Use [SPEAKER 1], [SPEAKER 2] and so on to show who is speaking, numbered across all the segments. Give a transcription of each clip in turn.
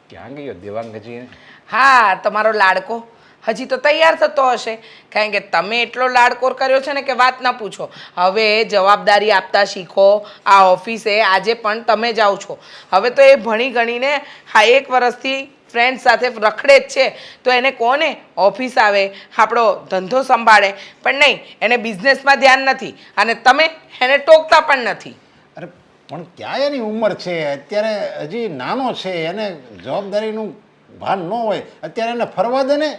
[SPEAKER 1] ક્યાં ગયો દેવાંગજી?
[SPEAKER 2] હા, તમારો લાડકો હજી તો તૈયાર થતો હશે, કારણ કે તમે એટલો લાડકોર કર્યો છે ને કે વાત ના પૂછો. હવે જવાબદારી આપતા શીખો. આ ઓફિસે આજે પણ તમે જાઓ છો. હવે તો એ ભણી ગણીને હા 1 વર્ષથી ફ્રેન્ડ સાથે રખડે જ છે, તો એને કોને ઓફિસ આવે, આપણો ધંધો સંભાળે, પણ નહીં, એને બિઝનેસમાં ધ્યાન નથી અને તમે એને ટોકતા પણ નથી.
[SPEAKER 1] અરે પણ ક્યાં એની ઉંમર છે અત્યારે, હજી નાનો છે, એને જવાબદારીનું ભાન ન હોય. અત્યારે એને ફરવા દે ને.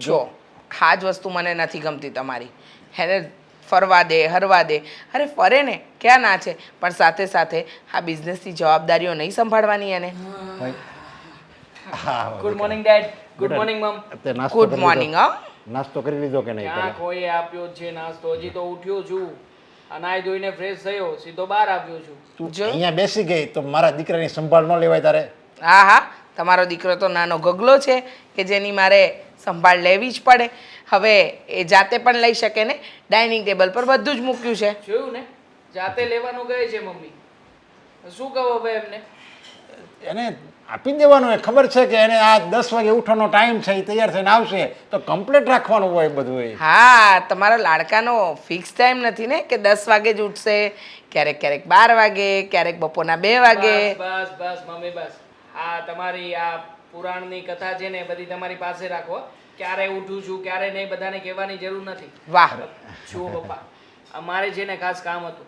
[SPEAKER 2] જો આ જ વસ્તુ મને નથી ગમતી તમારી. એને ફરવા દે, હરવા દે. અરે ફરે ને, ક્યાં ના છે, પણ સાથે સાથે આ બિઝનેસની જવાબદારીઓ નહીં સંભાળવાની એને.
[SPEAKER 1] હા,
[SPEAKER 3] good morning dad. Good morning mum.
[SPEAKER 1] અત્યારે નાસ્તો
[SPEAKER 2] ગુડ
[SPEAKER 1] કરી
[SPEAKER 2] મોર્નિંગ.
[SPEAKER 1] લીધો?
[SPEAKER 2] હા,
[SPEAKER 1] નાસ્તો કરી લીધો કે નહીં?
[SPEAKER 3] ક્યાં કોઈ આપ્યો છે નાસ્તો? હજી તો ઉઠ્યો છું, નાઈ ધોઈને ફ્રેશ થયો, સીધો બહાર આવ્યો છું.
[SPEAKER 1] તું
[SPEAKER 2] જો.
[SPEAKER 1] અહીંયા બેસી ગઈ તો મારા દીકરાની સંભાળ ન લેવાય તારે?
[SPEAKER 2] હા હા, તમારો દીકરો તો નાનો ગગલો છે કે જેની મારે સંભાળ લેવી જ પડે. હવે એ જાતે પણ લઈ શકે ને, ડાઇનિંગ ટેબલ પર બધું જ મૂક્યું છે.
[SPEAKER 3] જોયું ને, જાતે લેવાનું કહે છે મમ્મી. શું કહો હવે એમને?
[SPEAKER 1] એને આપી દેવાનું હોય. ખબર છે કે એને આ 10 વાગે ઉઠવાનો ટાઈમ છે, એ તૈયાર થઈને આવશે તો કમ્પ્લીટ રાખવાનું હોય બધું. એ
[SPEAKER 2] હા, તમારો લાડકાનો ફિક્સ ટાઈમ નથી ને કે 10 વાગે જ ઉઠશે, ક્યારેક ક્યારેક 12 વાગે, ક્યારેક બપોરના 2 વાગે.
[SPEAKER 3] બસ બસ બસ મમ્મી બસ. આ તમારી આ પુરાણની કથા છે ને એ બધી તમારી પાસે રાખો. ક્યારે ઉઠું છું ક્યારે નહીં બધાને કહેવાની જરૂર નથી.
[SPEAKER 2] વાહ,
[SPEAKER 3] જુઓ પપ્પા, અમારે છે ને ખાસ કામ હતું.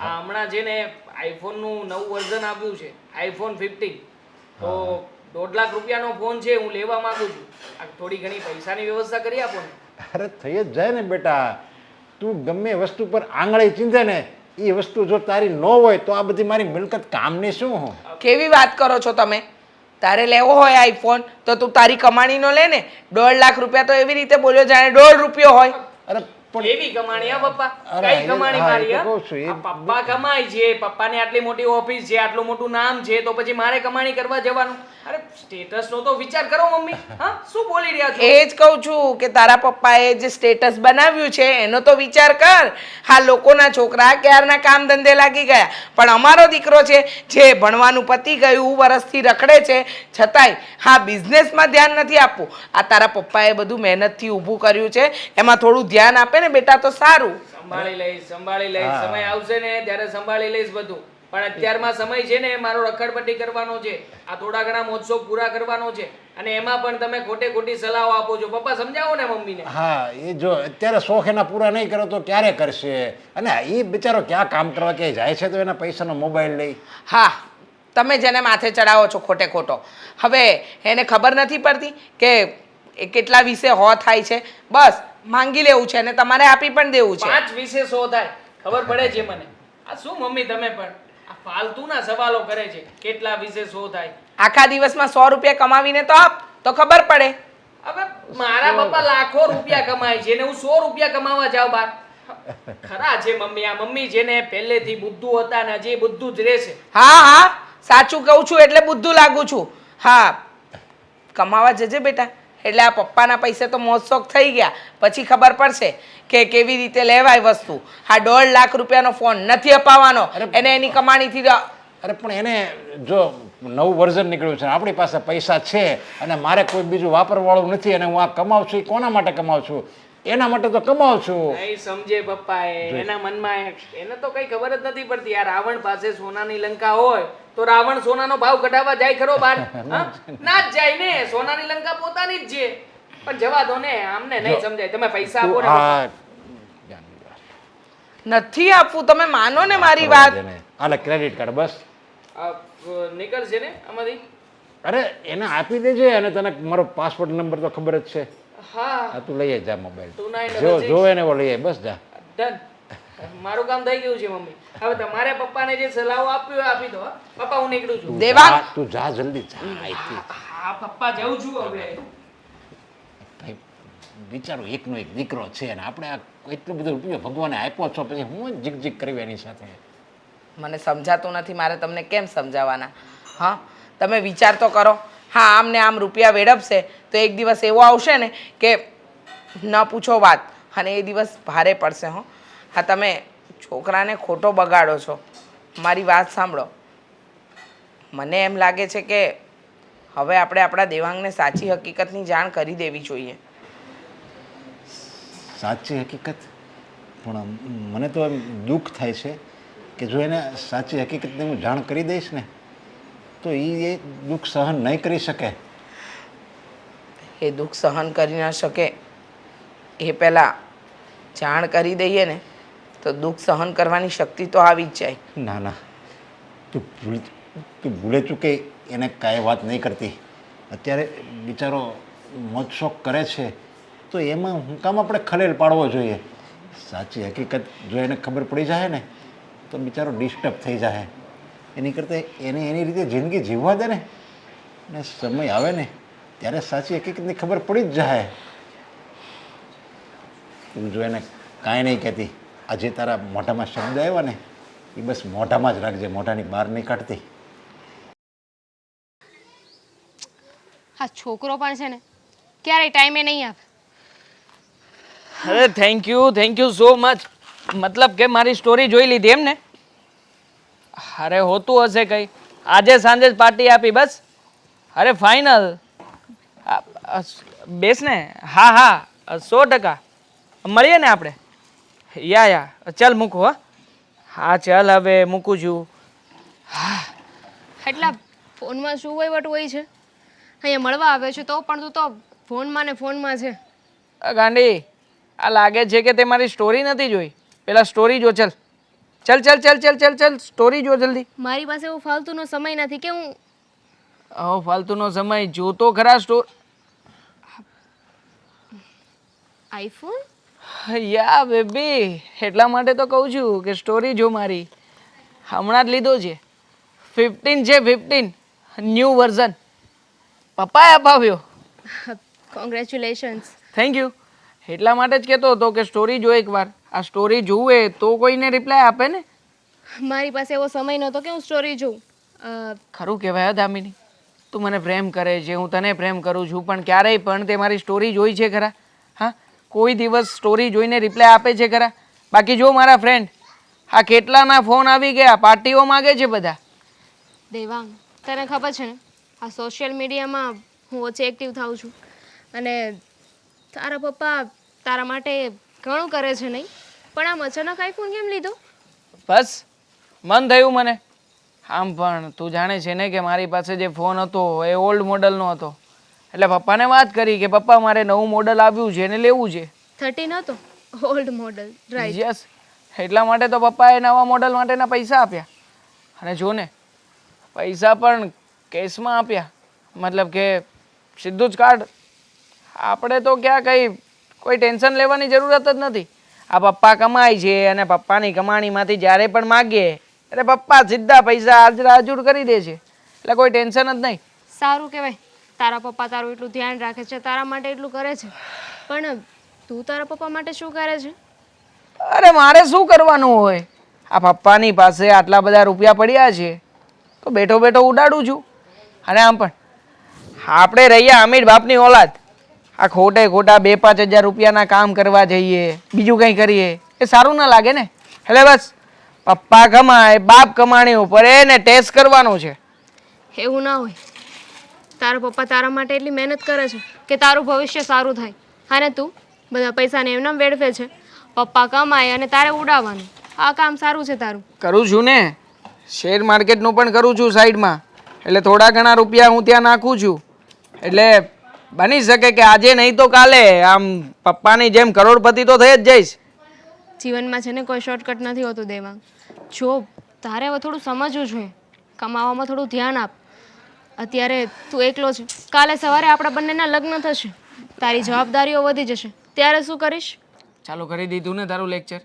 [SPEAKER 3] આ હમણાં છે ને આઈફોનનું નવું વર્ઝન આવ્યું છે, આઈફોન 15. તો 1.5 લાખ રૂપિયાનો ફોન છે, હું લેવા માંગુ છું. આ થોડી ઘણી પૈસાની વ્યવસ્થા કરી આપો ને.
[SPEAKER 1] અરે થઈ જ જાય ને બેટા. તું ગમે વસ્તુ પર આંગળી ચીંધે ને, એ વસ્તુ જો તારી ન હોય તો આ બધી મારી મિલકત કામની શું?
[SPEAKER 2] કેવી વાત કરો છો તમે? તારે લેવો હોય આઈફોન તો તું તારી કમાણીનો લે ને. 1.5 લાખ રૂપિયા તો એવી રીતે બોલ્યો જાણે 1.5 રૂપિયો હોય.
[SPEAKER 1] અરે પણ
[SPEAKER 3] એવી કમાણી હા પપ્પા?
[SPEAKER 1] અરે
[SPEAKER 3] કઈ કમાણી
[SPEAKER 1] હા,
[SPEAKER 3] મારી
[SPEAKER 1] એ તો
[SPEAKER 3] હા?
[SPEAKER 1] કહું છું, એ
[SPEAKER 3] આ પપ્પા કમાય છે, પપ્પાની આટલી મોટી ઓફિસ છે, આટલું મોટું નામ છે, તો પછી મારે કમાણી કરવા જવાનું? અરે સ્ટેટસ નો તો વિચાર કરો મમ્મી. હા, શું બોલી રહ્યા છો?
[SPEAKER 2] એ જ કહું છું કે તારા પપ્પાએ જે સ્ટેટસ બનાવ્યું છે એનો તો વિચાર કર. હા, લોકોના છોકરા ક્યારના કામ ધંધે લાગી ગયા, પણ અમારો દીકરો છે જે ભણવાનું પતી ગયું, વર્ષથી રખડે છે, છતાંય હા બિઝનેસમાં ધ્યાન નથી આપવું. આ તારા પપ્પાએ બધું મહેનતથી ઊભું કર્યું છે, એમાં થોડું ધ્યાન આપે ને બેટા તો સારું.
[SPEAKER 3] સંભાળી લઈશ, સંભાળી લઈશ.
[SPEAKER 1] હા.
[SPEAKER 3] સમય આવશે ને ત્યારે સંભાળી લઈશ બધું. પણ અત્યારમાં સમય છે ને મારો રખડપટ્ટી કરવાનો છે. આ થોડા ઘણા મહોત્સવ પૂરા કરવાનો છે, અને એમાં પણ તમે ખોટે ખોટી સલાહો આપો છો. પપ્પા સમજાવો ને મમ્મીને.
[SPEAKER 1] હા, એ જો અત્યારે શોખ એના પૂરા નહીં કરો તો ક્યારે કરશે? અને એ બિચારો ક્યાં કામ કરવા ક્યાંય જાય છે તો એના પૈસાનો મોબાઈલ લઈ.
[SPEAKER 2] હા, તમે જેને માથે ચડાવો છો ખોટે ખોટો. હવે એને ખબર નથી પડતી કે એ કેટલા વિશે હો થાય છે. બસ માંગી લેવું છે અને તમારે આપી પણ દેવું છે.
[SPEAKER 3] 5 વિશે 100 થાય ખબર પડે છે મને. આ શું મમ્મી તમે પણ આ ફાલતુના સવાલો કરે છે? કેટલા વિશે 100 થાય?
[SPEAKER 2] આખા દિવસમાં 100 રૂપિયા કમાવીને તો આપ, તો ખબર પડે.
[SPEAKER 3] હવે મારા પપ્પા લાખો રૂપિયા કમાય છે ને હું 100 રૂપિયા કમાવા જાઉં બહાર? ખરા છે મમ્મી. આ મમ્મી છે ને પહેલેથી બુદ્ધુ હતા ને હજી બુદ્ધુ જ રહેશે.
[SPEAKER 2] હા હા, સાચું કહું છું એટલે બુદ્ધુ લાગુ છું. હા, કમાવા જજે બેટા. એટલે આ પપ્પાના પૈસે તો મોજશોખ થઈ ગયા, પછી ખબર પડશે કે કેવી રીતે લેવાય વસ્તુ. આ 1.5 લાખ રૂપિયાનો ફોન નથી અપાવવાનો એને એની કમાણીથી.
[SPEAKER 1] અરે પણ એને જો નવું વર્ઝન નીકળ્યું છે, આપણી પાસે પૈસા છે અને મારે કોઈ બીજું વાપરવાળું નથી, અને હું આ કમાઉં છું એ કોના માટે કમાઉં છું? એના માટે તો કમાઉં છું.
[SPEAKER 3] નહીં સમજે પપ્પા એના મનમાં એને તો કઈ ખબર જ નથી પડતી. આ રાવણ પાસે સોનાની લંકા હોય તો રાવણ સોનાનો ભાવ કઢાવવા જાય ખરો બહાર? ના જ જાય ને. સોનાની લંકા પોતાની જ છે. પણ જવા દો ને, આમને નહીં સમજાય. તમે પૈસા આપો ને પપ્પા.
[SPEAKER 2] નથી આપવું, તમે માનો ને મારી વાત.
[SPEAKER 1] હાલે ક્રેડિટ કાર્ડ બસ.
[SPEAKER 3] આ નીકળશે ને આમાંથી?
[SPEAKER 1] અરે એને આપી દેજે. અને તને મારો પાસપોર્ટ નંબર તો ખબર જ છે.
[SPEAKER 3] હા,
[SPEAKER 1] તું લઈ જા મોબાઈલ.
[SPEAKER 3] 29
[SPEAKER 1] જો જોવે ને એવો લઈ આય, બસ જા.
[SPEAKER 3] ડન. મારું કામ થઈ ગયું છે મમ્મી. હવે તમારે પપ્પાને જે સલાહો આપ્યો એ આપી દો. હા? પપ્પા હું નીકળું છું.
[SPEAKER 2] દેવાંગ,
[SPEAKER 1] તું જા જલ્દી જા અહીંથી.
[SPEAKER 3] હા પપ્પા જાઉં છું હવે.
[SPEAKER 1] ભાઈ બિચારો એકનો એક દીકરો છે અને આપણે આ એટલો બધો રૂપિયો ભગવાને આપ્યો છો, પછી હું જીગ કરવી એની સાથે?
[SPEAKER 2] મને સમજાતું નથી મારે તમને કેમ સમજાવવાના. હા, તમે વિચાર તો કરો. હા, આમ ને આમ રૂપિયા વેડપશે તો એક દિવસ એવો આવશે ને કે ન પૂછો વાત, અને એ દિવસ ભારે પડશે. હો, હા, તમે છોકરાને ખોટો બગાડો છો. મારી વાત સાંભળો. મને એમ લાગે છે કે હવે આપણે આપણા દેવાંગને સાચી હકીકતની જાણ કરી દેવી જોઈએ.
[SPEAKER 1] સાચી હકીકત પણ મને તો એમ દુઃખ થાય છે કે જો એને સાચી હકીકતને હું જાણ કરી દઈશ ને તો એ દુઃખ સહન નહીં કરી શકે.
[SPEAKER 2] એ દુઃખ સહન કરી ન શકે એ પહેલાં જાણ કરી દઈએ ને તો દુઃખ સહન કરવાની શક્તિ તો આવી જ જાય.
[SPEAKER 1] ના ના, તું ભૂલે ચૂકે એને કાંઈ વાત નહીં કરતી. અત્યારે બિચારો મોજ શોખ કરે છે તો એમાં હું કામ આપણે ખલેલ પાડવો જોઈએ. સાચી હકીકત જો એને ખબર પડી જાય ને તો બિચારો ડિસ્ટર્બ થઈ જાય. એની કરતાં એને એની રીતે જિંદગી જીવવા દે ને ને સમય આવે ને ત્યારે સાચી હકીકતની ખબર પડી જ જાય. તું જો એને કાંઈ નહીં કહેતી, આજે તારા મોઢામાં શબ્દ આવ્યા ને એ બસ મોઢામાં જ રાખજે, મોઢાની બહાર નહીં કાઢતી.
[SPEAKER 4] આ છોકરો પણ છે ને ક્યારેય ટાઈમે નહીં આવે.
[SPEAKER 3] અરે થેન્ક યુ સો મચ. મતલબ કે મારી સ્ટોરી જોઈ લીધી એમ ને? અરે હોતું હશે કંઈ, આજે સાંજે જ પાર્ટી આપી બસ. અરે ફાઇનલ. બેસ ને. હા 100%. મળીએ ને આપણે? યા ચાલ મૂકું. હા ચાલ હવે મૂકું છું.
[SPEAKER 4] એટલા ફોનમાં શું વહીવટ હોય છે? અહીંયા મળવા આવે છે તો પણ તું તો ફોનમાં ને ફોનમાં છે.
[SPEAKER 3] ગાંડી, આ લાગે છે કે તે મારી સ્ટોરી નથી જોઈ. પેલા સ્ટોરી જો. ચાલ સ્ટોરી જો જલ્દી.
[SPEAKER 4] મારી પાસે એવો ફાલતુનો સમય નથી કે હું
[SPEAKER 3] ફાલતુનો સમય જોતો ખરા.
[SPEAKER 4] આઈફોન
[SPEAKER 3] યા બેબી, એટલા માટે તો કહું છું કે સ્ટોરી જો મારી. હમણાં જ લીધો છે. 15 છે 15, ન્યૂ વર્ઝન. પપ્પાએ અપાવ્યો.
[SPEAKER 4] કોંગ્રેચ્યુલેશન્સ.
[SPEAKER 3] Thank you. એટલા માટે જ કહેતો હતો કે સ્ટોરી જો એકવાર. આ સ્ટોરી જોવે તો કોઈને રિપ્લાય આપે ને.
[SPEAKER 4] મારી પાસે એવો સમય નહોતો કે હું સ્ટોરી જોઉં.
[SPEAKER 3] ખરું કહેવાય દામિની, તું મને પ્રેમ કરે છે, હું તને પ્રેમ કરું છું, પણ ક્યારેય પણ તે મારી સ્ટોરી જોઈ છે ખરા? હા, કોઈ દિવસ સ્ટોરી જોઈને રિપ્લાય આપે છે ખરા? બાકી જો મારા ફ્રેન્ડ, આ કેટલાના ફોન આવી ગયા, પાર્ટીઓ માગે છે બધા.
[SPEAKER 4] દેવાંગ, તને ખબર છે ને આ સોશિયલ મીડિયામાં હું ઓછી એક્ટિવ થાઉં છું અને તારા પપ્પા તારા માટે ઘણું કરે છે નહીં, પણ આમ અચાનક આઈફોન કેમ લીધો?
[SPEAKER 3] બસ મન થયું મને. આમ પણ તું જાણે છે ને કે મારી પાસે જે ફોન હતો એ ઓલ્ડ મોડલનો હતો. એટલે પપ્પાને વાત કરી કે પપ્પા મારે નવું મોડલ આવ્યું છે એને લેવું છે.
[SPEAKER 4] 13 હતો, ઓલ્ડ મોડલ, રાઈટ?
[SPEAKER 3] યસ. એટલા માટે તો પપ્પાએ નવા મોડલ માટેના પૈસા આપ્યા. અને જો ને, પૈસા પણ કેશમાં આપ્યા. મતલબ કે સીધું જ કાર્ડ. આપણે તો ક્યાં કંઈ કોઈ ટેન્શન લેવાની જરૂરત જ નથી. આ પપ્પા કમાય છે અને પપ્પાની કમાણીમાંથી જ્યારે પણ માગીએ એટલે પપ્પા સીધા પૈસા હાજર કરી દે છે. એટલે કોઈ ટેન્શન જ નહીં.
[SPEAKER 4] સારું કહેવાય, તારા પપ્પા તારું એટલું ધ્યાન રાખે છે, તારા માટે એટલું કરે છે. પણ તું તારા પપ્પા માટે શું કરે છે?
[SPEAKER 3] અરે મારે શું કરવાનું હોય? આ પપ્પાની પાસે આટલા બધા રૂપિયા પડ્યા છે તો બેઠો બેઠો ઉડાડું છું. અને આમ પણ આપણે રહ્યા અમીર બાપની ઓલાદ. આ ખોટા 2-5 હજાર રૂપિયાના કામ કરવા જઈએ, બીજું કંઈ કરીએ એ સારું ના લાગે ને. એટલે બસ પપ્પા કમાય, બાપ કમાણી ઉપર એને ટેસ્ટ કરવાનો છે.
[SPEAKER 4] એવું ના હોય. તારા પપ્પા તારા માટે એટલી મહેનત કરે છે કે તારું ભવિષ્ય સારું થાય, અને તું બધા પૈસાને એમનેમ વેડફે છે. પપ્પા કમાય અને તારે ઉડાવવાનું. આ કામ સારું છે તારું.
[SPEAKER 3] કરું છું ને, શેર માર્કેટનું પણ કરું છું સાઈડમાં. એટલે થોડા ઘણા રૂપિયા હું ત્યાં નાખું છું. એટલે બની શકે કે આજે નહીં તો કાલે આમ પપ્પાની જેમ કરોડપતિ તો થઈ જ જઈશ.
[SPEAKER 4] જીવનમાં છે ને કોઈ શોર્ટકટ નથી હોતું દેવાંગ. જો તારે હવે થોડું સમજવું જોઈએ, કમાવામાં થોડું ધ્યાન આપ. અત્યારે તું એકલો છે, કાલે સવારે આપણા બંનેના લગ્ન થશે, તારી જવાબદારીઓ વધી જશે, ત્યારે શું કરીશ?
[SPEAKER 3] ચાલુ કરી દીધું ને તારું લેક્ચર.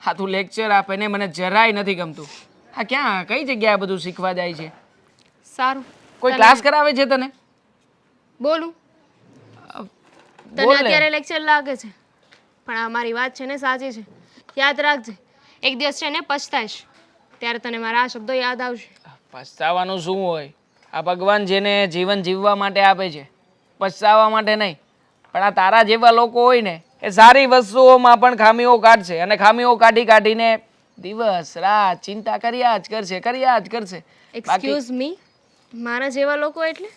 [SPEAKER 3] હા, તું લેક્ચર આપે ને મને જરાય નથી ગમતું. હા, ક્યાં કઈ જગ્યાએ બધું શીખવા જાય છે?
[SPEAKER 4] સારું,
[SPEAKER 3] કોઈ ક્લાસ કરાવે છે તને?
[SPEAKER 4] બોલું તને
[SPEAKER 3] બોલ ને.
[SPEAKER 4] અત્યારે લેક્ચર લાગે છે, પણ આ મારી વાત છે ને સાચી છે. યાદ રાખજે, એક દિવસ છે ને પછતાઈશ, ત્યારે તને મારા આ શબ્દો યાદ આવશે.
[SPEAKER 3] પછતાવાનું શું હોય? આ ભગવાન જેને જીવન જીવવા માટે આપે છે, પછતાવા માટે નહીં. પણ આ તારા જેવા લોકો હોય ને એ સારી વસ્તુઓમાં પણ ખામીઓ કાઢશે, અને ખામીઓ કાઢીને દિવસ રાત ચિંતા કર્યા જ કરશે.
[SPEAKER 4] એક્સક્યુઝ મી, મારા જેવા લોકો એટલે?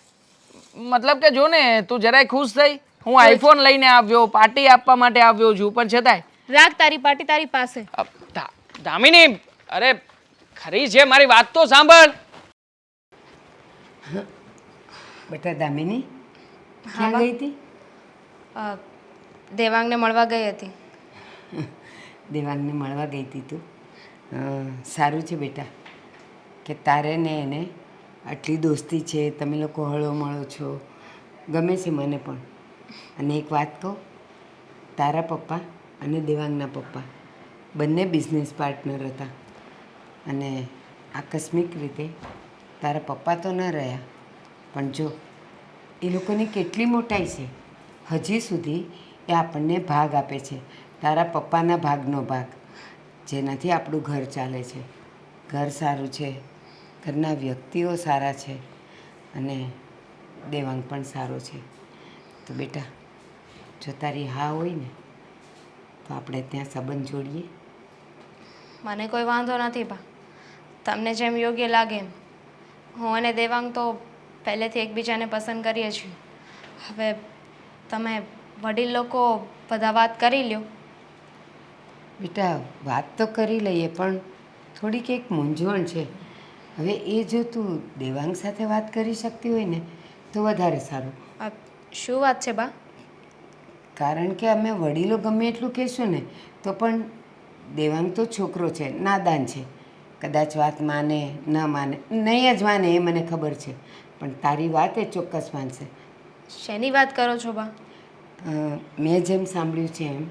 [SPEAKER 3] મતલબ કે જો ને તું જરાય ખુશ થઈ. હું આઈફોન લઈને આવ્યો, પાર્ટી આપવા માટે આવ્યો છું, પણ છતાંય
[SPEAKER 4] રાખ તારી પાર્ટી તારી પાસે.
[SPEAKER 3] દામિની, અરે ખરી છે, મારી વાત તો સાંભળ.
[SPEAKER 5] બેટા દામિની ક્યાં ગઈ હતી?
[SPEAKER 4] દેવાંગને મળવા ગઈ હતી.
[SPEAKER 5] દેવાંગને મળવા ગઈ હતી તું? સારું છે બેટા કે તારે ને એને આટલી દોસ્તી છે, તમે લોકો હળો મળો છો, ગમે છે મને પણ. અને એક વાત કહું, તારા પપ્પા અને દેવાંગના પપ્પા બંને બિઝનેસ પાર્ટનર હતા અને આકસ્મિક રીતે તારા પપ્પા તો ન રહ્યા, પણ જો એ લોકોની કેટલી મોટાઈ છે, હજી સુધી એ આપણને ભાગ આપે છે, તારા પપ્પાના ભાગનો ભાગ, જેનાથી આપણું ઘર ચાલે છે. ઘર સારું છે, ઘરના વ્યક્તિઓ સારા છે અને દેવાંગ પણ સારો છે. તો બેટા જો તારી હા હોય ને તો આપણે ત્યાં સંબંધ જોડીએ.
[SPEAKER 4] મને કોઈ વાંધો નથી બા, તમને જેમ યોગ્ય લાગે એમ. હું અને દેવાંગ તો પહેલેથી એકબીજાને પસંદ કરીએ છીએ. હવે તમે વડીલ લોકો બધા વાત કરી લ્યો.
[SPEAKER 5] બેટા વાત તો કરી લઈએ, પણ થોડીક એક મૂંઝવણ છે. હવે એ જો તું દેવાંગ સાથે વાત કરી શકતી હોય ને તો વધારે સારું.
[SPEAKER 4] શું વાત છે બા?
[SPEAKER 5] કારણ કે અમે વડીલો ગમે એટલું કહેશું ને તો પણ દેવાંગ તો છોકરો છે, નાદાન છે, કદાચ વાત માને ન માને, નહીં જ માને એ મને ખબર છે, પણ તારી વાત એ ચોક્કસ માનશે.
[SPEAKER 4] શેની વાત કરો છો બા?
[SPEAKER 5] મેં જેમ સાંભળ્યું છે એમ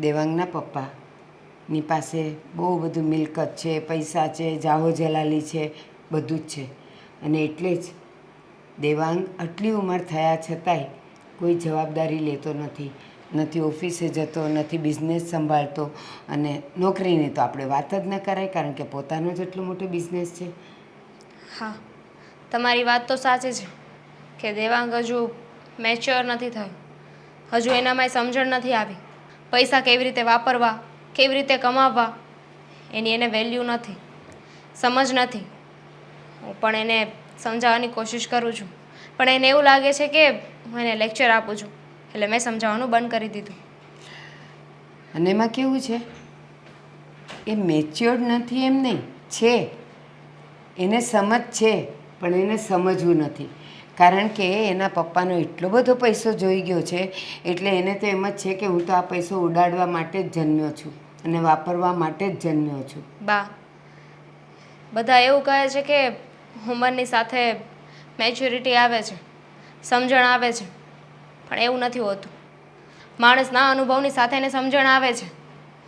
[SPEAKER 5] દેવાંગના પપ્પાની પાસે બહુ બધું મિલકત છે, પૈસા છે, જાહો જલાલી છે, બધું જ છે. અને એટલે જ દેવાંગ આટલી ઉંમર થયા છતાંય કોઈ જવાબદારી લેતો નથી, નથી ઓફિસે જતો, નથી બિઝનેસ સંભાળતો, અને નોકરીની તો આપણે વાત જ ન કરાય કારણ કે પોતાનો જ એટલો મોટો બિઝનેસ છે.
[SPEAKER 4] હા, તમારી વાત તો સાચી છે કે દેવાંગ હજુ મેચ્યોર નથી થયો, હજુ એનામાં સમજણ નથી આવી. પૈસા કેવી રીતે વાપરવા, કેવી રીતે કમાવવા, એની એને વેલ્યુ નથી, સમજ નથી. હું પણ એને સમજાવવાની કોશિશ કરું છું, પણ એને એવું લાગે છે કે હું એને લેક્ચર આપું છું, એટલે મેં સમજાવવાનું બંધ કરી દીધું.
[SPEAKER 5] અને એમાં કેવું છે, એ મેચ્યોર્ડ નથી એમ નહીં, છે, એને સમજ છે, પણ એને સમજવું નથી. કારણ કે એના પપ્પાનો એટલો બધો પૈસો જોઈ ગયો છે, એટલે એને તો એમ જ છે કે હું તો આ પૈસો ઉડાડવા માટે જ જન્મ્યો છું અને વાપરવા માટે જ જન્મ્યો છું.
[SPEAKER 4] બા, બધા એવું કહે છે કે ઉંમરની સાથે મેચ્યોરિટી આવે છે, સમજણ આવે છે, પણ એવું નથી હોતું. માણસના અનુભવની સાથે એને સમજણ આવે છે,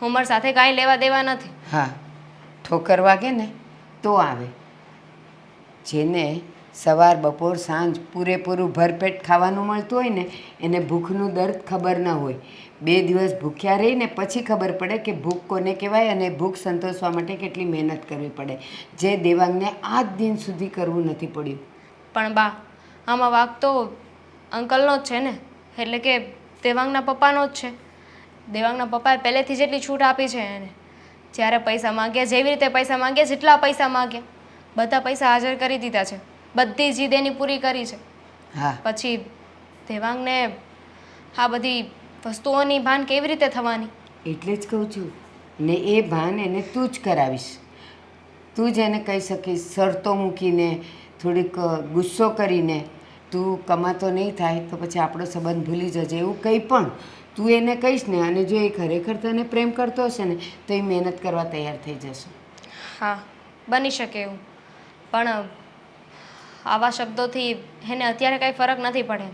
[SPEAKER 4] ઉંમર સાથે કાંઈ લેવા દેવા નથી.
[SPEAKER 5] હા, ઠોકર વાગે ને તો આવે. જેને સવાર બપોર સાંજ પૂરેપૂરું ભરપેટ ખાવાનું મળતું હોય ને એને ભૂખનું દર્દ ખબર ન હોય. 2 દિવસ ભૂખ્યા રહીને પછી ખબર પડે કે ભૂખ કોને કહેવાય અને ભૂખ સંતોષવા માટે કેટલી મહેનત કરવી પડે, જે દેવાંગને આજ દિન સુધી કરવું નથી પડ્યું.
[SPEAKER 4] પણ બા, આમાં વાંક તો અંકલનો જ છે ને, એટલે કે દેવાંગના પપ્પાનો જ છે. દેવાંગના પપ્પાએ પહેલેથી જેટલી છૂટ આપી છે એને, જ્યારે પૈસા માંગ્યા, જેવી રીતે પૈસા માંગ્યા, જેટલા પૈસા માંગ્યા, બધા પૈસા હાજર કરી દીધા છે, બધી જીદ એની પૂરી કરી છે.
[SPEAKER 5] હા,
[SPEAKER 4] પછી દેવાંગને આ બધી વસ્તુઓની ભાન કેવી રીતે થવાની?
[SPEAKER 5] એટલે જ કહું છું ને, એ ભાન એને તું જ કરાવીશ. તું જ એને કહી શકીશ, શરતો મૂકીને, થોડીક ગુસ્સો કરીને, તું કમાતો નહીં થાય તો પછી આપણો સંબંધ ભૂલી જજે, એવું કંઈ પણ તું એને કહીશ ને, અને જો એ ખરેખર તને પ્રેમ કરતો હશે ને તો એ મહેનત કરવા તૈયાર થઈ જશે.
[SPEAKER 4] હા, બની શકે એવું, પણ આવા શબ્દોથી એને અત્યારે કાંઈ ફરક નથી પડે.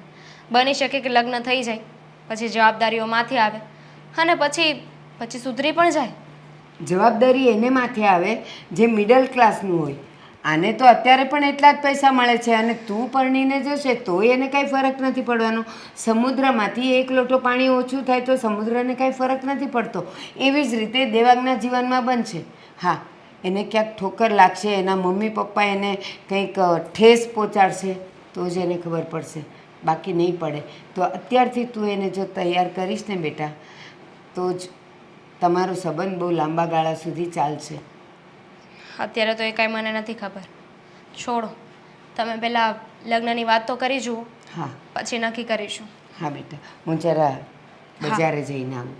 [SPEAKER 4] બની શકે કે લગ્ન થઈ જાય પછી જવાબદારીઓ માથે આવે અને પછી સુધરી પણ જાય.
[SPEAKER 5] જવાબદારી એને માથે આવે જે મિડલ ક્લાસનું હોય. આને તો અત્યારે પણ એટલા જ પૈસા મળે છે અને તું પરણીને જશે તોય એને કાંઈ ફરક નથી પડવાનો. સમુદ્રમાંથી 1 લોટો પાણી ઓછું થાય તો સમુદ્રને કાંઈ ફરક નથી પડતો. એવી જ રીતે દેવાંગના જીવનમાં બનશે. હા, એને ક્યાંક ઠોકર લાગશે, એના મમ્મી પપ્પા એને કંઈક ઠેસ પહોંચાડશે તો જ એને ખબર પડશે, બાકી નહીં પડે. તો અત્યારથી તું એને જો તૈયાર કરીશ ને બેટા, તો જ તમારો સંબંધ બહુ લાંબા ગાળા સુધી ચાલશે.
[SPEAKER 4] અત્યારે તો એ કાંઈ મને નથી ખબર. છોડો, તમે પહેલાં લગ્નની વાત તો કરી જુઓ,
[SPEAKER 5] હા
[SPEAKER 4] પછી નક્કી કરીશું.
[SPEAKER 5] હા બેટા, હું જરા બજારે જઈને આવું.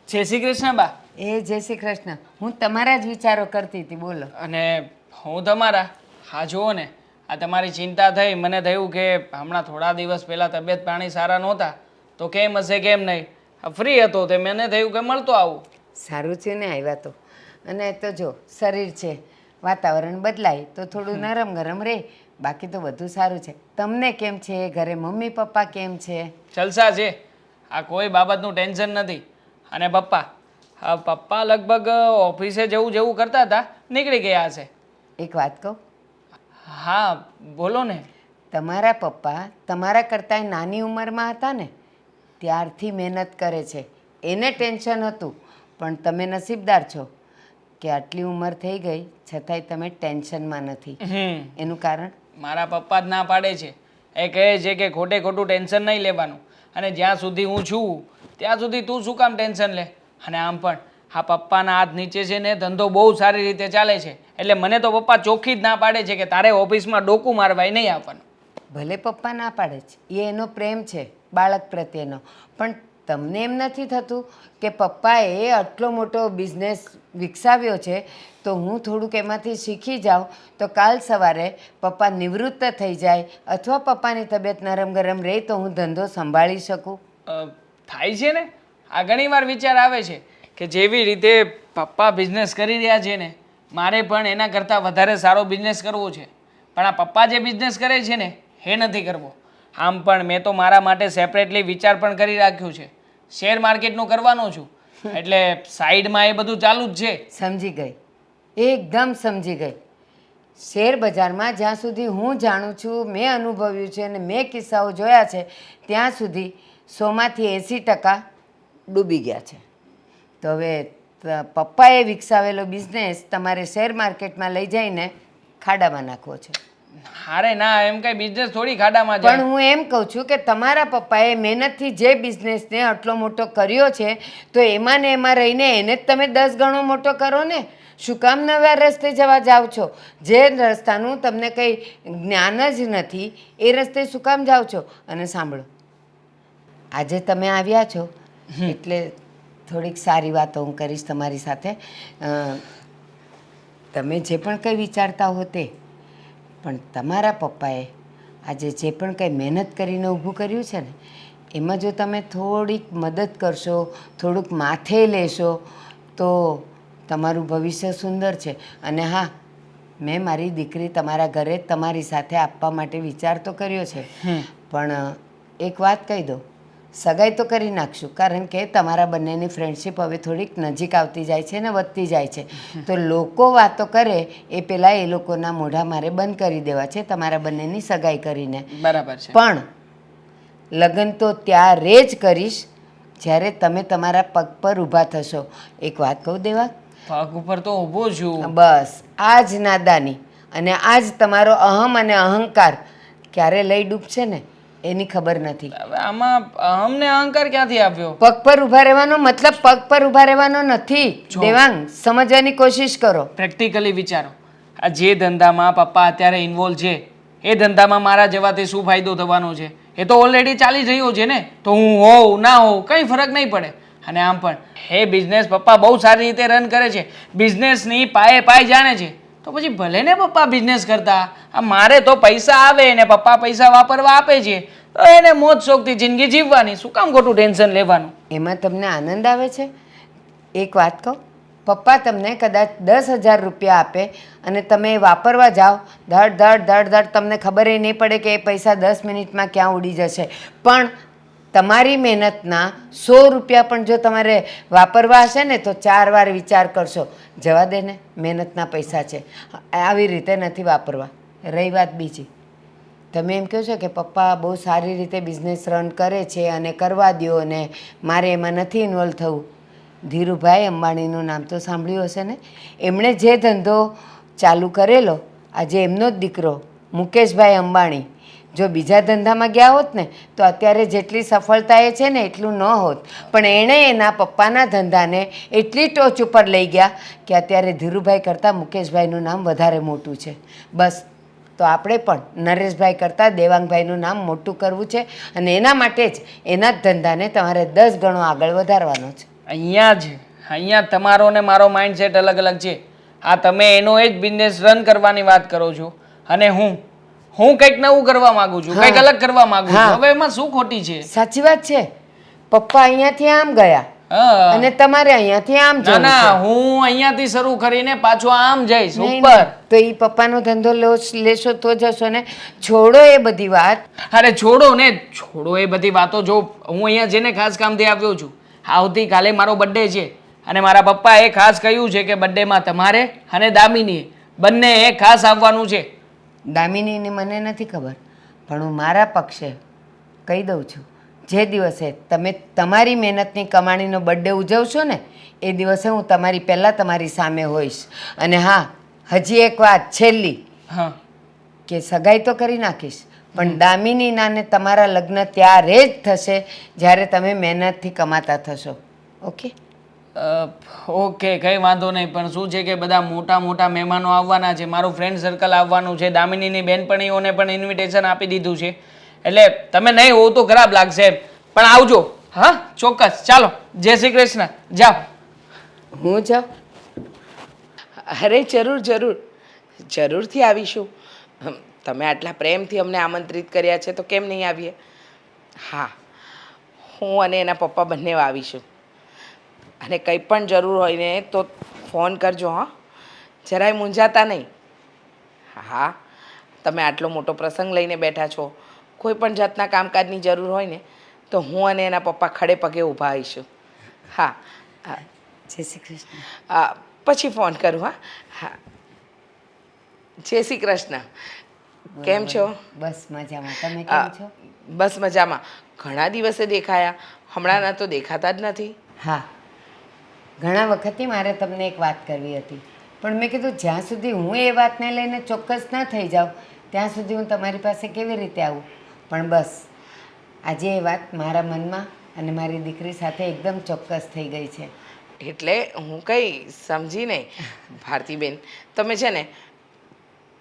[SPEAKER 3] જય શ્રી કૃષ્ણ બા.
[SPEAKER 5] એ જય શ્રી કૃષ્ણ. હું તમારા જ વિચારો કરતી હતી, બોલો.
[SPEAKER 3] અને હું તમારા હા જુઓ ને, આ તમારી ચિંતા થઈ, મને થયું કે હમણાં થોડા દિવસ પહેલાં તબિયત પાણી સારા નહોતા તો કેમ હશે કેમ નહીં, ફ્રી હતો તે મને થયું કે મળતો આવું.
[SPEAKER 5] સારું છે ને આવ્યા તો. અને તો જો શરીર છે, વાતાવરણ બદલાય તો થોડું નરમ ગરમ રહે, બાકી તો બધું સારું છે. તમને કેમ છે? ઘરે મમ્મી પપ્પા કેમ છે?
[SPEAKER 3] જલસા છે, આ કોઈ બાબતનું ટેન્શન નથી. અને પપ્પા, હા પપ્પા લગભગ ઓફિસે જવું જેવું કરતા હતા, નીકળી ગયા હશે.
[SPEAKER 5] એક વાત કહું,
[SPEAKER 3] હા બોલો ને.
[SPEAKER 5] તમારા પપ્પા તમારા કરતાંય નાની ઉંમરમાં હતા ને ત્યારથી મહેનત કરે છે. એને ટેન્શન હતું, પણ તમે નસીબદાર છો કે આટલી ઉંમર થઈ ગઈ છતાંય તમે ટેન્શનમાં નથી. એનું કારણ?
[SPEAKER 3] મારા પપ્પા જ ના પાડે છે. એ કહે છે કે ખોટે ખોટું ટેન્શન નહીં લેવાનું, અને જ્યાં સુધી હું છું ત્યાં સુધી તું શું કામ ટેન્શન લે. અને આમ પણ હા પપ્પાના હાથ નીચે છે ને ધંધો બહુ સારી રીતે ચાલે છે, એટલે મને તો પપ્પા ચોખ્ખી જ ના પાડે છે કે તારે ઓફિસમાં ડોકું મારવાય નહીં આપવાનું.
[SPEAKER 5] ભલે પપ્પા ના પાડે છે, એ એનો પ્રેમ છે બાળક પ્રત્યેનો, પણ તમને એમ નથી થતું કે પપ્પાએ આટલો મોટો બિઝનેસ વિકસાવ્યો છે તો હું થોડુંક એમાંથી શીખી જાઉં તો કાલ સવારે પપ્પા નિવૃત્ત થઈ જાય અથવા પપ્પાની તબિયત નરમ ગરમ રહે તો હું ધંધો સંભાળી શકું.
[SPEAKER 3] થાય છે ને, આ ઘણીવાર વિચાર આવે છે કે જેવી રીતે પપ્પા બિઝનેસ કરી રહ્યા છે ને, મારે પણ એના કરતાં વધારે સારો બિઝનેસ કરવો છે. પણ આ પપ્પા જે બિઝનેસ કરે છે ને એ નથી કરવો. આમ પણ મેં તો મારા માટે સેપરેટલી વિચાર પણ કરી રાખ્યું છે. શેર માર્કેટનું કરવાનો છું, એટલે સાઈડમાં એ બધું ચાલુ જ છે.
[SPEAKER 5] સમજી ગઈ, એકદમ સમજી ગઈ. શેર બજારમાં જ્યાં સુધી હું જાણું છું, મેં અનુભવ્યું છે અને મેં કિસ્સાઓ જોયા છે ત્યાં સુધી 100માંથી 80% ડૂબી ગયા છે. તો હવે પપ્પાએ વિકસાવેલો બિઝનેસ તમારે શેર માર્કેટમાં લઈ જઈને ખાડામાં નાખવો છે.
[SPEAKER 3] હારે ના, એમ કઈ બિઝનેસ થોડી ખાડામાં
[SPEAKER 5] પણ
[SPEAKER 3] જાય.
[SPEAKER 5] હું એમ કહું છું કે તમારા પપ્પાએ મહેનતથી જે બિઝનેસને આટલો મોટો કર્યો છે તો એમાં ને એમાં રહીને એને જ તમે 10 ગણો મોટો કરો ને. શું કામ નવા રસ્તે જવા જાઓ છો? જે રસ્તાનું તમને કંઈ જ્ઞાન જ નથી એ રસ્તે શું કામ જાઓ છો? અને સાંભળો, આજે તમે આવ્યા છો એટલે થોડીક સારી વાતો હું કરીશ તમારી સાથે. તમે જે પણ કંઈ વિચારતા હો તે, પણ તમારા પપ્પાએ આજે જે પણ કંઈ મહેનત કરીને ઊભું કર્યું છે ને એમાં જો તમે થોડીક મદદ કરશો, થોડુંક માથે લેશો તો તમારું ભવિષ્ય સુંદર છે. અને હા, મેં મારી દીકરી તમારા ઘરે તમારી સાથે આપવા માટે વિચાર તો કર્યો છે, પણ એક વાત કહી દો, સગાઈ તો કરી નાખશું, કારણ કે તમારા બંનેની ફ્રેન્ડશિપ હવે થોડીક નજીક આવતી જાય છે ને વધતી જાય છે. તો લોકો વાતો કરે એ પહેલાં એ લોકોના મોઢા મારે બંધ કરી દેવા છે તમારા બંનેની સગાઈ કરીને.
[SPEAKER 3] બરાબર છે.
[SPEAKER 5] પણ લગ્ન તો ત્યારે જ કરીશ જ્યારે તમે તમારા પગ પર ઊભા થશો. એક વાત કહું દેવા,
[SPEAKER 3] પગ ઉપર તો ઊભો છું.
[SPEAKER 5] બસ આ જ નાદાની અને આ જ તમારો અહમ અને અહંકાર ક્યારે લઈ ડૂબશે ને એની ખબર નથી.
[SPEAKER 3] હવે આમાં અમને અહંકાર ક્યાંથી આવ્યો?
[SPEAKER 5] પગ પર ઊભા રહેવાનો મતલબ પગ પર ઊભા રહેવાનો નથી દેવાંગ, સમજવાની કોશિશ કરો.
[SPEAKER 3] પ્રેક્ટિકલી વિચારો, આ જે ધંધામાં પપ્પા અત્યારે ઇન્વોલ્વ છે એ ધંધામાં મારા જવાથી શું ફાયદો થવાનો છે? એ તો ઓલરેડી ચાલી રહ્યો છે ને, તો હું હોઉં ના હોઉં કંઈ ફરક નહીં પડે. અને આમ પણ એ બિઝનેસ પપ્પા બહુ સારી રીતે રન કરે છે, બિઝનેસની પાયે જાણે છે. તો પછી ભલે ને પપ્પા બિઝનેસ કરતા, આ મારે તો પૈસા આવે ને પપ્પા પૈસા વાપરવા આપે છે, તો એને મોજ શોખથી જિંદગી જીવવાની, શું કામ ખોટું ટેન્શન લેવાનું?
[SPEAKER 5] એમાં તમને આનંદ આવે છે? એક વાત કહું, પપ્પા તમને કદાચ 10,000 રૂપિયા આપે અને તમે એ વાપરવા જાઓ, ધડ ધડ ધડ ધડ તમને ખબર ય નહીં પડે કે એ પૈસા 10 મિનિટમાં ક્યાં ઉડી જશે. પણ તમારી મહેનતના 100 રૂપિયા પણ જો તમારે વાપરવા હશે ને તો 4 વાર વિચાર કરશો. જવા દે ને, મહેનતના પૈસા છે, આવી રીતે નથી વાપરવા. રહી વાત બીજી, તમે એમ કહો છો કે પપ્પા બહુ સારી રીતે બિઝનેસ રન કરે છે અને કરવા દો અને મારે એમાં નથી ઇન્વોલ્વ થવું. ધીરુભાઈ અંબાણીનું નામ તો સાંભળ્યું હશે ને? એમણે જે ધંધો ચાલુ કરેલો, આજે એમનો જ દીકરો મુકેશભાઈ અંબાણી જો બીજા ધંધામાં ગયા હોત ને તો અત્યારે જેટલી સફળતા એ છે ને એટલું ન હોત, પણ એણે એના પપ્પાના ધંધાને એટલી ટોચ ઉપર લઈ ગયા કે અત્યારે ધીરુભાઈ કરતાં મુકેશભાઈનું નામ વધારે મોટું છે. બસ તો આપણે પણ નરેશભાઈ કરતાં દેવાંગભાઈનું નામ મોટું કરવું છે, અને એના માટે જ એના જ ધંધાને તમારે 10 ગણો આગળ વધારવાનો છે.
[SPEAKER 3] અહીંયા તમારો ને મારો માઇન્ડસેટ અલગ અલગ છે. હા, તમે એનો એ જ બિઝનેસ રન કરવાની વાત કરો છો, અને હું કંઈક નવું કરવા માંગુ છું, કંઈક અલગ કરવા માંગુ છું. હવે એમાં શું ખોટી છે?
[SPEAKER 5] સાચી વાત છે. પપ્પા અહીંયાથી આમ ગયા
[SPEAKER 3] હા.
[SPEAKER 5] અને તમારે અહીંયાથી આમ
[SPEAKER 3] ના
[SPEAKER 5] જવું છે.
[SPEAKER 3] ના, હું અહીંયાથી શરૂ કરીને પાછો આમ જઈશ
[SPEAKER 5] નહીં,
[SPEAKER 3] ઉપર.
[SPEAKER 5] નહીં. તો એ પપ્પાનો ધંધો લેશો તો જશો ને. છોડો એ બધી વાત.
[SPEAKER 3] અરે છોડો એ બધી વાતો. જો હું અહીંયા જેને ખાસ કામથી આવ્યો છું, આવતીકાલે મારો બર્થડે છે, અને મારા પપ્પાએ ખાસ કહ્યું છે કે બર્થડેમાં તમારે અને દામિનીએ બંનેએ ખાસ આવવાનું છે.
[SPEAKER 5] દામિનીને મને નથી ખબર, પણ હું મારા પક્ષે કહી દઉં છું, જે દિવસે તમે તમારી મહેનતની કમાણીનો બર્થડે ઉજવશો ને એ દિવસે હું તમારી પહેલાં તમારી સામે હોઈશ. અને હા, હજી એક વાત છેલ્લી,
[SPEAKER 3] હા,
[SPEAKER 5] કે સગાઈ તો કરી નાખીશ, પણ દામિનીના ને તમારા લગ્ન ત્યારે જ થશે જ્યારે તમે મહેનતથી કમાતા થશો. ઓકે?
[SPEAKER 3] ઓકે, કંઈ વાંધો નહીં. પણ શું છે કે બધા મોટા મોટા મહેમાનો આવવાના છે, મારું ફ્રેન્ડ સર્કલ આવવાનું છે, દામિનીની બેનપણીઓને પણ ઇન્વિટેશન આપી દીધું છે, એટલે તમે નહીં હોવ તો ખરાબ લાગશે, પણ આવજો. હા, ચોક્કસ. ચાલો, જય શ્રી કૃષ્ણ. જાઓ.
[SPEAKER 5] હું જાઉં?
[SPEAKER 2] અરે જરૂર જરૂર, જરૂરથી આવીશું. તમે આટલા પ્રેમથી અમને આમંત્રિત કર્યા છે તો કેમ નહીં આવીએ? હા, હું અને એના પપ્પા બંને આવીશું. અને કંઈ પણ જરૂર હોય ને તો ફોન કરજો. હા, જરાય મૂંઝાતા નહીં. હા, તમે આટલો મોટો પ્રસંગ લઈને બેઠા છો, કોઈ પણ જાતના કામકાજની જરૂર હોય ને તો હું અને એના પપ્પા ખડે પગે ઊભા આવીશું. હા,
[SPEAKER 5] જય શ્રી કૃષ્ણ.
[SPEAKER 2] પછી ફોન કરું. હા હા, જય શ્રી કૃષ્ણ. કેમ છો?
[SPEAKER 5] બસ મજામાં. તમે કેમ છો?
[SPEAKER 2] બસ મજામાં. ઘણા દિવસે દેખાયા, હમણાંના તો દેખાતા જ નથી.
[SPEAKER 5] હા, ઘણા વખતથી મારે તમને એક વાત કરવી હતી, પણ મેં કીધું જ્યાં સુધી હું એ વાતને લઈને ચોક્કસ ન થઈ જાઉં ત્યાં સુધી હું તમારી પાસે કેવી રીતે આવું. પણ બસ આજે એ વાત મારા મનમાં અને મારી દીકરી સાથે એકદમ ચોક્કસ થઈ ગઈ છે.
[SPEAKER 2] એટલે હું કંઈ સમજી નહીં. ભારતીબેન, તમે છે ને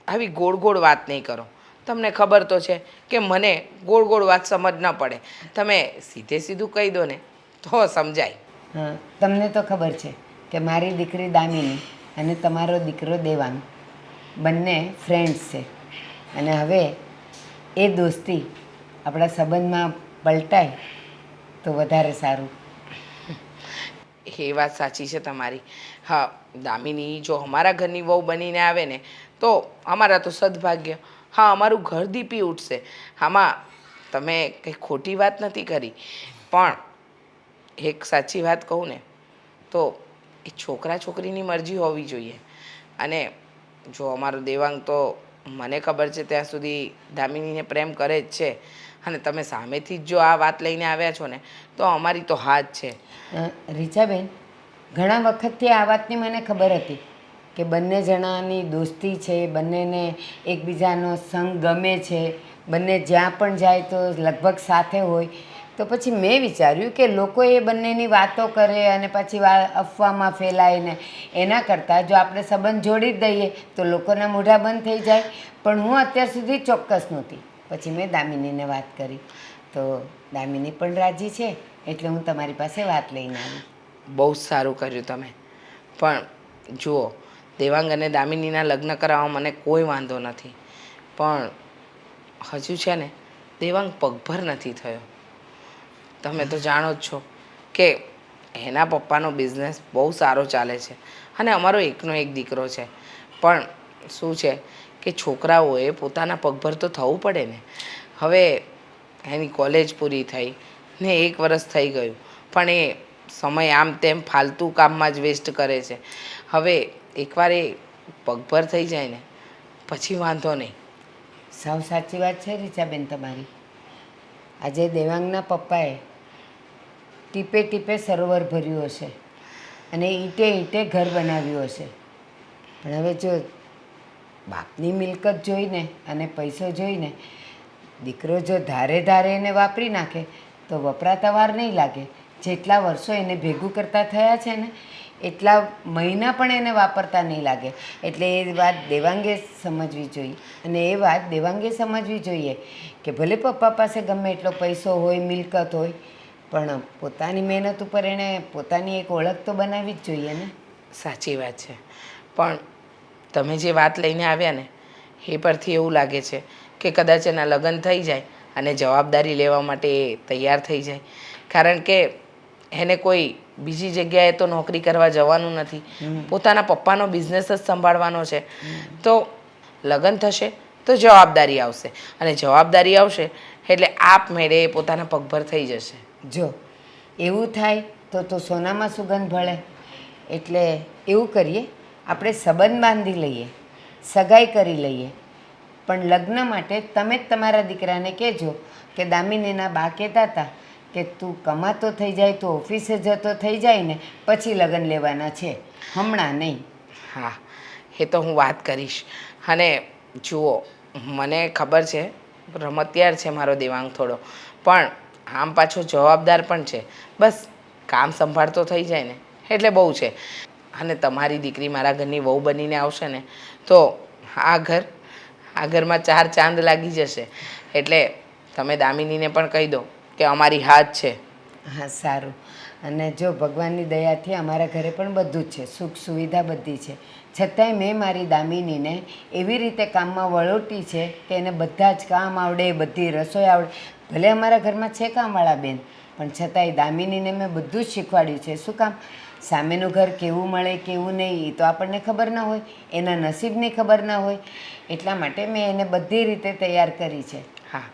[SPEAKER 2] આવી ગોળ ગોળ વાત નહીં કરો. તમને ખબર તો છે કે મને ગોળ ગોળ વાત સમજ ન પડે. તમે સીધે સીધું કહી દો ને તો સમજાય.
[SPEAKER 5] હા, તમને તો ખબર છે કે મારી દીકરી દામિની અને તમારો દીકરો દેવાંગ બંને ફ્રેન્ડ્સ છે, અને હવે એ દોસ્તી આપણા સંબંધમાં પલટાય તો વધારે સારું.
[SPEAKER 2] એ વાત સાચી છે તમારી. હા, દામિની જો અમારા ઘરની વહુ બનીને આવે ને તો અમારા તો સદભાગ્ય. હા, અમારું ઘર દીપી ઉઠશે. આમાં તમે કંઈ ખોટી વાત નથી કરી, પણ એક સાચી વાત કહું ને તો એ છોકરા છોકરીની મરજી હોવી જોઈએ. અને જો અમારો દેવાંગ તો મને ખબર છે ત્યાં સુધી દામિનીને પ્રેમ કરે જ છે, અને તમે સામેથી જ જો આ વાત લઈને આવ્યા છો ને તો અમારી તો હાથ છે.
[SPEAKER 5] રીચાબેન, ઘણા વખતથી આ વાતની મને ખબર હતી કે બંને જણાની દોસ્તી છે, બંનેને એકબીજાનો સંગ ગમે છે, બંને જ્યાં પણ જાય તો લગભગ સાથે હોય. તો પછી મેં વિચાર્યું કે લોકો એ બંનેની વાતો કરે અને પછી અફવામાં ફેલાય ને એના કરતાં જો આપણે સંબંધ જોડી જ દઈએ તો લોકોના મોઢા બંધ થઈ જાય. પણ હું અત્યાર સુધી ચોક્કસ નહોતી. પછી મેં દામિનીને વાત કરી તો દામિની પણ રાજી છે, એટલે હું તમારી પાસે વાત લઈને આવી.
[SPEAKER 2] બહુ જ સારું કર્યું તમે. પણ જુઓ, દેવાંગ અને દામિનીના લગ્ન કરાવવામાં મને કોઈ વાંધો નથી, પણ હજુ છે ને દેવાંગ પગભર નથી થયો. તમે તો જાણો જ છો કે એના પપ્પાનો બિઝનેસ બહુ સારો ચાલે છે, અને અમારો એકનો એક દીકરો છે. પણ શું છે કે છોકરાઓએ પોતાના પગભર તો થવું પડે ને. હવે એની કોલેજ પૂરી થઈ ને 1 વર્ષ થઈ ગયું, પણ એ સમય આમ તેમ ફાલતુ કામમાં જ વેસ્ટ કરે છે. હવે એકવાર એ પગભર થઈ જાય ને પછી વાંધો નહીં.
[SPEAKER 5] સાવ સાચી વાત છે રીચાબેન તમારી. આજે દેવાંગના પપ્પાએ ટીપે ટીપે સરોવર ભર્યું હશે અને ઈંટે ઈંટે ઘર બનાવ્યું હશે, પણ હવે જો બાપની મિલકત જોઈને અને પૈસો જોઈને દીકરો જો ધારે ધારે એને વાપરી નાખે તો વપરાતા વાર નહીં લાગે. જેટલા વર્ષો એને ભેગું કરતા થયા છે ને એટલા મહિના પણ એને વાપરતા નહીં લાગે. એટલે એ વાત દેવાંગે સમજવી જોઈએ. અને એ વાત દેવાંગે સમજવી જોઈએ કે ભલે પપ્પા પાસે ગમે એટલો પૈસો હોય, મિલકત હોય, પણ પોતાની મહેનત ઉપર એણે પોતાની એક ઓળખ તો બનાવવી જ જોઈએ ને.
[SPEAKER 2] સાચી વાત છે, પણ તમે જે વાત લઈને આવ્યા ને એ પરથી એવું લાગે છે કે કદાચ એના લગ્ન થઈ જાય અને જવાબદારી લેવા માટે એ તૈયાર થઈ જાય. કારણ કે એને કોઈ બીજી જગ્યાએ તો નોકરી કરવા જવાનું નથી, પોતાના પપ્પાનો બિઝનેસ જ સંભાળવાનો છે. તો લગ્ન થશે તો જવાબદારી આવશે, અને જવાબદારી આવશે એટલે આપમેળે એ પોતાના પગભર થઈ જશે.
[SPEAKER 5] જો એવું થાય તો સોનામાં સુગંધ ભળે. એટલે એવું કરીએ, આપણે સંબંધ બાંધી લઈએ, સગાઈ કરી લઈએ, પણ લગ્ન માટે તમે જ તમારા દીકરાને કહેજો કે દામિનીના બા કહેતા હતા કે તું કમાતો થઈ જાય, તું ઓફિસે જતો થઈ જાય ને પછી લગ્ન લેવાના છે, હમણાં નહીં.
[SPEAKER 2] હા, એ તો હું વાત કરીશ. અને જુઓ, મને ખબર છે રમતિયાર છે મારો દેવાંગ થોડો, પણ આમ પાછો જવાબદાર પણ છે. બસ કામ સંભાળતો થઈ જાય ને એટલે બહુ છે. અને તમારી દીકરી મારા ઘરની વહુ બનીને આવશે ને તો આ ઘરમાં 4 ચાંદ લાગી જશે. એટલે તમે દામિનીને પણ કહી દો કે અમારી હાથ છે.
[SPEAKER 5] હા, સારું. અને જો ભગવાનની દયાથી અમારા ઘરે પણ બધું જ છે, સુખ સુવિધા બધી છે. છતાંય મેં મારી દામિનીને એવી રીતે કામમાં વળોટી છે કે એને બધા જ કામ આવડે, બધી રસોઈ આવડે. ભલે અમારા ઘરમાં છે કામવાળા બેન, પણ છતાંય દામિનીને મેં બધું જ શીખવાડ્યું છે. શું કામ? સામેનું ઘર કેવું મળે કેવું નહીં એ તો આપણને ખબર ના હોય, એના નસીબની ખબર ના હોય. એટલા માટે મેં એને બધી રીતે તૈયાર કરી છે.
[SPEAKER 2] હા,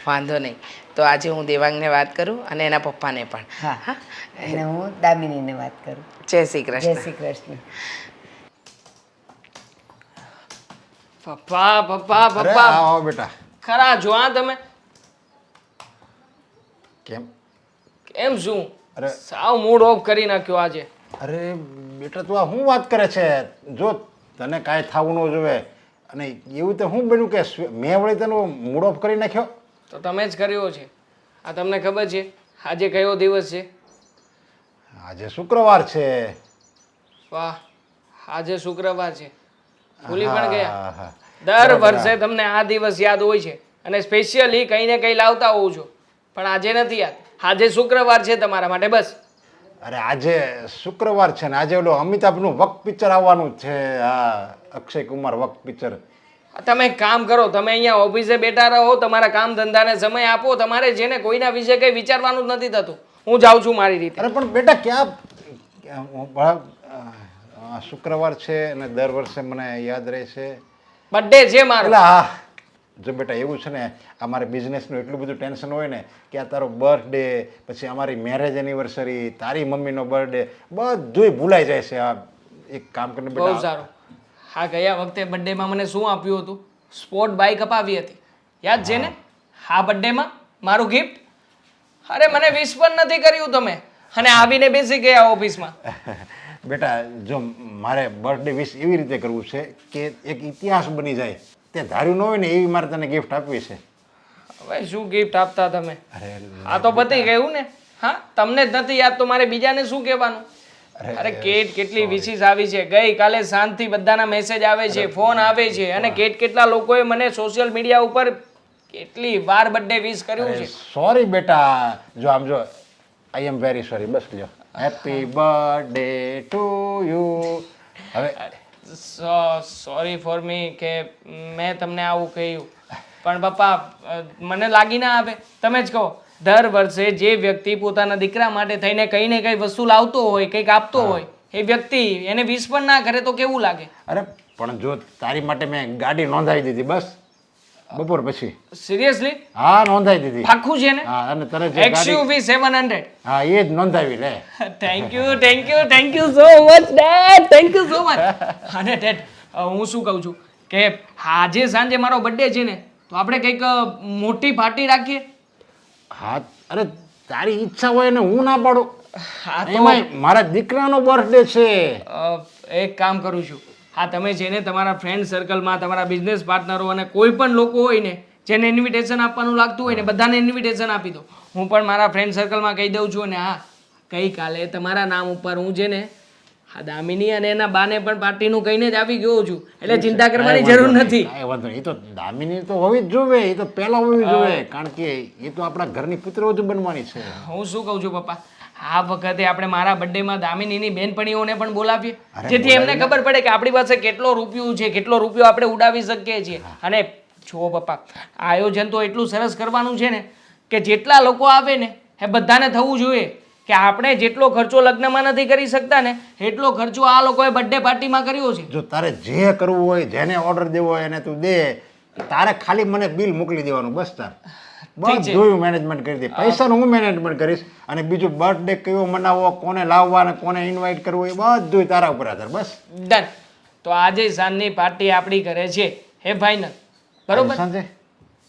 [SPEAKER 2] વાંધો નહીં. તો આજે હું દેવાંગને વાત કરું અને એના પપ્પાને પણ.
[SPEAKER 5] હા, અને હું દામિનીને વાત કરું.
[SPEAKER 2] જય શ્રી
[SPEAKER 5] જય
[SPEAKER 2] કૃષ્ણ.
[SPEAKER 5] શ્રી કૃષ્ણ.
[SPEAKER 3] પપ્પા પપ્પા
[SPEAKER 1] અરે
[SPEAKER 3] પપ્પા
[SPEAKER 1] આવો બેટા.
[SPEAKER 3] ખરા જો આ તમે
[SPEAKER 1] કેમ?
[SPEAKER 3] કેમ શું
[SPEAKER 1] અરે.
[SPEAKER 3] સાવ મૂડ ઓફ કરી નાખ્યો આજે.
[SPEAKER 1] અરે બેટા, તું આ શું વાત કરે છે? જો તને કાંઈ થવું ન જોઈએ, અને એવું તો શું બન્યું કે મેં વળી તને મૂડ ઓફ કરી નાખ્યો?
[SPEAKER 3] તો તમે જ કર્યો છે. આ તમને ખબર છે આજે કયો દિવસ છે?
[SPEAKER 1] આજે શુક્રવાર છે.
[SPEAKER 3] વાહ, આજે શુક્રવાર છે. ભૂલી પણ ગયા.
[SPEAKER 1] હા, હા.
[SPEAKER 3] દર વર્ષે તમને આ દિવસ યાદ હોય છે અને સ્પેશિયલી કંઈ ને કંઈ લાવતા હોઉં છો, પણ આજે નથી યાદ. આજે શુક્રવાર છે તમારા માટે બસ.
[SPEAKER 1] અરે આજે શુક્રવાર છે ને આજે ઓલું અમિતાભનું વક પિક્ચર આવવાનું જ છે. હા, અક્ષય કુમાર વક પિક્ચર.
[SPEAKER 3] તમે એક કામ કરો, તમે અહીંયા ઓફિસે બેઠા રહો, તમારા કામ ધંધાને સમય આપો. તમારે જેને કોઈના વિશે કંઈ વિચારવાનું જ નથી થતું. હું જાઉં છું મારી રીતે.
[SPEAKER 1] અરે પણ બેટા ક્યાં શુક્રવાર છે અને દર વર્ષે મને યાદ રહે છે.
[SPEAKER 3] બર્થડે છે મારો.
[SPEAKER 1] એટલે હા, જો બેટા એવું છે ને, અમારે બિઝનેસનું એટલું બધું ટેન્શન હોય ને કે આ તારો બર્થડે, પછી અમારી મેરેજ એનિવર્સરી, તારી મમ્મીનો બર્થડે, બધુંય ભૂલાઈ જાય છે. આ એક કામ કરીને
[SPEAKER 3] બહુ
[SPEAKER 1] બેટા.
[SPEAKER 3] સારું. હા, ગયા વખતે બર્થડેમાં મને શું આપ્યું હતું? સ્પોર્ટ બાઇક અપાવી હતી, યાદ છે ને? હા, બર્થડેમાં મારું ગિફ્ટ. અરે મને વિશ પણ નથી કર્યું તમે, અને આવીને બેસી ગયા ઓફિસમાં.
[SPEAKER 1] બેટા જો મારે બર્થડે વિશ એવી રીતે કરવું છે કે એક ઇતિહાસ બની જાય, તે ધાર્યું ન હોય ને એવી મારે તને ગિફ્ટ આપવી છે.
[SPEAKER 3] હવે શું ગિફ્ટ આપતા તમે?
[SPEAKER 1] અરે
[SPEAKER 3] આ તો પતી ગયું ને. હા, તમને જ નથી યાદ તો મારે બીજાને શું કહેવાનું? અરે કેટલી વિશીસ આવી છે. ગઈકાલે શાંતિ બધાના મેસેજ આવે છે, ફોન આવે છે, અને કેટલા લોકોએ મને સોશિયલ મીડિયા ઉપર કેટલી વાર બર્થડે વિશ કર્યું છે.
[SPEAKER 1] સોરી બેટા, જો આમ જો, આઈ એમ વેરી સોરી. બસ લ્યો, હેપી બર્થડે ટુ યુ. હવે
[SPEAKER 3] સોરી ફોર મી કે મેં તમને આવું કહ્યું, પણ પપ્પા મને લાગી ના આવે. તમે જ કહો, દર વર્ષે જે વ્યક્તિ પોતાના દીકરા માટે થઈને કંઈ ને કંઈ વસ્તુ લાવતો હોય, કંઈક આપતો હોય, એ વ્યક્તિ એને વિશ પણ ના કરે તો કેવું લાગે?
[SPEAKER 1] અરે પણ જો તારી માટે મેં ગાડી નોંધાવી દીધી બસ બપોર પછી.
[SPEAKER 3] સિરિયસલી?
[SPEAKER 1] હા, નોંધાવી દીધી.
[SPEAKER 3] પાક્કું છે ને?
[SPEAKER 1] હા, અને તને જે ગાડી,
[SPEAKER 3] XUV 700.
[SPEAKER 1] હા એ જ નોંધાવી લે.
[SPEAKER 3] Thank you so much dad, thank you so much. અને ડેડ, હું શું કહું છું કે આજે સાંજે મારો બર્થડે છે ને, તો આપણે કંઈક મોટી પાર્ટી રાખીએ.
[SPEAKER 1] હા, અરે તારી ઈચ્છા હોય ને હું ના પાડું.
[SPEAKER 3] હા તો
[SPEAKER 1] એમાંય મારા દીકરાનો બર્થડે છે.
[SPEAKER 3] એક કામ કરું છું. હા, તમે છે ને તમારા ફ્રેન્ડ સર્કલમાં તમારા બિઝનેસ પાર્ટનરો અને કોઈ પણ લોકો હોય ને જેને ઇન્વિટેશન આપવાનું લાગતું હોય ને બધાને ઇન્વિટેશન આપી દો. હું પણ મારા ફ્રેન્ડ સર્કલમાં કહી દઉં છું. અને હા, ગઈકાલે તમારા નામ ઉપર હું છે ને હા દામિની અને એના બાને પણ પાર્ટીનું કહીને જ આવી ગયો છું. એટલે ચિંતા કરવાની જરૂર નથી.
[SPEAKER 1] કાંઈ વાંધો નહીં. એ તો દામિની તો હોવી જ જોવે, એ તો પહેલા હોવી જોઈએ, કારણ કે એ તો આપણા ઘરની પુત્રવધુ બનવાની છે.
[SPEAKER 3] હું શું કહું છું પપ્પા, આ વખતે આપણે મારા બર્થડેમાં દામિનીની બેનપણીઓને પણ બોલાવીએ, જેથી એમને ખબર પડે કે આપણી પાસે કેટલો રૂપિયો છે, કેટલો રૂપિયો આપણે ઉડાવી શકીએ છીએ. અને જુઓ પપ્પા, આયોજન તો એટલું સરસ કરવાનું છે ને કે જેટલા લોકો આવે ને એ બધાને થવું જોઈએ કે આપણે જેટલો ખર્ચો લગ્નમાં નથી કરી શકતા ને એટલો ખર્ચો આ લોકોએ બર્થડે પાર્ટીમાં કર્યો છે.
[SPEAKER 1] જો તારે જે કરવું હોય, જેને ઓર્ડર દેવો હોય એને તું દે, તારે ખાલી મને બિલ મોકલી દેવાનું, બસ. તાર બધું મેનેજમેન્ટ કરી દે, પૈસાનું હું મેનેજમેન્ટ કરીશ, અને બીજું બર્થડે કયો મનાવવો, કોને લાવવા અને કોને ઇન્વાઇટ કરવું એ બધું તારા ઉપર આધાર. બસ
[SPEAKER 3] ડન. તો આજે સાંજની પાર્ટી આપણી કરે છે, હે ફાઇનલ? બરોબર.
[SPEAKER 1] સાંજે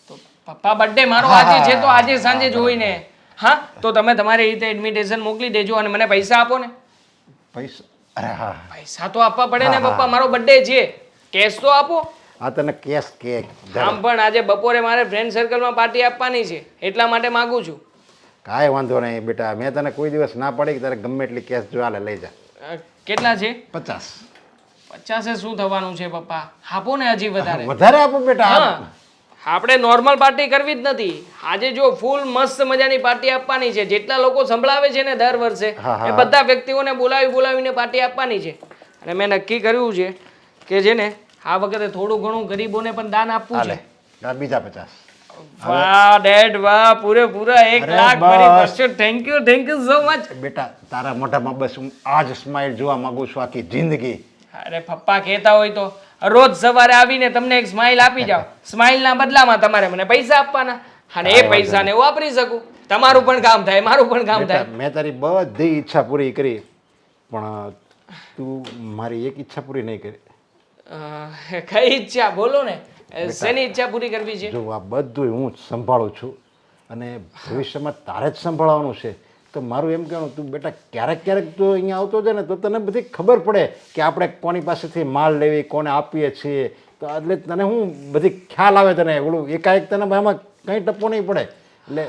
[SPEAKER 3] તો પપ્પા બર્થડે મારો આજે છે તો આજે સાંજે જ હોય ને. હા, તો તમે તમારી રીતે ઇન્વિટેશન મોકલી દેજો અને મને પૈસા આપો ને.
[SPEAKER 1] પૈસા? અરે હા,
[SPEAKER 3] પૈસા તો આપવા પડે ને પપ્પા, મારો બર્થડે છે, કેશ તો આપો.
[SPEAKER 1] આ તને કેશ કે
[SPEAKER 3] આમ પણ આજે બપોરે મારે ફ્રેન્ડ સર્કલમાં પાર્ટી આપવાની છે, એટલા માટે માંગુ છું.
[SPEAKER 1] કાંઈ વાંધો નહીં બેટા, મેં તને કોઈ દિવસ ના પાડી કે તારે ગમે એટલી કેશ જો હાલે લઈ જા.
[SPEAKER 3] કેટલા છે?
[SPEAKER 1] 50.
[SPEAKER 3] 50 શું થવાનું છે પપ્પા, આપો ને હજી વધારે.
[SPEAKER 1] વધારે આપો બેટા.
[SPEAKER 3] હા, આપણે નોર્મલ પાર્ટી કરવી જ નથી. આજે જો ફૂલ મસ્ત મજાની પાર્ટી આપવાની છે, જેટલા લોકો સંભળાવે છે ને દર વર્ષે એ બધા વ્યક્તિઓને બોલાવીને પાર્ટી આપવાની છે. અને મેં નક્કી કર્યું છે કે છે ને આ વખતે થોડું ઘણું ગરીબોને પણ દાન આપવું છે.
[SPEAKER 1] હાલે, બીજા 50.
[SPEAKER 3] વાહ ડેડ વાહ, પૂરેપૂરા 1 લાખ ભરી દર્શો. Thank you so much.
[SPEAKER 1] બેટા તારા મોઢામાં બસ હું આ જ સ્માઈલ જોવા માંગુ છું આખી જિંદગી.
[SPEAKER 3] અરે પપ્પા કહેતા હોય તો રોજ સવારે આવીને તમને એક સ્માઈલ આપી જાવ, સ્માઈલના બદલામાં તમારે મને પૈસા આપવાના, અને એ પૈસાને હું વાપરી શકું. તમારું પણ કામ થાય, મારું પણ કામ થાય.
[SPEAKER 1] મેં તારી બધી ઈચ્છા પૂરી કરી, પણ તું મારી એક ઈચ્છા પૂરી નહીં કરી.
[SPEAKER 3] કઈ ઈચ્છા બોલો ને, શેની ઈચ્છા પૂરી કરવી છે?
[SPEAKER 1] જો આ બધું હું જ સંભાળું છું અને ભવિષ્યમાં તારે જ સંભાળવાનું છે, તો મારું એમ કહેવાનું, તું બેટા ક્યારેક તો અહીંયા આવતો છે ને તો તને બધી ખબર પડે કે આપણે કોની પાસેથી માલ લેવી, કોને આપીએ છીએ, તો એટલે તને હું બધી ખ્યાલ આવે તને. ઓલું એકાએક તને આમાં કંઈ ટપ્પો નહીં પડે. એટલે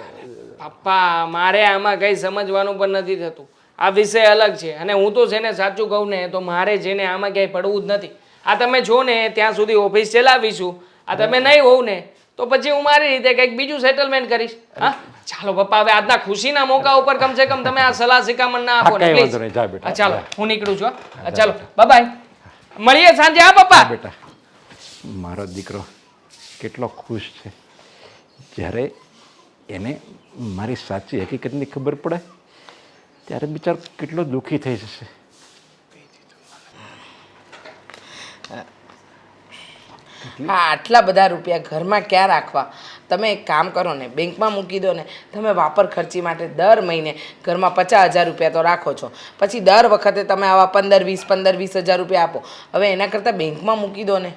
[SPEAKER 3] પપ્પા મારે આમાં કંઈ સમજવાનું પણ નથી થતું, આ વિષય અલગ છે. અને હું તો છે ને સાચું કહું ને તો મારે છે ને આમાં ક્યાંય પડવું જ નથી. આ તમે જો ને ત્યાં સુધી ઓફિસ ચલાવીશું, આ તમે નહીં હોવ ને તો પછી હું મારી રીતે કંઈક બીજું સેટલમેન્ટ કરીશ. હા ચાલો પપ્પા, હવે આજના ખુશીના મોકા ઉપર કમસે કમ તમે આ સલાહ શિખામણ ના આપો ને પ્લીઝ. ચાલો હું નીકળું છું. ચાલો બાય, મળીએ સાંજે. હા પપ્પા.
[SPEAKER 1] બેટા મારો દીકરો કેટલો ખુશ છે, જ્યારે એને મારી સાચી હકીકતની ખબર પડે ત્યારે બિચારો કેટલો દુઃખી થઈ જશે.
[SPEAKER 2] હા, આટલા બધા રૂપિયા ઘરમાં ક્યાં રાખવા? તમે એક કામ કરો ને, બેંકમાં મૂકી દો ને. તમે વાપર ખર્ચી માટે દર મહિને ઘરમાં 50,000 રૂપિયા તો રાખો છો, પછી દર વખતે તમે આવા 15-20,000 રૂપિયા આપો. હવે એના કરતાં બેંકમાં મૂકી દો ને.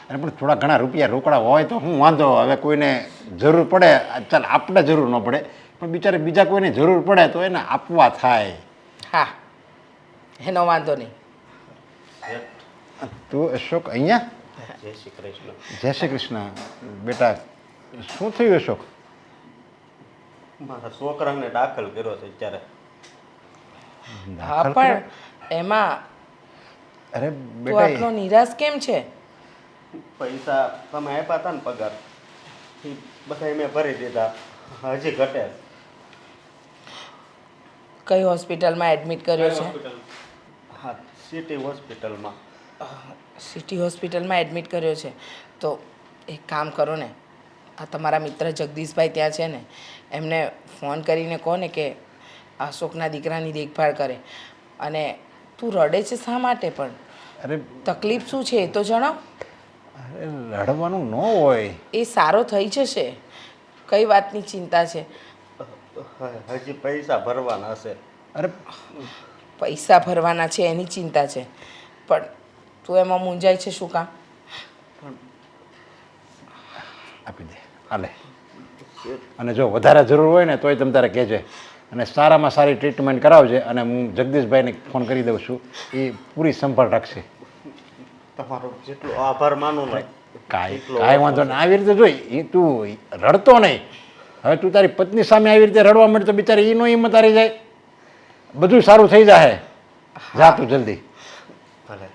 [SPEAKER 1] અને પણ થોડા ઘણા રૂપિયા રોકડા હોય તો હું વાંધો. હવે કોઈને જરૂર પડે, ચાલ આપણે જરૂર ન પડે, પણ બિચારે બીજા કોઈને જરૂર પડે તો એને આપવા થાય.
[SPEAKER 2] હા, એનો વાંધો નહીં.
[SPEAKER 1] તું અશોક અહીંયા? જય શ્રી કૃષ્ણ. બેટા શું થયું અશોક?
[SPEAKER 6] મારા છોકરાને દાખલ કર્યો છે અત્યારે.
[SPEAKER 2] હા, પણ એમાં
[SPEAKER 1] અરે
[SPEAKER 2] તું
[SPEAKER 1] બેટા
[SPEAKER 2] આટલો નિરાશ કેમ છે?
[SPEAKER 6] પૈસા તમે આપ્યા હતા ને પગાર, એ બધા મેં ભરી દીધા, હજી ઘટે.
[SPEAKER 2] કઈ હોસ્પિટલમાં એડમિટ કર્યો છે?
[SPEAKER 6] હા, સિટી હોસ્પિટલમાં.
[SPEAKER 2] સિટી હોસ્પિટલમાં એડમિટ કર્યો છે તો એક કામ કરો ને, આ તમારા મિત્ર જગદીશભાઈ ત્યાં છે ને, એમને ફોન કરીને કહો ને કે અશોકના દીકરાની દેખભાળ કરે. અને તું રડે છે શા માટે પણ?
[SPEAKER 1] અરે
[SPEAKER 2] તકલીફ શું છે એ તો જણાવ.
[SPEAKER 1] અરે રડવાનું ન હોય,
[SPEAKER 2] એ સારો થઈ જશે. કઈ વાતની ચિંતા છે?
[SPEAKER 6] હજી પૈસા ભરવાના હશે.
[SPEAKER 1] અરે
[SPEAKER 2] પૈસા ભરવાના છે એની ચિંતા છે, પણ તું એમાં મૂંઝાય છે શું કામ?
[SPEAKER 1] આપી દે, હાલે. અને જો વધારે જરૂર હોય ને તોય તમે તારે કહેજે, અને સારામાં સારી ટ્રીટમેન્ટ કરાવજે. અને હું જગદીશભાઈને ફોન કરી દઉં છું, એ પૂરી સંભાળ રાખશે.
[SPEAKER 6] તમારો જેટલો આભાર માનું ને
[SPEAKER 1] કાંઈ વાંધો નહીં. આવી રીતે જોઈ એ તું રડતો નહીં. હવે તું તારી પત્ની સામે આવી રીતે રડવા માંડે તો બિચારી એનો હિંમત હારી જાય. બધું સારું થઈ જાય. જા તું જલ્દી.
[SPEAKER 6] ભલે.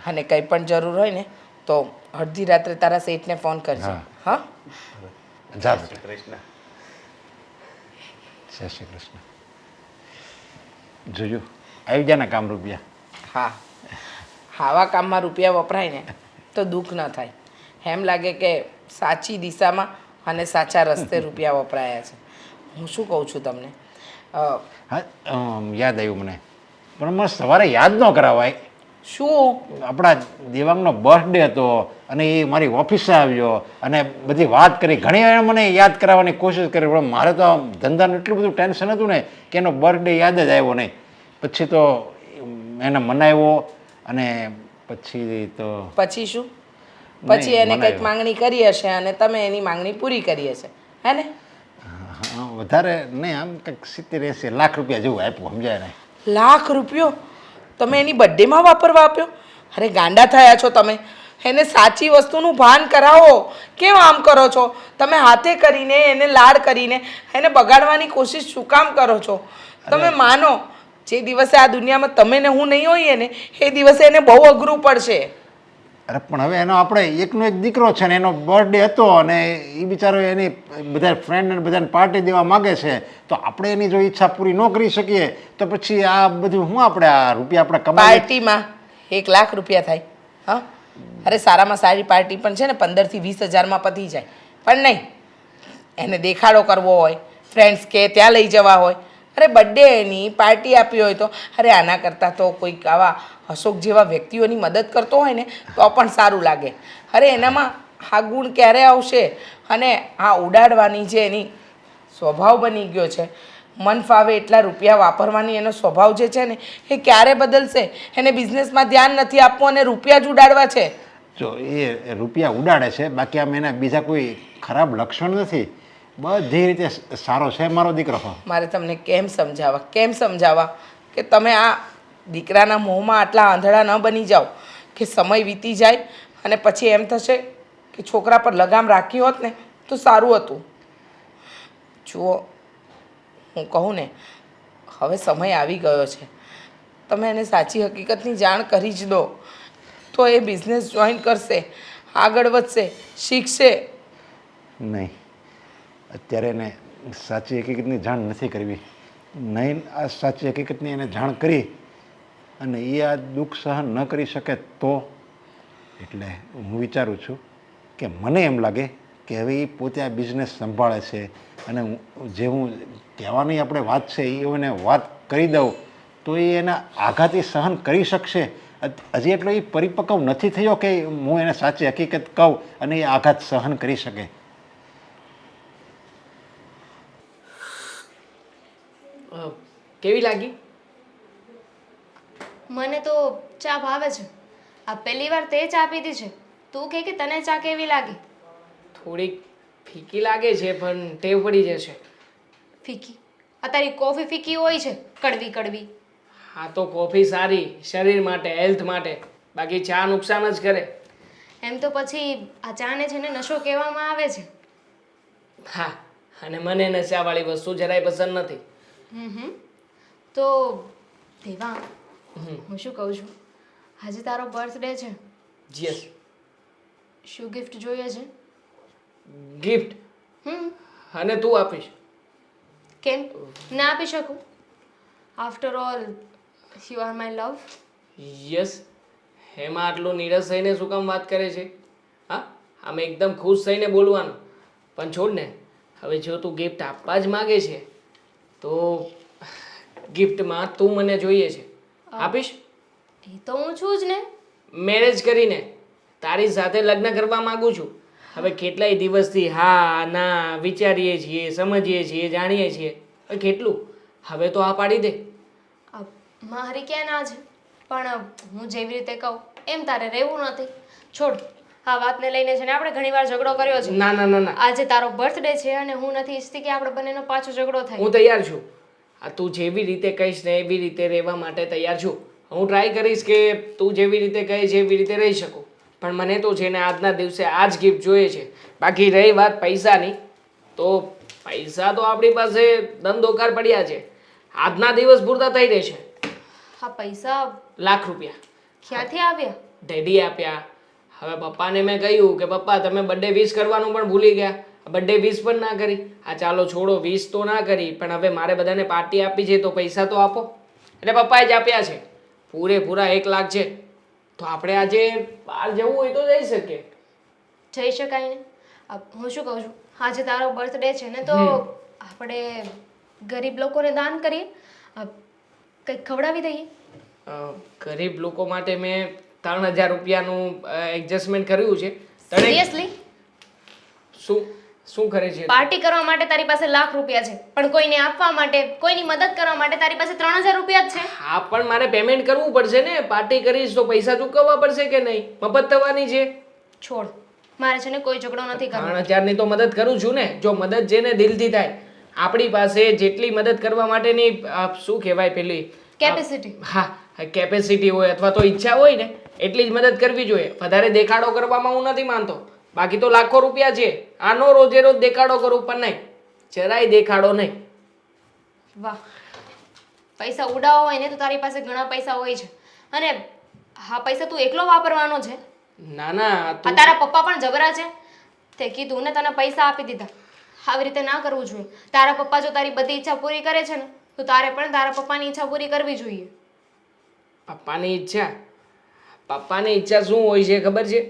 [SPEAKER 2] અને કંઈ પણ જરૂર હોય ને તો અડધી રાત્રે તારા શેઠને ફોન કરજે.
[SPEAKER 1] હા.
[SPEAKER 2] હા
[SPEAKER 1] જા બેટા.
[SPEAKER 6] કૃષ્ણ.
[SPEAKER 1] જય શ્રી કૃષ્ણ. જોયું આવી ગયા ને કામ રૂપિયા.
[SPEAKER 2] હા આવા કામમાં રૂપિયા વપરાય ને તો દુઃખ ન થાય. એમ લાગે કે સાચી દિશામાં અને સાચા રસ્તે રૂપિયા વપરાયા છે. હું શું કહું છું તમને
[SPEAKER 1] હા યાદ આવ્યું મને. પણ મને સવારે યાદ ન કરાવાય.
[SPEAKER 2] શું
[SPEAKER 1] આપણા દેવાંગનો બર્થડે હતો અને એ મારી ઓફિસે આવ્યો અને બધી વાત કરી. ઘણી વાર મને યાદ કરાવવાની કોશિશ કરી પણ મારે તો આમ ધંધાનું એટલું બધું ટેન્શન હતું ને કે એનો બર્થડે યાદ જ આવ્યો નહીં. પછી તો એને મનાવ્યો અને પછી તો
[SPEAKER 2] પછી શું પછી એને
[SPEAKER 1] મનાવ્યો.
[SPEAKER 2] કંઈક માંગણી કરી હશે અને તમે એની માંગણી પૂરી કરી હશે હે ને?
[SPEAKER 1] હા, વધારે નહીં આમ કંઈક 70-80 લાખ રૂપિયા જેવું આપ્યું સમજાય ને.
[SPEAKER 2] લાખ રૂપિયો તમે એની બર્થડેમાં વાપરવા આપ્યો? અરે ગાંડા થયા છો તમે. એને સાચી વસ્તુનું ભાન કરાવો. કેમ આમ કરો છો તમે? હાથે કરીને એને લાડ કરીને એને બગાડવાની કોશિશ શું કામ કરો છો? તમે માનો જે દિવસે આ દુનિયામાં તમે ને હું નહીં હોઈએ ને એ દિવસે એને બહુ અઘરું પડશે.
[SPEAKER 1] અરે પણ હવે એનો આપણે એકનો એક દીકરો છે ને એનો બર્થડે હતો અને એ બિચારો એની બધા ફ્રેન્ડને બધાને પાર્ટી દેવા માગે છે તો આપણે એની જો ઈચ્છા પૂરી ન કરી શકીએ તો પછી આ બધું શું આપણે આ રૂપિયા આપણે કમાઈ.
[SPEAKER 2] પાર્ટીમાં 1 લાખ રૂપિયા થાય. હા અરે સારામાં સારી પાર્ટી પણ છે ને 15 થી 20 હજારમાં પતી જાય. પણ નહીં, એને દેખાડો કરવો હોય, ફ્રેન્ડ્સ કે ત્યાં લઈ જવા હોય, અરે બર્થડેની પાર્ટી આપી હોય તો અરે આના કરતાં તો કોઈક આવા અશોક જેવા વ્યક્તિઓની મદદ કરતો હોય ને તો પણ સારું લાગે. અરે એનામાં આ ગુણ ક્યારે આવશે? અને આ ઉડાડવાની જે એની સ્વભાવ બની ગયો છે, મન ફાવે એટલા રૂપિયા વાપરવાની એનો સ્વભાવ જે છે ને એ ક્યારે બદલશે? એને બિઝનેસમાં ધ્યાન નથી આપવું અને રૂપિયા જ ઉડાડવા છે.
[SPEAKER 1] જો એ રૂપિયા ઉડાડે છે બાકી આમ એના બીજા કોઈ ખરાબ લક્ષણ નથી. બધી રીતે સારો છે મારો દીકરો.
[SPEAKER 2] મારે તમને કેમ સમજાવવા કે તમે આ દીકરાના મોહમાં આટલા આંધળા ન બની જાઓ કે સમય વીતી જાય અને પછી એમ થશે કે છોકરા પર લગામ રાખી હોત ને તો સારું હતું. જુઓ હું કહું ને હવે સમય આવી ગયો છે. તમે એને સાચી હકીકતની જાણ કરી જ દો તો એ બિઝનેસ જોઈન કરશે, આગળ વધશે, શીખશે.
[SPEAKER 1] નહીં, અત્યારે એને સાચી હકીકતની જાણ નથી કરવી. નહીં આ સાચી હકીકતની એને જાણ કરી અને એ આ દુઃખ સહન ન કરી શકે તો એટલે હું વિચારું છું કે મને એમ લાગે કે હવે એ પોતે આ બિઝનેસ સંભાળે છે અને જે હું કહેવાની આપણે વાત છે એ એને વાત કરી દઉં તો એ એના આઘાતથી સહન કરી શકશે. હજી એટલો એ પરિપક્વ નથી થયો કે હું એને સાચી હકીકત કહું અને એ આઘાત સહન કરી શકે.
[SPEAKER 3] કેવી લાગી?
[SPEAKER 4] મને તો ચા ભાવે છે. આ પહેલી વાર તે ચા પીધી છે. તું કે તને ચા કેવી લાગી?
[SPEAKER 3] થોડીક ફીકી લાગે છે પણ ટેવ પડી જશે.
[SPEAKER 4] ફીકી? આ તારી કોફી ફીકી હોય છે, કડવી કડવી.
[SPEAKER 3] હા તો કોફી સારી શરીર માટે, હેલ્થ માટે, બાકી ચા નુકસાન જ કરે.
[SPEAKER 4] એમ તો પછી આ ચાને છે ને નશો કહેવામાં આવે છે.
[SPEAKER 3] હા, અને મને નશાવાળી વસ્તુ જરાય પસંદ નથી.
[SPEAKER 4] તો દેવાંગ, હું શું કહું છું, આજે તારો બર્થડે છે.
[SPEAKER 3] યસ.
[SPEAKER 4] શું ગિફ્ટ જોઈએ છે?
[SPEAKER 3] ગિફ્ટ? અને તું આપીશ?
[SPEAKER 4] કેમ ના આપી શકું? After all you are my love.
[SPEAKER 3] Yes. એમાં આટલું નીરસ થઈને શું કામ વાત કરે છે? હા, આમ એકદમ ખુશ થઈને બોલવાનું. પણ છોડ ને, હવે જો તું ગિફ્ટ આપવા જ માગે છે તો ગિફ્ટમાં તું મને જોઈએ છે. આપીશ?
[SPEAKER 4] એ તો હું છું જ ને.
[SPEAKER 3] મેરેજ કરીને તારી સાથે લગ્ન કરવા માંગુ છું. હવે કેટલાય દિવસથી હા ના વિચારીએ છીએ, સમજીએ છીએ, જાણીએ છીએ. કેટલું? હવે તો આ પાડી દે.
[SPEAKER 4] મારી ક્યાં ના છે, પણ હું જેવી રીતે કહું એમ તારે રહેવું નથી. છોડ આ વાતને લઈને છે ને આપણે ઘણીવાર ઝઘડો કર્યો છે.
[SPEAKER 3] ના ના ના ના,
[SPEAKER 4] આજે તારો બર્થડે છે અને હું નથી ઈચ્છતી કે આપણે બંનેનો પાછો ઝઘડો થાય.
[SPEAKER 3] હું તૈયાર છું. આ તું જેવી રીતે કહીશ ને એવી રીતે રહેવા માટે તૈયાર છું. હું ટ્રાય કરીશ કે તું જેવી રીતે કહીશ એવી રીતે રહી શકું. પણ મને તો છે ને આજના દિવસે આ જ ગિફ્ટ જોઈએ છે. બાકી રહી વાત પૈસાની, તો પૈસા તો આપણી પાસે ધંધોકાર પડ્યા છે, આજના દિવસ પૂરતા થઈ રહેશે.
[SPEAKER 4] હા પૈસા
[SPEAKER 3] લાખ રૂપિયા
[SPEAKER 4] ક્યાંથી આવ્યા?
[SPEAKER 3] ડેડી આપ્યા. હવે પપ્પાને મેં કહ્યું કે પપ્પા તમે બર્થડે વિશ કરવાનું પણ ભૂલી ગયા, બર્થડે વિશ પણ ના કરી. હા ચાલો છોડો, વિશ તો ના કરી, પણ હવે મારે બધાને પાર્ટી આપી છે તો પૈસા તો આપો. એટલે પપ્પાએ જ આપ્યા છે, પૂરેપૂરા 1 લાખ છે. તો આપણે આજે બહાર જવું હોય તો જઈ શકીએ.
[SPEAKER 4] જઈ શકાય ને. હું શું કહું છું, આજે તારો બર્થડે છે ને, તો આપણે ગરીબ લોકોને દાન કરીએ, કંઈક ખવડાવી દઈએ.
[SPEAKER 3] ગરીબ લોકો માટે મેં 3000 રૂપિયાનું એડજસ્ટમેન્ટ કર્યું છે.
[SPEAKER 4] સિરિયસલી?
[SPEAKER 3] શું શું કરે છે?
[SPEAKER 4] પાર્ટી કરવા માટે તારી પાસે લાખ રૂપિયા છે, પણ કોઈને આપવા માટે, કોઈની મદદ કરવા માટે તારી પાસે 3000 રૂપિયા જ છે.
[SPEAKER 3] હા પણ મારે પેમેન્ટ કરવું પડશે ને. પાર્ટી કરીશ તો પૈસા ચૂકવવા પડશે કે નહીં? મફત થવાની છે.
[SPEAKER 4] છોડ, મારે છે ને કોઈ ઝઘડો નથી કરવો.
[SPEAKER 3] 3000 ની તો મદદ કરું છું ને. જો મદદ જેને દિલથી થાય, આપણી પાસે જેટલી મદદ કરવા માટેની શું કહેવાય પેલી
[SPEAKER 4] કેપેસિટી.
[SPEAKER 3] હા કેપેસિટી હોય અથવા તો ઈચ્છા હોય ને, એટલી જ મદદ કરવી જોઈએ. વધારે દેખાડો કરવામાં હું નથી માનતો. બાકી તો લાખો રૂપિયા છે, આનો રોજે રોજ દેખાડો કરું પણ નહીં, જરાય દેખાડો નહીં.
[SPEAKER 4] વાહ, પૈસા ઉડાવવા હોય ને તો તારી પાસે ઘણા પૈસા હોય છે, અને હા પૈસા તું એકલો વાપરવાનો છે.
[SPEAKER 3] ના ના
[SPEAKER 4] આ તારા પપ્પા પણ જબરા છે. તે કીધું ને તને પૈસા આપી દીધા. આવી રીતે ના કરવું જોઈએ. તારા પપ્પા જો તારી બધી ઈચ્છા પૂરી કરે છે ને, તો તારે પણ તારા પપ્પાની ઈચ્છા પૂરી કરવી જોઈએ.
[SPEAKER 3] પપ્પાની ઈચ્છા? પપ્પાની ઈચ્છા શું હોય છે ખબર છે?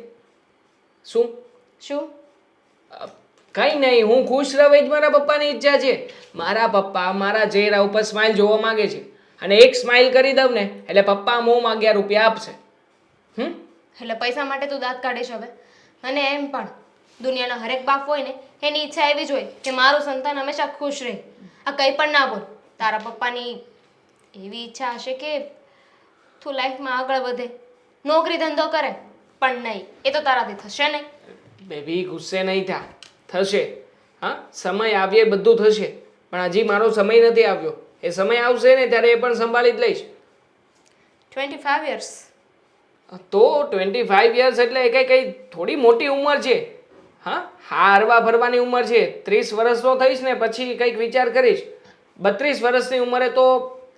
[SPEAKER 3] શું?
[SPEAKER 4] શું?
[SPEAKER 3] કઈ નહીં, હું ખુશ રહું એ જ મારા પપ્પાની ઈચ્છા છે. મારા પપ્પા મારા ચહેરા ઉપર સ્માઇલ જોવા માંગે છે, અને એક સ્માઇલ કરી દઉં ને એટલે પપ્પા મોં માંગ્યા રૂપિયા આપશે.
[SPEAKER 4] એટલે પૈસા માટે તું દાંત કાઢીશ હવે? અને એમ પણ દુનિયાના હરેક બાપ હોય ને, એની ઈચ્છા એવી જ હોય કે મારું સંતાન હંમેશા ખુશ રહે. આ કંઈ પણ ના બોલ. તારા પપ્પાની એવી ઈચ્છા હશે કે તું લાઈફમાં આગળ વધે, નોકરી ધંધો કરે, પણ નહીં, એ તો તારાથી થશે નહીં.
[SPEAKER 3] બેબી ગુસ્સે નહીં થા, થશે. હા સમય આવ્યે બધું થશે, પણ હજી મારો સમય નથી આવ્યો. એ સમય આવશે ને ત્યારે એ પણ સંભાળી જ લઈશ.
[SPEAKER 4] 25 years.
[SPEAKER 3] તો 25 years એટલે એ કઈ થોડી મોટી ઉંમર છે. હા હારવા ફરવાની ઉંમર છે. 30 વર્ષ તો થઈશ ને પછી કંઈક વિચાર કરીશ. 32 વર્ષની ઉંમરે તો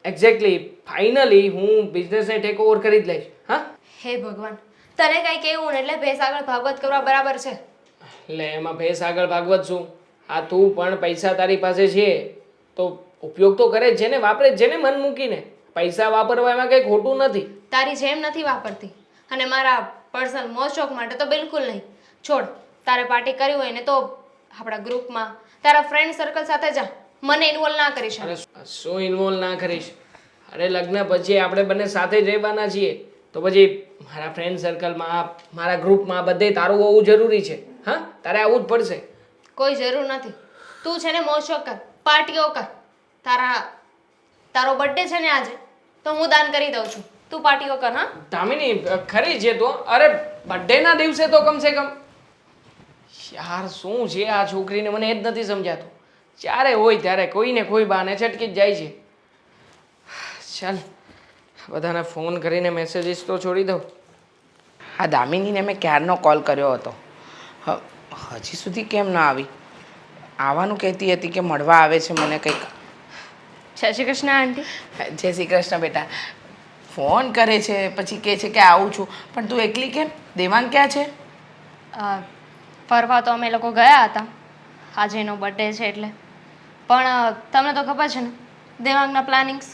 [SPEAKER 3] એક્ઝેક્ટલી ફાઇનલી હું બિઝનેસને ટેક ઓવર કરી જ લઈશ. હા
[SPEAKER 4] હે ભગવાન, તને કંઈ કહેવું ને એટલે ભેંસ આગળ ભાગવત કરવા બરાબર છે.
[SPEAKER 3] એટલે એમાં ભેંસ આગળ ભાગવત શું? આ તું પણ પૈસા તારી પાસે છે તો ઉપયોગ તો કરે જ છે ને, વાપરે જ છે ને મન મૂકીને. પૈસા વાપરવા એમાં કંઈ ખોટું નથી.
[SPEAKER 4] તારી જેમ નથી વાપરતી, અને મારા પર્સનલ મોજ શોખ માટે તો બિલકુલ નહીં. છોડ, તારે પાર્ટી કરવી હોય ને તો આપણા ગ્રુપમાં તારા ફ્રેન્ડ સર્કલ સાથે જા, મને ઇન્વોલ્વ ના કરીશ.
[SPEAKER 3] અરે શું ઇન્વોલ્વ ના કરીશ? અરે લગ્ન પછી આપણે બંને સાથે જ રહેવાના છીએ, તો પછી મારા ફ્રેન્ડ સર્કલમાં, મારા ગ્રુપમાં બધે તારું હોવું જરૂરી છે. હા તારે આવવું જ પડશે.
[SPEAKER 4] કોઈ જરૂર નથી. તું છે ને મોજ શોખ કર, પાર્ટીઓ કર. તારો બર્થડે છે ને આજે, તો હું દાન કરી દઉં છું. તું પાર્ટીઓ કર. હા
[SPEAKER 3] દામિની ખરી છે તો. અરે બર્થડેના દિવસે તો કમસે કમ. યાર શું છે આ છોકરીને, મને એ જ નથી સમજાતું. જ્યારે હોય ત્યારે કોઈને કોઈ બહાને છટકી જ જાય છે. ચાલ બધાને ફોન કરીને મેસેજીસ તો છોડી દઉં. હા દામિનીને મેં ક્યારનો કોલ કર્યો હતો, હજી સુધી કેમ ના આવી? આવવાનું કહેતી હતી કે મળવા આવે છે મને કંઈક.
[SPEAKER 4] જય શ્રી કૃષ્ણ આંટી.
[SPEAKER 3] જય શ્રી કૃષ્ણ બેટા. ફોન કરે છે પછી કહે છે કે આવું છું, પણ તું એકલી કેમ? દેવાંગ ક્યાં છે?
[SPEAKER 4] ફરવા તો અમે લોકો ગયા હતા, આજે એનો બર્થડે છે એટલે. પણ તમને તો ખબર છે ને દેવાંગના પ્લાનિંગ્સ,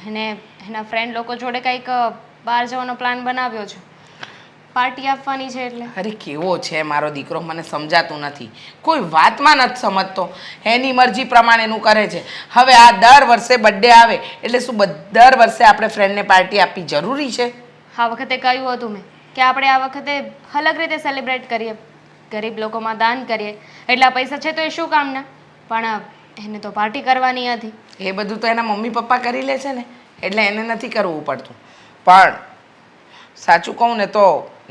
[SPEAKER 4] એને એના ફ્રેન્ડ લોકો જોડે કંઈક બહાર જવાનો પ્લાન બનાવ્યો છે, પાર્ટી આપવાની છે એટલે.
[SPEAKER 3] અરે કેવો છે મારો દીકરો, મને સમજાતું નથી. કોઈ વાતમાં નથી સમજતો, એની મરજી પ્રમાણેનું કરે છે. હવે આ દર વર્ષે બર્થડે આવે એટલે શું દર વર્ષે આપણે ફ્રેન્ડને પાર્ટી આપવી જરૂરી છે?
[SPEAKER 4] આ વખતે કહ્યું હતું મેં કે આપણે આ વખતે અલગ રીતે સેલિબ્રેટ કરીએ, ગરીબ લોકોમાં દાન કરીએ. એટલા પૈસા છે તો એ શું કામના? પણ એને તો પાર્ટી કરવાની હતી.
[SPEAKER 3] એ બધું તો એના મમ્મી પપ્પા કરી લે છે ને, એટલે એને નથી કરવું પડતું. પણ સાચું કહું ને તો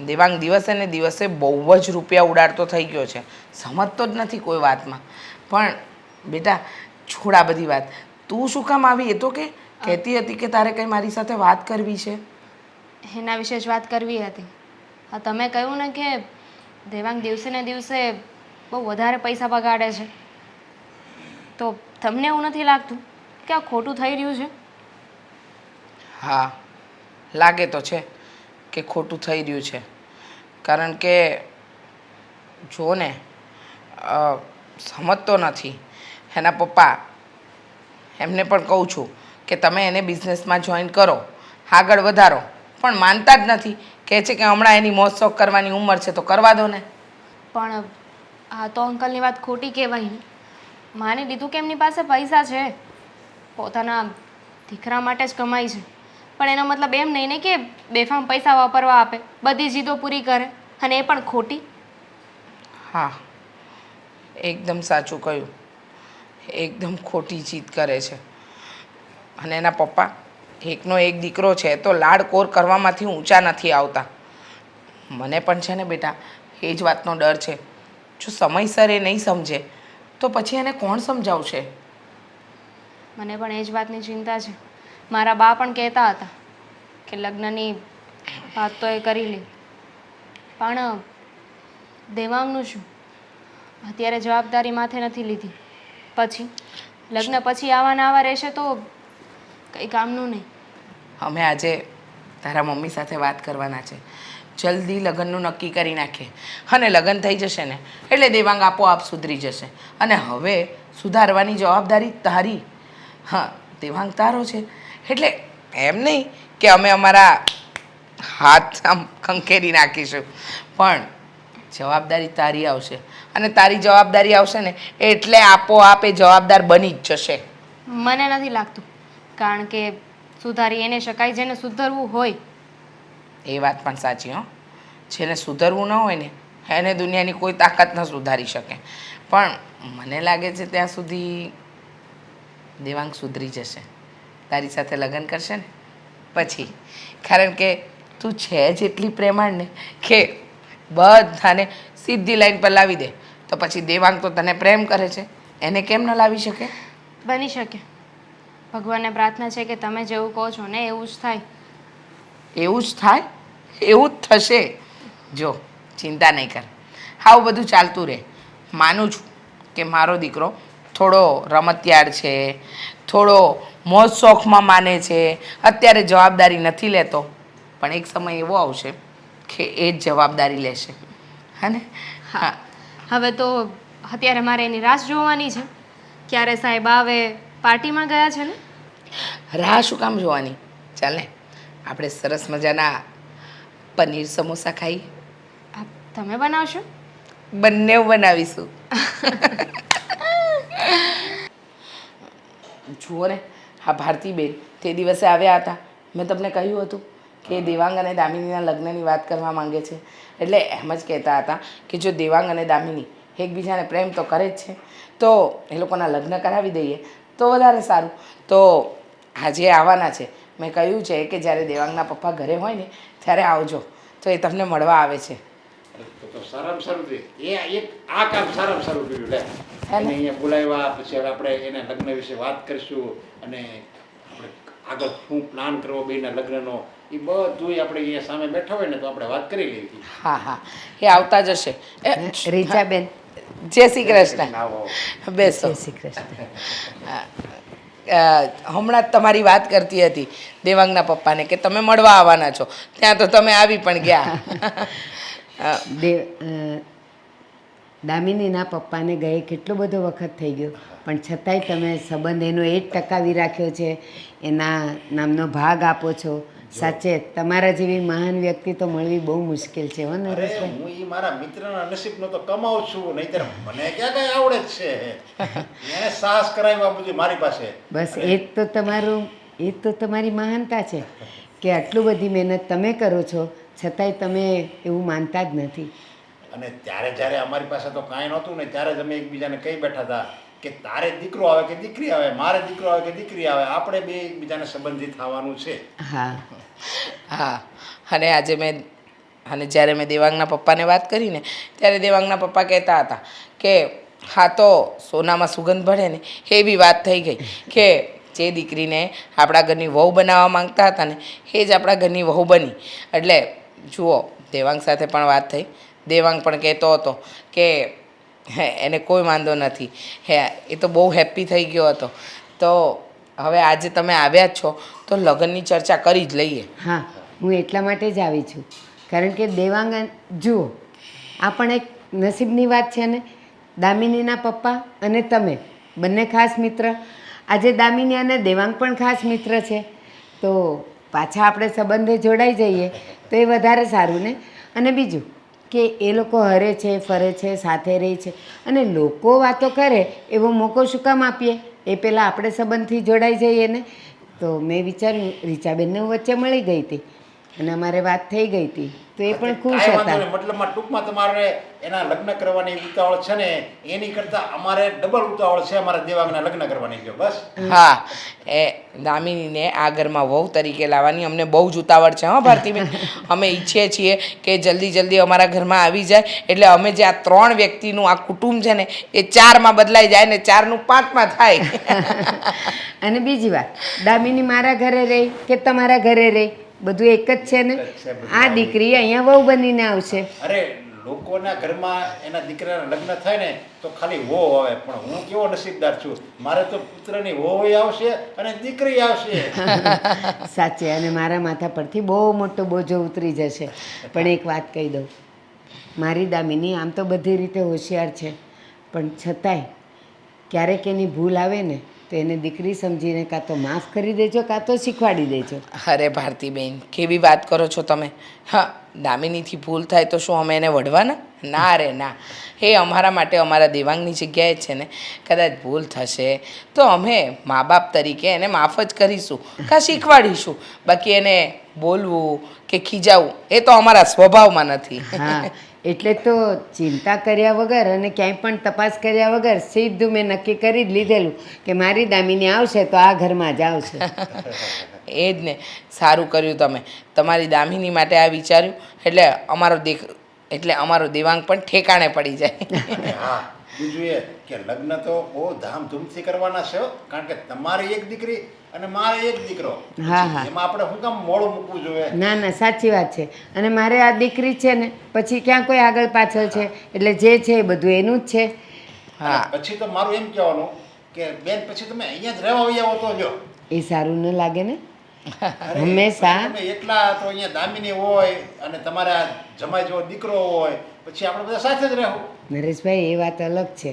[SPEAKER 3] દેવાંગ દિવસે ને દિવસે બહુ જ રૂપિયા ઉડાડતો થઈ ગયો છે, સમજતો જ નથી કોઈ વાતમાં. પણ બેટા છોડ આ બધી વાત, તું શું કામ આવી એ તો કે કહેતી હતી કે તારે કંઈ મારી સાથે વાત કરવી છે.
[SPEAKER 4] એના વિશે જ વાત કરવી હતી. હા તમે કહ્યું ને કે દેવાંગ દિવસે ને દિવસે બહુ વધારે પૈસા બગાડે છે, તો તમને એવું નથી લાગતું કે આ ખોટું થઈ રહ્યું છે?
[SPEAKER 2] હા, લાગે તો છે કે ખોટું થઈ રહ્યું છે. કારણ કે જો ને સમજતો નથી. એના પપ્પા એમને પણ કહું છું કે તમે એને બિઝનેસમાં જોઈન કરો, આગળ વધારો, પણ માનતા જ નથી. કહે છે કે હમણાં એની મોજ શોખ કરવાની ઉંમર છે તો કરવા દો ને.
[SPEAKER 4] પણ આ તો અંકલની વાત ખોટી કહેવાય ને. માની લીધું કે એમની પાસે પૈસા છે, પોતાના દીકરા માટે જ કમાય છે, પણ એનો મતલબ એમ નહીં ને કે બેફામ પૈસા વાપરવા આપે, બધી જીદો પૂરી કરે, અને એ પણ ખોટી.
[SPEAKER 2] હા, એકદમ સાચું કહ્યું. એકદમ ખોટી જીદ કરે છે. અને એના પપ્પા એકનો એક દીકરો છે તો લાડકોર કરવામાંથી ઊંચા નથી આવતા. મને પણ છે ને બેટા એ જ વાતનો ડર છે. જો સમયસર એ નહીં સમજે તો પછી એને કોણ સમજાવશે?
[SPEAKER 4] મને પણ એ જ વાતની ચિંતા છે. મારા બા પણ કહેતા હતા કે લગ્નની વાત તો એ કરી લે, પણ દેવાંગનું શું? અત્યારે જવાબદારી માથે નથી લીધી, પછી લગ્ન પછી આવાના આવા રહેશે તો કંઈ કામનું નહીં.
[SPEAKER 2] અમે આજે તારા મમ્મી સાથે વાત કરવાના છે. જલ્દી લગ્નનું નક્કી કરી નાખીએ, અને લગ્ન થઈ જશે ને એટલે દેવાંગ આપોઆપ સુધરી જશે. અને હવે સુધારવાની જવાબદારી તારી. હા, દેવાંગ તારો છે એટલે એમ નહીં કે અમે અમારા હાથ આમ ખંખેરી નાખીશું, પણ જવાબદારી તારી આવશે. અને તારી જવાબદારી આવશે ને એટલે આપોઆપ એ જવાબદાર બની જ જશે.
[SPEAKER 4] મને નથી લાગતું, કારણ કે સુધારી એને શકાય જેને સુધરવું હોય.
[SPEAKER 2] એ વાત પણ સાચી હો. જેને સુધરવું ન હોય ને એને દુનિયાની કોઈ તાકાત ન સુધારી શકે. પણ મને લાગે છે ત્યાં સુધી દેવાંગ સુધરી જશે. તારી સાથે લગ્ન કરશે ને પછી. કારણ કે તું છે જ એટલી પ્રેમાળ ને કે બધાને સીધી લાઈન પર લાવી દે. તો પછી દેવાંગ તો તને પ્રેમ કરે છે, એને કેમ ન લાવી શકે?
[SPEAKER 4] બની શકે. ભગવાનને પ્રાર્થના છે કે તમે જેવું કહો છો ને એવું જ થાય.
[SPEAKER 2] એવું જ થાય, એવું જ થશે. જો ચિંતા નહીં કર, આવું બધું ચાલતું રહે. માનું છું કે મારો દીકરો થોડો રમતિયાળ છે, થોડો મોજ શોખમાં માને છે, અત્યારે જવાબદારી નથી લેતો, પણ એક સમય એવો આવશે કે એ જ જવાબદારી લેશે. હા ને? હા.
[SPEAKER 4] હવે તો અત્યારે મારે એની રાહ જોવાની છે. ક્યારે સાહેબ આવે? પાર્ટીમાં ગયા છે ને?
[SPEAKER 2] રાહ શું કામ જોવાની? ચાલ ને આપણે સરસ મજાના પનીર સમોસા ખાઈએ.
[SPEAKER 4] આ તમે બનાવશો?
[SPEAKER 2] બંને બનાવીશું. જુઓ ને, આ ભારતીબેન તે દિવસે આવ્યા હતા. મેં તમને કહ્યું હતું કે દેવાંગ અને દામિનીના લગ્નની વાત કરવા માંગે છે. એટલે એમ જ કહેતા હતા કે જો દેવાંગ અને દામિની એકબીજાને પ્રેમ તો કરે જ છે, તો એ લોકોના લગ્ન કરાવી દઈએ તો વધારે સારું. તો આજે આવવાના છે. મેં કહ્યું છે કે જ્યારે દેવાંગના પપ્પા ઘરે હોય ને ત્યારે આવજો, તો એ તમને મળવા આવે છે.
[SPEAKER 1] તો સારામાં સારું છે. આ કામ સારામાં સારું કર્યું લે.
[SPEAKER 2] હે ને?
[SPEAKER 1] અહીંયા બોલાવ્યા પછી હવે આપણે એના લગ્ન વિશે વાત કરીશું, અને આપણે આગળ શું પ્લાન કરવો બેના લગ્નનો એ બધું આપણે અહીંયા સામે બેઠા હોય ને તો આપણે વાત કરી લેવી.
[SPEAKER 2] હા હા, એ આવતા જ હશે.
[SPEAKER 5] રીચાબેન,
[SPEAKER 2] જય શ્રી કૃષ્ણ.
[SPEAKER 1] આવો.
[SPEAKER 2] બેસો.
[SPEAKER 5] જય શ્રી કૃષ્ણ.
[SPEAKER 2] હમણાં જ તમારી વાત કરતી હતી દેવાંગના પપ્પાને કે તમે મળવા આવવાના છો, ત્યાં તો તમે આવી પણ ગયા.
[SPEAKER 5] દામિનીના પપ્પાને ગયે કેટલો બધો વખત થઈ ગયો, પણ છતાંય તમે સંબંધ એનો એ જ ટકાવી રાખ્યો છે, એના નામનો ભાગ આપો છો. સાચે તમારા જેવી મહાન વ્યક્તિ તો મળવી બહુ મુશ્કેલ છે. હો
[SPEAKER 1] અરે
[SPEAKER 5] નરેશભાઈ,
[SPEAKER 1] હું એ મારા મિત્રના નસીબનો તો કમાઉં છું, નહીંતર મને ક્યાં કઈ આવડે જ છે. એને સાહસ કરાવ્યું આ બધું મારી પાસે.
[SPEAKER 5] બસ એ જ તો તમારી મહાનતા છે કે આટલું બધી મહેનત તમે કરો છો છતાંય તમે એવું માનતા જ નથી.
[SPEAKER 1] અને ત્યારે જ્યારે અમારી પાસે તો કાંઈ નહોતું ને ત્યારે જ અમે એકબીજાને કહી બેઠા હતા કે તારે દીકરો આવે કે દીકરી આવે, મારે દીકરો આવે કે દીકરી આવે, આપણે બે એકબીજાને સંબંધિત થવાનું છે.
[SPEAKER 5] હા
[SPEAKER 2] હા, અને આજે જ્યારે મેં દેવાંગના પપ્પાને વાત કરીને ત્યારે દેવાંગના પપ્પા કહેતા હતા કે હા તો સોનામાં સુગંધ ભળે ને એવી વાત થઈ ગઈ કે જે દીકરીને આપણા ઘરની વહુ બનાવવા માંગતા હતા ને એ જ આપણા ઘરની વહુ બની. એટલે જુઓ, દેવાંગ સાથે પણ વાત થઈ. દેવાંગ પણ કહેતો હતો કે એને કોઈ વાંધો નથી. એ તો બહુ હેપી થઈ ગયો હતો. તો હવે આજે તમે આવ્યા જ છો તો લગ્નની ચર્ચા કરી જ લઈએ.
[SPEAKER 5] હા, હું એટલા માટે જ આવી છું. કારણ કે દેવાંગ જુઓ, આ પણ એક નસીબની વાત છે ને. દામિનીના પપ્પા અને તમે બંને ખાસ મિત્ર. આજે દામિની અને દેવાંગ પણ ખાસ મિત્ર છે. તો પાછા આપણે સંબંધે જોડાઈ જઈએ તો એ વધારે સારું ને. અને બીજું કે એ લોકો હરે છે, ફરે છે, સાથે રહે છે અને લોકો વાતો કરે એવો મોકો શું કામ આપીએ? એ પહેલાં આપણે સંબંધથી જોડાઈ જઈએ ને. તો મેં વિચાર્યું, રીચાબેનને હું વચ્ચે મળી ગઈ હતી અને અમારે વાત થઈ ગઈ હતી તો એ પણ ખુશ
[SPEAKER 1] કાંઈ વાંધો
[SPEAKER 5] હતા.
[SPEAKER 1] નહીં. મતલબમાં ટૂંકમાં તમારે એના લગ્ન કરવાની ઉતાવળ છે ને એની કરતાં અમારે ડબલ ઉતાવળ છે અમારા દેવાંગના લગ્ન કરવાની. જો બસ.
[SPEAKER 2] હા, એ દામિનીને આ ઘરમાં વહુ તરીકે લાવવાની અમને બહુ જ ઉતાવળ છે. હા ભારતીબેન, અમે ઈચ્છીએ છીએ કે જલ્દી જલ્દી અમારા ઘરમાં આવી જાય એટલે અમે જે આ 3 વ્યક્તિનું આ કુટુંબ છે ને એ 4માં બદલાઈ જાય ને 4નું 5માં થાય.
[SPEAKER 5] અને બીજી વાત, દામિની મારા ઘરે રહી કે તમારા ઘરે રહી, બધું એક જ છે ને. આ દીકરી અહીંયા વહુ બનીને આવશે.
[SPEAKER 1] અરે લોકોના ઘરમાં એના દીકરાના લગ્ન થાય ને તો ખાલી વહુ આવે, પણ હું કેવો નસીબદાર છું, મારે તો પુત્રની વહુય આવશે અને દીકરી આવશે.
[SPEAKER 5] સાચે, અને મારા માથા પરથી બહુ મોટો બોજો ઉતરી જશે. પણ એક વાત કહી દઉં, મારી દામિની આમ તો બધી રીતે હોશિયાર છે, પણ છતાંય ક્યારેક એની ભૂલ આવે ને તો એને દીકરી સમજીને કાં તો માફ કરી દેજો કાં તો શીખવાડી દેજો.
[SPEAKER 2] અરે ભારતીબેન, કેવી વાત કરો છો તમે? હા, દામિનીથી ભૂલ થાય તો શું અમે એને વઢવાના? ના રે ના. એ અમારા માટે અમારા દેવાંગની જગ્યાએ છે ને. કદાચ ભૂલ થશે તો અમે મા બાપ તરીકે એને માફ જ કરીશું કાં શીખવાડીશું. બાકી એને બોલવું કે ખીજાવું એ તો અમારા સ્વભાવમાં નથી.
[SPEAKER 5] હા, એટલે તો ચિંતા કર્યા વગર અને ક્યાંય પણ તપાસ કર્યા વગર સીધું મેં નક્કી કરી જ લીધેલું કે મારી દામિની આવશે તો આ ઘરમાં જ આવશે.
[SPEAKER 2] એ જ ને, સારું કર્યું તમે. તમારી દામિની માટે આ વિચાર્યું એટલે અમારો દેવાંગ પણ ઠેકાણે પડી જાય.
[SPEAKER 1] અને હા, બીજું એ કે લગ્ન તો બહુ ધામધૂમથી કરવાના છે હો. કારણ કે તમારી એક દીકરી અને મારે એક દીકરો.
[SPEAKER 5] હા, હા.
[SPEAKER 1] એમાં આપણે શું કામ મોડું મૂકવું જોઈએ?
[SPEAKER 5] ના ના, સાચી વાત છે. અને મારે આ દીકરી છે ને, પછી ક્યાં કોઈ આગળ પાછળ છે, એટલે જે છે એ બધું એનું જ છે.
[SPEAKER 2] હા,
[SPEAKER 1] અને પછી તો મારું એમ કહેવાનું કે બેન પછી તમે અહીંયા જ રહેવા આવો તો જો.
[SPEAKER 5] એ સારું ન લાગે ને.
[SPEAKER 1] અરે,
[SPEAKER 5] હંમેશા
[SPEAKER 1] તમે એકલા તો અહીંયા દામિની હોય અને તમારે આ જમાઈ જેવો દીકરો હોય, પછી આપણે બધા સાથે જ રહેવું.
[SPEAKER 5] નરેશભાઈ, એ વાત અલગ છે.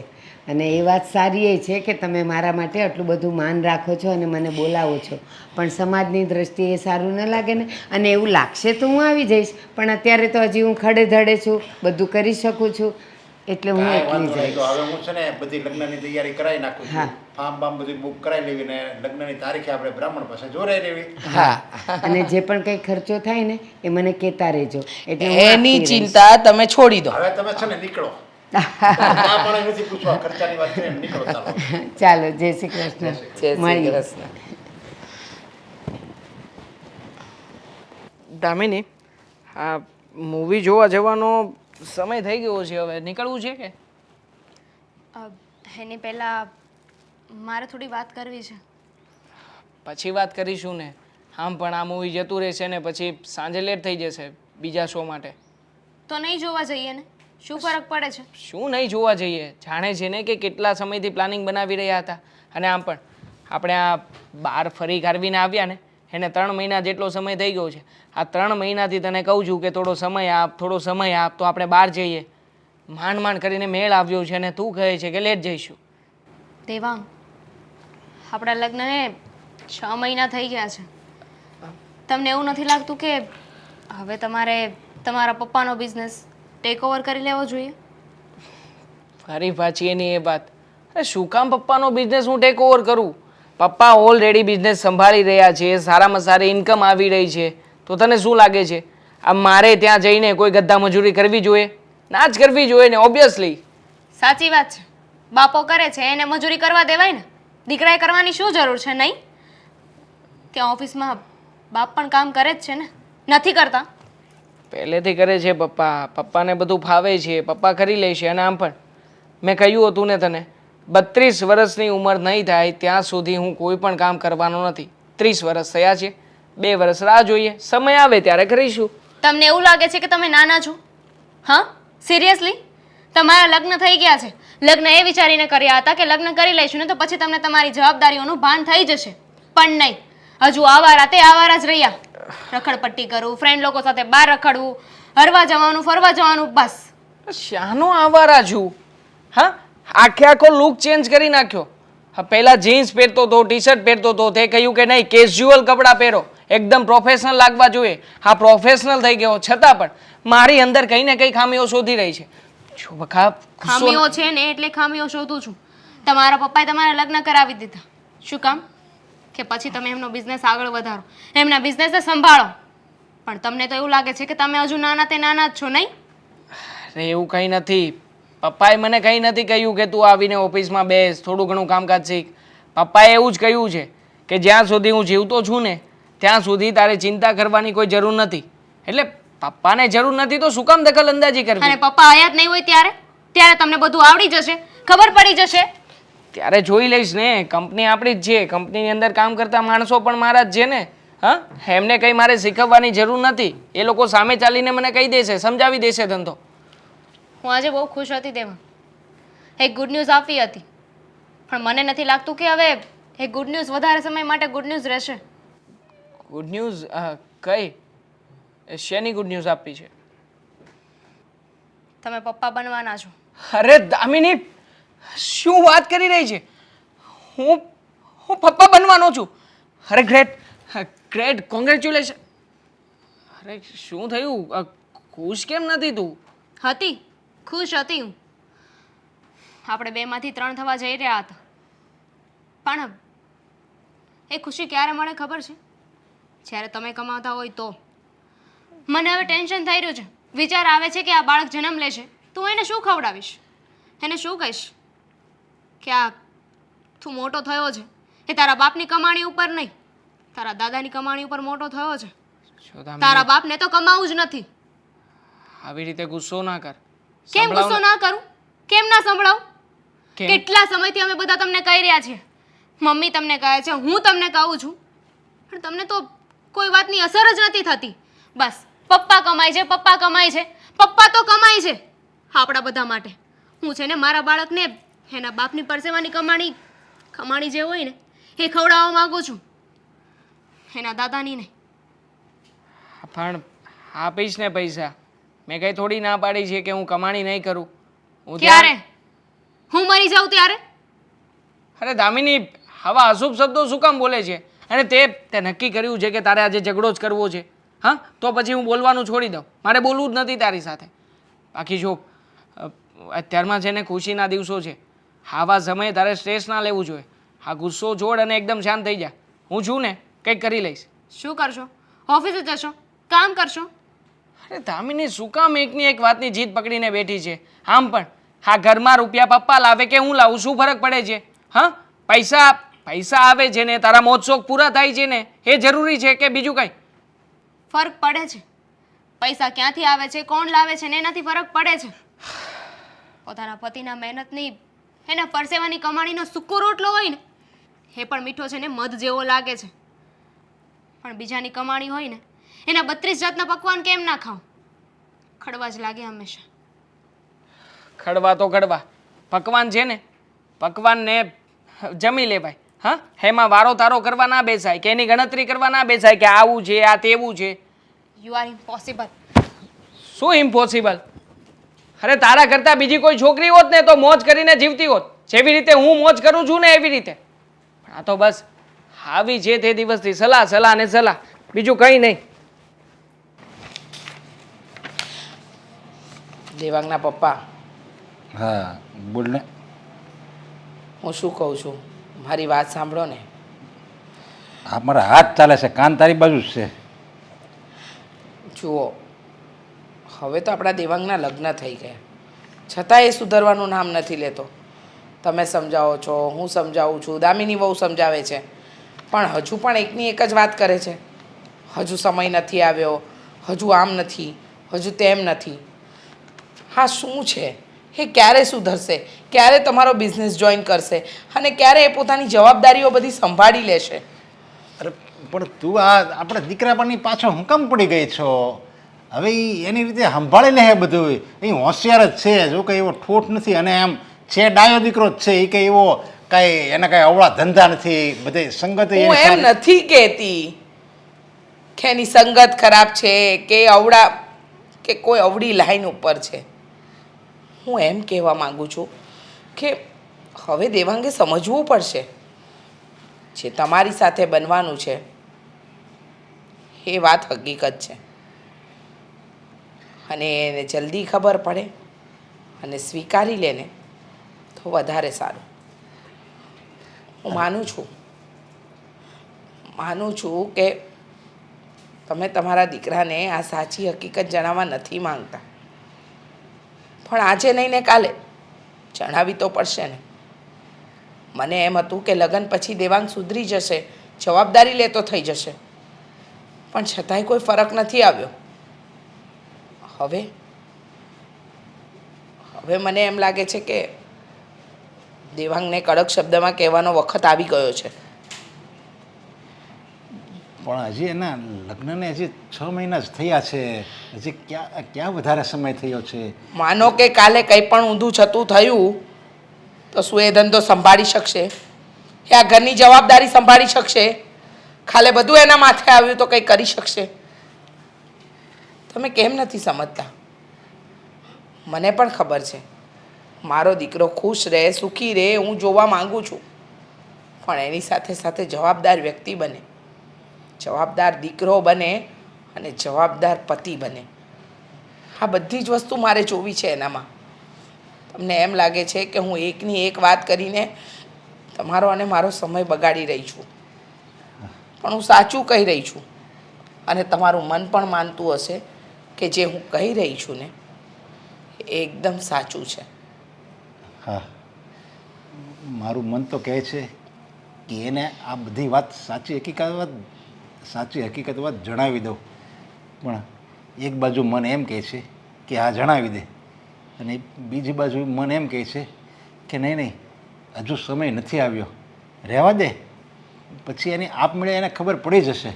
[SPEAKER 5] અને એ વાત સારી એ છે કે તમે મારા માટે આટલું બધું માન રાખો છો અને મને બોલાવો છો. પણ સમાજની દ્રષ્ટિએ એ સારું ન લાગે ને. અને એવું લાગશે તો હું આવી જઈશ, પણ અત્યારે તો હજી હું ખડે ધડે છું, બધું કરી શકું છું, એટલે હું
[SPEAKER 1] કાંઈ
[SPEAKER 5] એકલી
[SPEAKER 1] વાંધો નહીં.
[SPEAKER 5] જઈશ.
[SPEAKER 1] તો હવે હું છે ને બધી લગ્નની તૈયારી કરાવી નાખું
[SPEAKER 5] હા.
[SPEAKER 1] છું. ફાર્મ બામ બધું બુક કરાવી લેવી ને લગ્નની તારીખે આપણે બ્રાહ્મણ પાસે જોડાઈ લેવી.
[SPEAKER 2] હા.
[SPEAKER 5] અને જે પણ કંઈ ખર્ચો થાય ને એ મને કહેતા રહેજો, એટલે હું
[SPEAKER 2] એની
[SPEAKER 5] આપતી રહીશ.
[SPEAKER 2] ચિંતા તમે છોડી દો.
[SPEAKER 1] હવે તમે છે ને નીકળો. ના પણ નથી પૂછવા, ખર્ચાની વાત કરીને નીકળો ચાલો.
[SPEAKER 5] ચાલો, જય શ્રી કૃષ્ણ.
[SPEAKER 2] જય શ્રી
[SPEAKER 5] મળીએ.
[SPEAKER 2] કૃષ્ણ.
[SPEAKER 3] દામિની, આ મૂવી જોવા જવાનો સમય થઈ ગયો છે, હવે નીકળવું છે કે?
[SPEAKER 4] એની પહેલાં મારે થોડી વાત કરવી છે.
[SPEAKER 3] પછી વાત કરીશું ને. આમ પણ આ મૂવી જતું રહેશે ને પછી સાંજે લેટ થઈ જશે બીજા શો માટે.
[SPEAKER 4] તો નહીં જોવા જઈએ ને, શું ફરક પડે છે?
[SPEAKER 3] શું નહીં જોવા જઈએ? જાણે છે ને કે કેટલા સમયથી પ્લાનિંગ બનાવી રહ્યા હતા. અને આમ પણ આપણે આ બહાર ફરી કારવીને આવ્યા ને એને 3 મહિના જેટલો સમય થઈ ગયો છે. આ 3 મહિનાથી તને કહું છું કે થોડો સમય આપ તો આપણે બહાર જઈએ. માંડ કરીને મેળ આવ્યો છે અને તું કહે છે કે લેટ જઈશું.
[SPEAKER 4] દેવાંગ, આપણા લગ્નને 6 મહિના થઈ ગયા છે. તમને એવું નથી લાગતું કે હવે તમારે તમારા પપ્પાનો બિઝનેસ ટેક ઓવર કરી લેવો જોઈએ?
[SPEAKER 3] ફરી પાછી એની એ વાત. અરે શું કામ પપ્પાનો બિઝનેસ હું ટેક ઓવર કરું? પપ્પા ઓલરેડી બિઝનેસ સંભાળી રહ્યા છે, સારામાં સારી ઇન્કમ આવી રહી છે. તો તને શું લાગે છે આ મારે ત્યાં જઈને કોઈ ગદ્દા મજૂરી કરવી જોઈએ? ના જ કરવી જોઈએ ને, ઓબ્વિયસલી.
[SPEAKER 4] સાચી વાત છે. બાપો કરે છે એને મજૂરી કરવા દેવાય ને. દીકરાએ કરવાની શું જરૂર છે? નહીં, ત્યાં ઓફિસમાં બાપ પણ કામ કરે જ છે ને, નથી કરતા?
[SPEAKER 3] પહેલેથી કરે છે પપ્પા. પપ્પાને બધું ફાવે છે, પપ્પા કરી લે છે. અને આમ પણ મેં કહ્યું હતું ને તને, 32 વર્ષની ઉંમર નહીં થાય ત્યાં સુધી હું કોઈ પણ કામ કરવાનો નથી. 30 વર્ષ થયા છે, 2 વર્ષ રાહ જોઈએ, સમય આવે ત્યારે કરીશું.
[SPEAKER 4] તમને એવું લાગે છે કે તમે નાના છો? હા, સિરિયસલી? તમારા લગ્ન થઈ ગયા છે. લગ્ન એ વિચારીને કર્યા હતા કે લગ્ન કરી લઈશું ને તો પછી તમને તમારી જવાબદારીઓનું ભાન થઈ જશે. પણ નહીં, હજુ આવારા તે આવારા જ રહ્યા. રખડપટ્ટી કરવું, ફ્રેન્ડ લોકો સાથે બહાર રખડવું, હરવા જવાનું, ફરવા જવાનું, બસ.
[SPEAKER 3] શાનો આવારા છું? હા, આખો લુક ચેન્જ કરી નાખ્યો. હા, પહેલા જીન્સ પહેરતો હતો, ટી શર્ટ પહેરતો હતો, તે કહ્યું કે નહીં કેઝ્યુઅલ કપડાં પહેરો, એકદમ પ્રોફેશનલ લાગવા જોઈએ. હા, પ્રોફેશનલ થઈ ગયો, છતાં પણ મારી અંદર કંઈ ને કંઈ ખામીઓ શોધી રહી છે. જો બકા,
[SPEAKER 4] ખામીઓ છે ને એટલે ખામીઓ શોધું છું. તમારા પપ્પાએ તમારા લગ્ન કરાવી દીધા. શું કામ? કે પછી તમે એમનો બિઝનેસ આગળ વધારો, એમના બિઝનેસને સંભાળો. પણ તમને તો એવું લાગે છે કે તમે હજુ નાના તે નાના જ છો, નહીં?
[SPEAKER 3] અરે એવું કંઈ નથી. પપ્પાએ મને કંઈ નથી કહ્યું કે તું આવીને ઓફિસમાં બેસ, થોડું ઘણું કામકાજ શીખ. પપ્પાએ એવું જ કહ્યું છે કે જ્યાં સુધી હું જીવતો છું ને ત્યાં સુધી તારે ચિંતા કરવાની કોઈ જરૂર નથી. એટલે પપ્પાને જરૂર નથી તો શું કામ દખલ અંદાજી કરવી?
[SPEAKER 4] અને પપ્પા હયાત નહીં હોય ત્યારે? ત્યારે તમને બધું આવડી જશે, ખબર પડી જશે.
[SPEAKER 3] ત્યારે જોઈ લઈશ ને. કંપની આપણી જ છે, કંપનીની અંદર કામ કરતા માણસો પણ મારા જ છે ને. હા, એમને કંઈ મારે શીખવવાની જરૂર નથી. એ લોકો સામે ચાલીને મને કહી દેશે, સમજાવી દેશે ધંધો.
[SPEAKER 4] હું આજે બહુ ખુશ હતી તેમાં. એક ગુડ ન્યૂઝ આપી હતી, પણ મને નથી લાગતું કે હવે એ ગુડ ન્યૂઝ વધારે સમય માટે ગુડ ન્યૂઝ રહેશે.
[SPEAKER 3] Good news? કઈ? શેની ગુડ ન્યૂઝ આપી છે?
[SPEAKER 4] તમે પપ્પા બનવાના છો.
[SPEAKER 3] અરે દામિની, શું વાત કરી રહી છે? હું હું પપ્પા બનવાનો છું? અરે ગ્રેટ ગ્રેટ, કોંગ્રેચ્યુલેશન. અરે શું થયું? ખુશ કેમ નથી તું?
[SPEAKER 4] હતી, ખુશ હતી હું. આપણે બેમાંથી 3 થવા જઈ રહ્યા હતા. પણ એ ખુશી ક્યારે મળે ખબર છે? જ્યારે તમે કમાતા હોય તો. મને હવે ટેન્શન થઈ રહ્યું છે. વિચાર આવે છે કે આ બાળક જન્મ લેશે તું એને શું ખવડાવીશ, એને શું કહીશ કે આ તું મોટો થયો છે એ તારા બાપની કમાણી ઉપર નહીં, તારા દાદાની કમાણી ઉપર મોટો થયો છે.
[SPEAKER 3] જો દામિની,
[SPEAKER 4] તારા બાપને તો કમાવું જ નથી.
[SPEAKER 3] આવી રીતે ગુસ્સો ના કર.
[SPEAKER 4] કેમ ગુસ્સો ના કરું? કેમ ના સંભળાવું?
[SPEAKER 3] કેમ?
[SPEAKER 4] કેટલા સમયથી અમે બધા તમને કહી રહ્યા છીએ, મમ્મી તમને કહે છે, હું તમને કહું છું, પણ તમને તો કોઈ વાતની અસર જ નથી થતી. બસ પપ્પા કમાય છે, પપ્પા કમાય છે, પપ્પા તો કમાય છે આપણા બધા માટે. હું છે ને મારા બાળકને એના બાપની પરસેવાની કમાણી જે હોય ને એ ખવડાવવા માંગુ છું, એના દાદાની નહીં.
[SPEAKER 3] પણ આપીશ ને પૈસા. મેં કઈ થોડી ના પાડી છે કે હું કમાણી નહીં કરું. હું
[SPEAKER 4] ક્યારે? હું મરી જાઉં ત્યારે?
[SPEAKER 3] અરે દામિની, આવા અશુભ શબ્દો શું કામ બોલે છે? અને તે નક્કી કર્યું છે કે તારે આજે ઝઘડો જ કરવો છે. હા, તો પછી હું બોલવાનું છોડી દઉં. મારે બોલવું જ નથી તારી સાથે. બાકી જો અત્યારમાં છે ને ખુશીના દિવસો છે. આવા સમયે તારે સ્ટ્રેસ ના લેવું જોઈએ. આ ગુસ્સો છોડ અને એકદમ શાંત થઈ જા. હું છું ને, કંઈક કરી લઈશ.
[SPEAKER 4] શું કરશો? ઓફિસે જશો? કામ કરશો?
[SPEAKER 3] અરે દામિની, શું કામ એકની એક વાતની જીદ પકડીને બેઠી છે? આમ પણ હા, ઘરમાં રૂપિયા પપ્પા લાવે કે હું લાવું, શું ફરક પડે છે? હા, પૈસા આવે છે ને, તારા મોજ શોખ પૂરા થાય છે ને, એ જરૂરી છે કે બીજું કંઈ?
[SPEAKER 4] ફરક પડે છે. પૈસા ક્યાંથી આવે છે, કોણ લાવે છે ને એનાથી ફરક પડે છે. પોતાના પતિના મહેનતની, એના પરસેવાની કમાણીનો સૂકો રોટલો હોય ને એ પણ મીઠો છે ને મધ જેવો લાગે છે. પણ બીજાની કમાણી હોય ને એના 32 જાતના પકવાન કેમ ના ખાવ? ખડવા જ લાગે હંમેશા.
[SPEAKER 3] ખડવા તો ખડવા. પકવાન છે ને, પકવાનને જમી લેવાય. હા, એમાં વારો તારો કરવા ના બેસાય કે એની ગણતરી કરવા ના બેસાય કે આવું છે, આ તેવું છે.
[SPEAKER 4] You are impossible.
[SPEAKER 3] શું ઇમ્પોસિબલ? અરે તારા કરતાં બીજી કોઈ છોકરી હોત ને તો મોજ કરીને જીવતી હોત, જેવી રીતે હું મોજ કરું છું ને એવી રીતે. પણ આ તો બસ આવી છે તે દિવસથી સલાહ ને સલાહ, બીજું કંઈ નહીં. દેવાંગના પપ્પા,
[SPEAKER 1] હા બોલ ને.
[SPEAKER 2] હું શું કહું છું, મારી વાત સાંભળો ને.
[SPEAKER 1] હા, મારા હાથ ચાલે છે, કાન તારી બાજુ જ છે.
[SPEAKER 2] જુઓ, હવે તો આપણા દેવાંગના લગ્ન થઈ ગયા, છતાં એ સુધરવાનું નામ નથી લેતો. તમે સમજાવો છો, હું સમજાવું છું, દામિની બહુ સમજાવે છે, પણ હજુ પણ એકની એક જ વાત કરે છે. હજુ સમય નથી આવ્યો, હજુ આમ નથી, હજુ તેમ નથી. હા, શું છે એ? ક્યારે સુધરશે? ક્યારે તમારો બિઝનેસ જોઈન કરશે? અને ક્યારે એ પોતાની જવાબદારીઓ બધી સંભાળી લેશે?
[SPEAKER 1] અરે પણ તું આ આપણા દીકરા પરની પાછળ હું કામ પડી ગઈ છો? હવે ઈ એની રીતે સંભાળી લે બધું. એ હોશિયાર જ છે, જો કંઈ એવો ઠોઠ નથી, અને એમ છે ડાયો દીકરો જ છે. એ કંઈ એવો કાંઈ એના કાંઈ અવળા ધંધા નથી, બધે સંગત
[SPEAKER 2] હું એમ નથી કહેતી કે એની સંગત ખરાબ છે કે અવળા કે કોઈ અવળી લાઈન ઉપર છે. હું એમ કહેવા માંગુ છું કે હવે દેવાંગે સમજવું પડશે જે તમારી સાથે બનવાનું છે એ વાત હકીકત છે, અને એને જલ્દી ખબર પડે અને સ્વીકારી લે ને તો વધારે સારું. હું માનું છું કે તમે તમારા દીકરાને આ સાચી હકીકત જણાવવા નથી માંગતા, પણ આજે નહીં ને કાલે જણાવી તો પડશે ને. મને એમ હતું કે લગ્ન પછી દેવાંગ સુધરી જશે, જવાબદારી લેતો થઈ જશે, પણ છતાંય કોઈ ફરક નથી આવ્યો. હવે મને એમ લાગે છે કે દેવાંગને કડક શબ્દમાં કહેવાનો વખત આવી ગયો છે.
[SPEAKER 1] પણ હજી એના લગ્નને હજી 6 મહિના જ થયા છે, હજી ક્યાં વધારે સમય થયો છે.
[SPEAKER 2] માનો કે કાલે કંઈ પણ ઊંધું છતું થયું તો શું એ ધંધો સંભાળી શકશે? એ આ ઘરની જવાબદારી સંભાળી શકશે? કાલે બધું એના માથે આવ્યું તો કંઈ કરી શકશે? તમે કેમ નથી સમજતા? મને પણ ખબર છે મારો દીકરો ખુશ રહે, સુખી રહે, હું જોવા માંગુ છું, પણ એની સાથે સાથે જવાબદાર વ્યક્તિ બને, જવાબદાર દીકરો બને અને જવાબદાર પતિ બને. આ બધી જ વસ્તુ મારે જોવી છે એનામાં. તમને એમ લાગે છે કે હું એકની એક વાત કરીને તમારો અને મારો સમય બગાડી રહી છું, પણ હું સાચું કહી રહી છું, અને તમારું મન પણ માનતું હશે કે જે હું કહી રહી છું ને એ એકદમ સાચું છે.
[SPEAKER 1] હા, મારું મન તો કહે છે કે એને આ બધી વાત સાચી હકીકત વાત જણાવી દઉં, પણ એક બાજુ મન એમ કહે છે કે આ જણાવી દે, અને બીજી બાજુ મન એમ કહે છે કે નહીં, હજુ સમય નથી આવ્યો, રહેવા દે, પછી એની આપમેળે એને ખબર પડી જશે.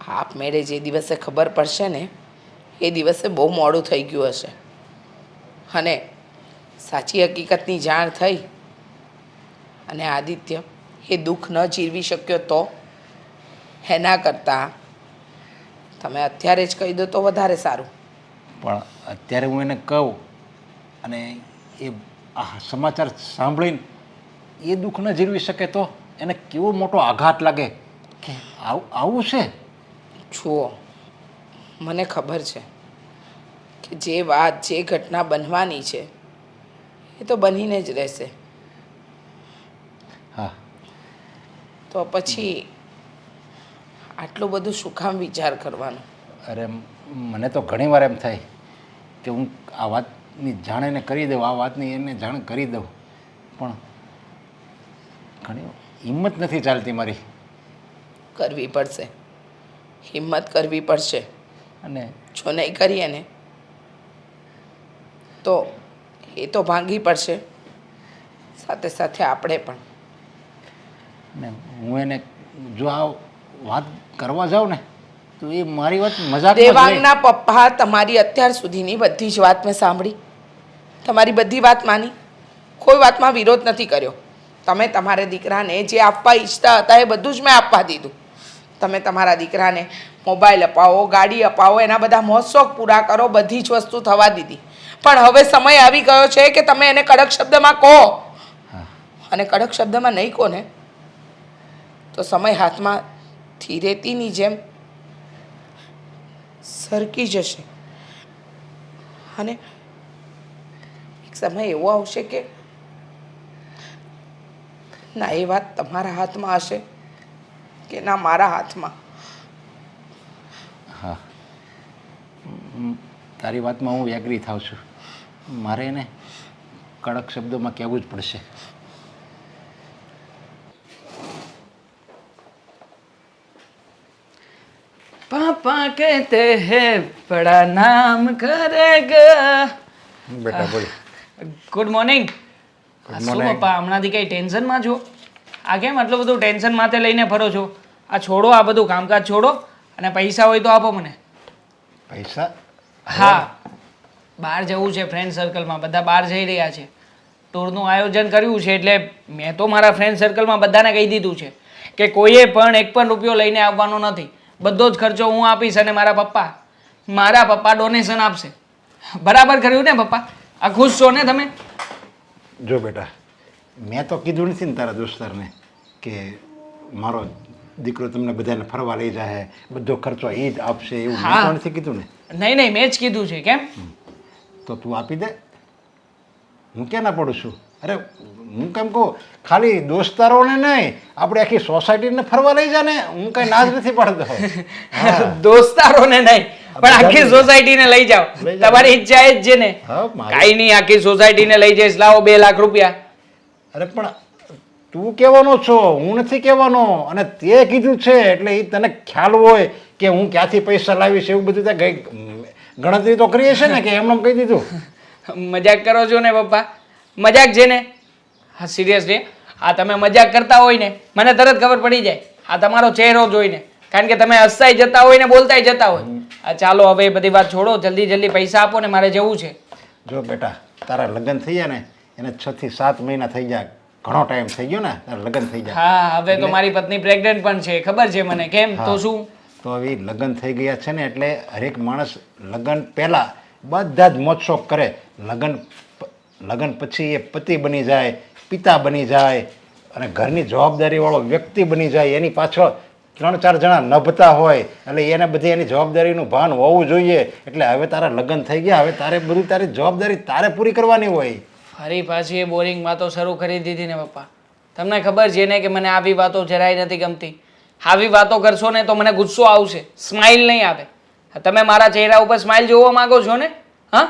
[SPEAKER 2] આપમેળે જે દિવસે ખબર પડશે ને એ દિવસે બહુ મોડું થઈ ગયું હશે, અને સાચી હકીકતની જાણ થઈ અને આદિત્ય એ દુઃખ ન જીરવી શક્યો તો એના કરતાં તમે અત્યારે જ કહી દો તો વધારે સારું.
[SPEAKER 1] પણ અત્યારે હું એને કહું અને એ આ સમાચાર સાંભળીને એ દુઃખ ન જીરવી શકે તો એને કેવો મોટો આઘાત લાગે કે આવું છે.
[SPEAKER 2] જુઓ, મને ખબર છે કે જે વાત, જે ઘટના બનવાની છે એ તો બનીને જ રહેશે.
[SPEAKER 1] હા,
[SPEAKER 2] તો પછી આટલું બધું શું કામ વિચાર કરવાનો?
[SPEAKER 1] અરે મને તો ઘણીવાર એમ થાય કે હું આ વાતની જાણ એને કરી દઉં, આ વાતની એને જાણ કરી દઉં, પણ ઘણી હિંમત નથી ચાલતી મારી.
[SPEAKER 2] કરવી પડશે, હિંમત કરવી પડશે,
[SPEAKER 1] અને
[SPEAKER 2] જો નહીં કરીએ ને તો એ તો ભાંગી પડશે, સાથે સાથે આપણે પણ.
[SPEAKER 1] ને હું એને જો આ વાત કરવા જાઉં ને તો એ મારી વાત મજાક.
[SPEAKER 2] દેવાંગના પપ્પા તમારી અત્યાર સુધીની બધી જ વાત મેં સાંભળી, તમારી બધી વાત માની, કોઈ વાતમાં વિરોધ નથી કર્યો. તમે તમારા દીકરાને જે આપવા ઈચ્છતા હતા એ બધું જ મેં આપવા દીધું. તમે તમારા દીકરાને મોબાઈલ અપાવો, ગાડી અપાવો, એના બધા મોજ શોખ પૂરા કરો, બધી જ વસ્તુ થવા દીધી, પણ હવે સમય આવી ગયો છે કે તમે એને કડક શબ્દમાં કહો, અને કડક શબ્દમાં નહીં કહો ને તો સમય હાથમાંથી રેતીની જેમ સરકી જશે, અને એક સમય એવો આવશે કે ના એ વાત તમારા હાથમાં હશે કે ના મારા હાથમાં.
[SPEAKER 1] હા, તારી વાતમાં હું એગ્રી થાઉં છું. મારે એને કડક શબ્દોમાં કહેવું જ પડશે.
[SPEAKER 3] पापा कहते हैं बड़ा नाम करेगा.
[SPEAKER 1] બેટા બોલ.
[SPEAKER 3] Good morning.
[SPEAKER 1] Good
[SPEAKER 3] શું
[SPEAKER 1] morning.
[SPEAKER 3] પપ્પા હમણાંથી કઈ ટેન્શનમાં છો? આ કેમ આટલું બધું ટેન્શન માથે લઈને ફરો છો? આ છોડો, આ બધું કામકાજ છોડો અને પૈસા હોય તો આપો મને.
[SPEAKER 1] પૈસા
[SPEAKER 3] હા બહાર જવું છે ફ્રેન્ડ સર્કલમાં, બધા બહાર જઈ રહ્યા છે, ટૂરનું આયોજન કર્યું છે. એટલે મેં તો મારા ફ્રેન્ડ સર્કલમાં બધાને કહી દીધું છે કે કોઈએ પણ એક પણ રૂપિયો લઈને આવવાનો નથી. બધો જ ખર્ચો હું આપીશ અને મારા પપ્પા ડોનેશન આપશે. બરાબર કર્યું ને પપ્પા? આ ખુશ છો ને તમે?
[SPEAKER 1] જો બેટા, મેં તો કીધું નથી ને તારા દોસ્તારને કે મારો દીકરો તમને બધાને ફરવા લઈ જાય, બધો ખર્ચો એ જ આપશે, એવું મેં
[SPEAKER 3] હા.
[SPEAKER 1] તો નથી કીધું ને.
[SPEAKER 3] નહીં મેં જ કીધું છે. કેમ?
[SPEAKER 1] તો તું આપી દે, હું ક્યાં ના પડું છું. અરે હું કેમ કહું, ખાલી દોસ્તારોને નહીં, આપણે આખી સોસાયટીને ફરવા લઈ જા ને, હું કઈ ના જ નથી પાડતો.
[SPEAKER 3] દોસ્તારોને નહીં પણ આખી સોસાયટીને લઈ જાઓ.
[SPEAKER 1] લઈ જાઓ.
[SPEAKER 3] તમારી ઈચ્છા એ જ છે ને?
[SPEAKER 1] હા, મારી-
[SPEAKER 3] કાંઈ નહીં, આખી સોસાયટીને લઈ જઈશ. લાવો 2 લાખ રૂપિયા.
[SPEAKER 1] અરે પણ તું કહેવાનો છો, હું નથી કહેવાનો. અને તે કીધું છે એટલે એ તને ખ્યાલ હોય કે હું ક્યાંથી પૈસા લાવીશ, એવું બધું તે ગણતરી તો કરીએ છે ને, કે એમને કહી દીધું.
[SPEAKER 3] મજાક કરો છો ને પપ્પા? મજાક છે ને? હા સિરિયસલી, આ તમે મજાક કરતા હોય ને મને તરત ખબર પડી જાય, આ તમારો ચહેરો જોઈને. કારણ કે તમે હસતાય જતા હોય ને બોલતાય જતા હોય. આ ચાલો હવે એ બધી વાત છોડો, જલ્દી પૈસા આપો ને, મારે જવું છે.
[SPEAKER 1] જો બેટા, તારા લગ્ન થઈ ગયા ને એને 6 થી 7 મહિના થઈ ગયા, ઘણો ટાઈમ થઈ ગયો ને, તારા લગ્ન થઈ ગયા.
[SPEAKER 3] હા હવે તો મારી પત્ની પ્રેગ્નન્ટ પણ છે, ખબર છે મને. કેમ? તો શું?
[SPEAKER 1] તો હવે લગ્ન થઈ ગયા છે ને એટલે હરેક માણસ લગ્ન પહેલા બધા જ મોજ શોખ કરે. લગ્ન પછી એ પતિ બની જાય, પિતા બની જાય અને ઘરની જવાબદારીવાળો વ્યક્તિ બની જાય. એની પાછળ 3-4 જણા નભતા હોય એટલે એને બધી એની જવાબદારીનું ભાન હોવું જોઈએ. એટલે હવે તારા લગ્ન થઈ ગયા, હવે તારે બધું તારી જવાબદારી તારે પૂરી કરવાની હોય.
[SPEAKER 3] ફરી પાછી એ બોરિંગ વાતો શરૂ કરી દીધી ને પપ્પા. તમને ખબર છે ને કે મને આવી વાતો જરાય નથી ગમતી. આવી વાતો કરશો ને તો મને ગુસ્સો આવશે, સ્માઇલ નહીં આવે. તમે મારા ચહેરા ઉપર સ્માઇલ જોવા માંગો છો ને? હા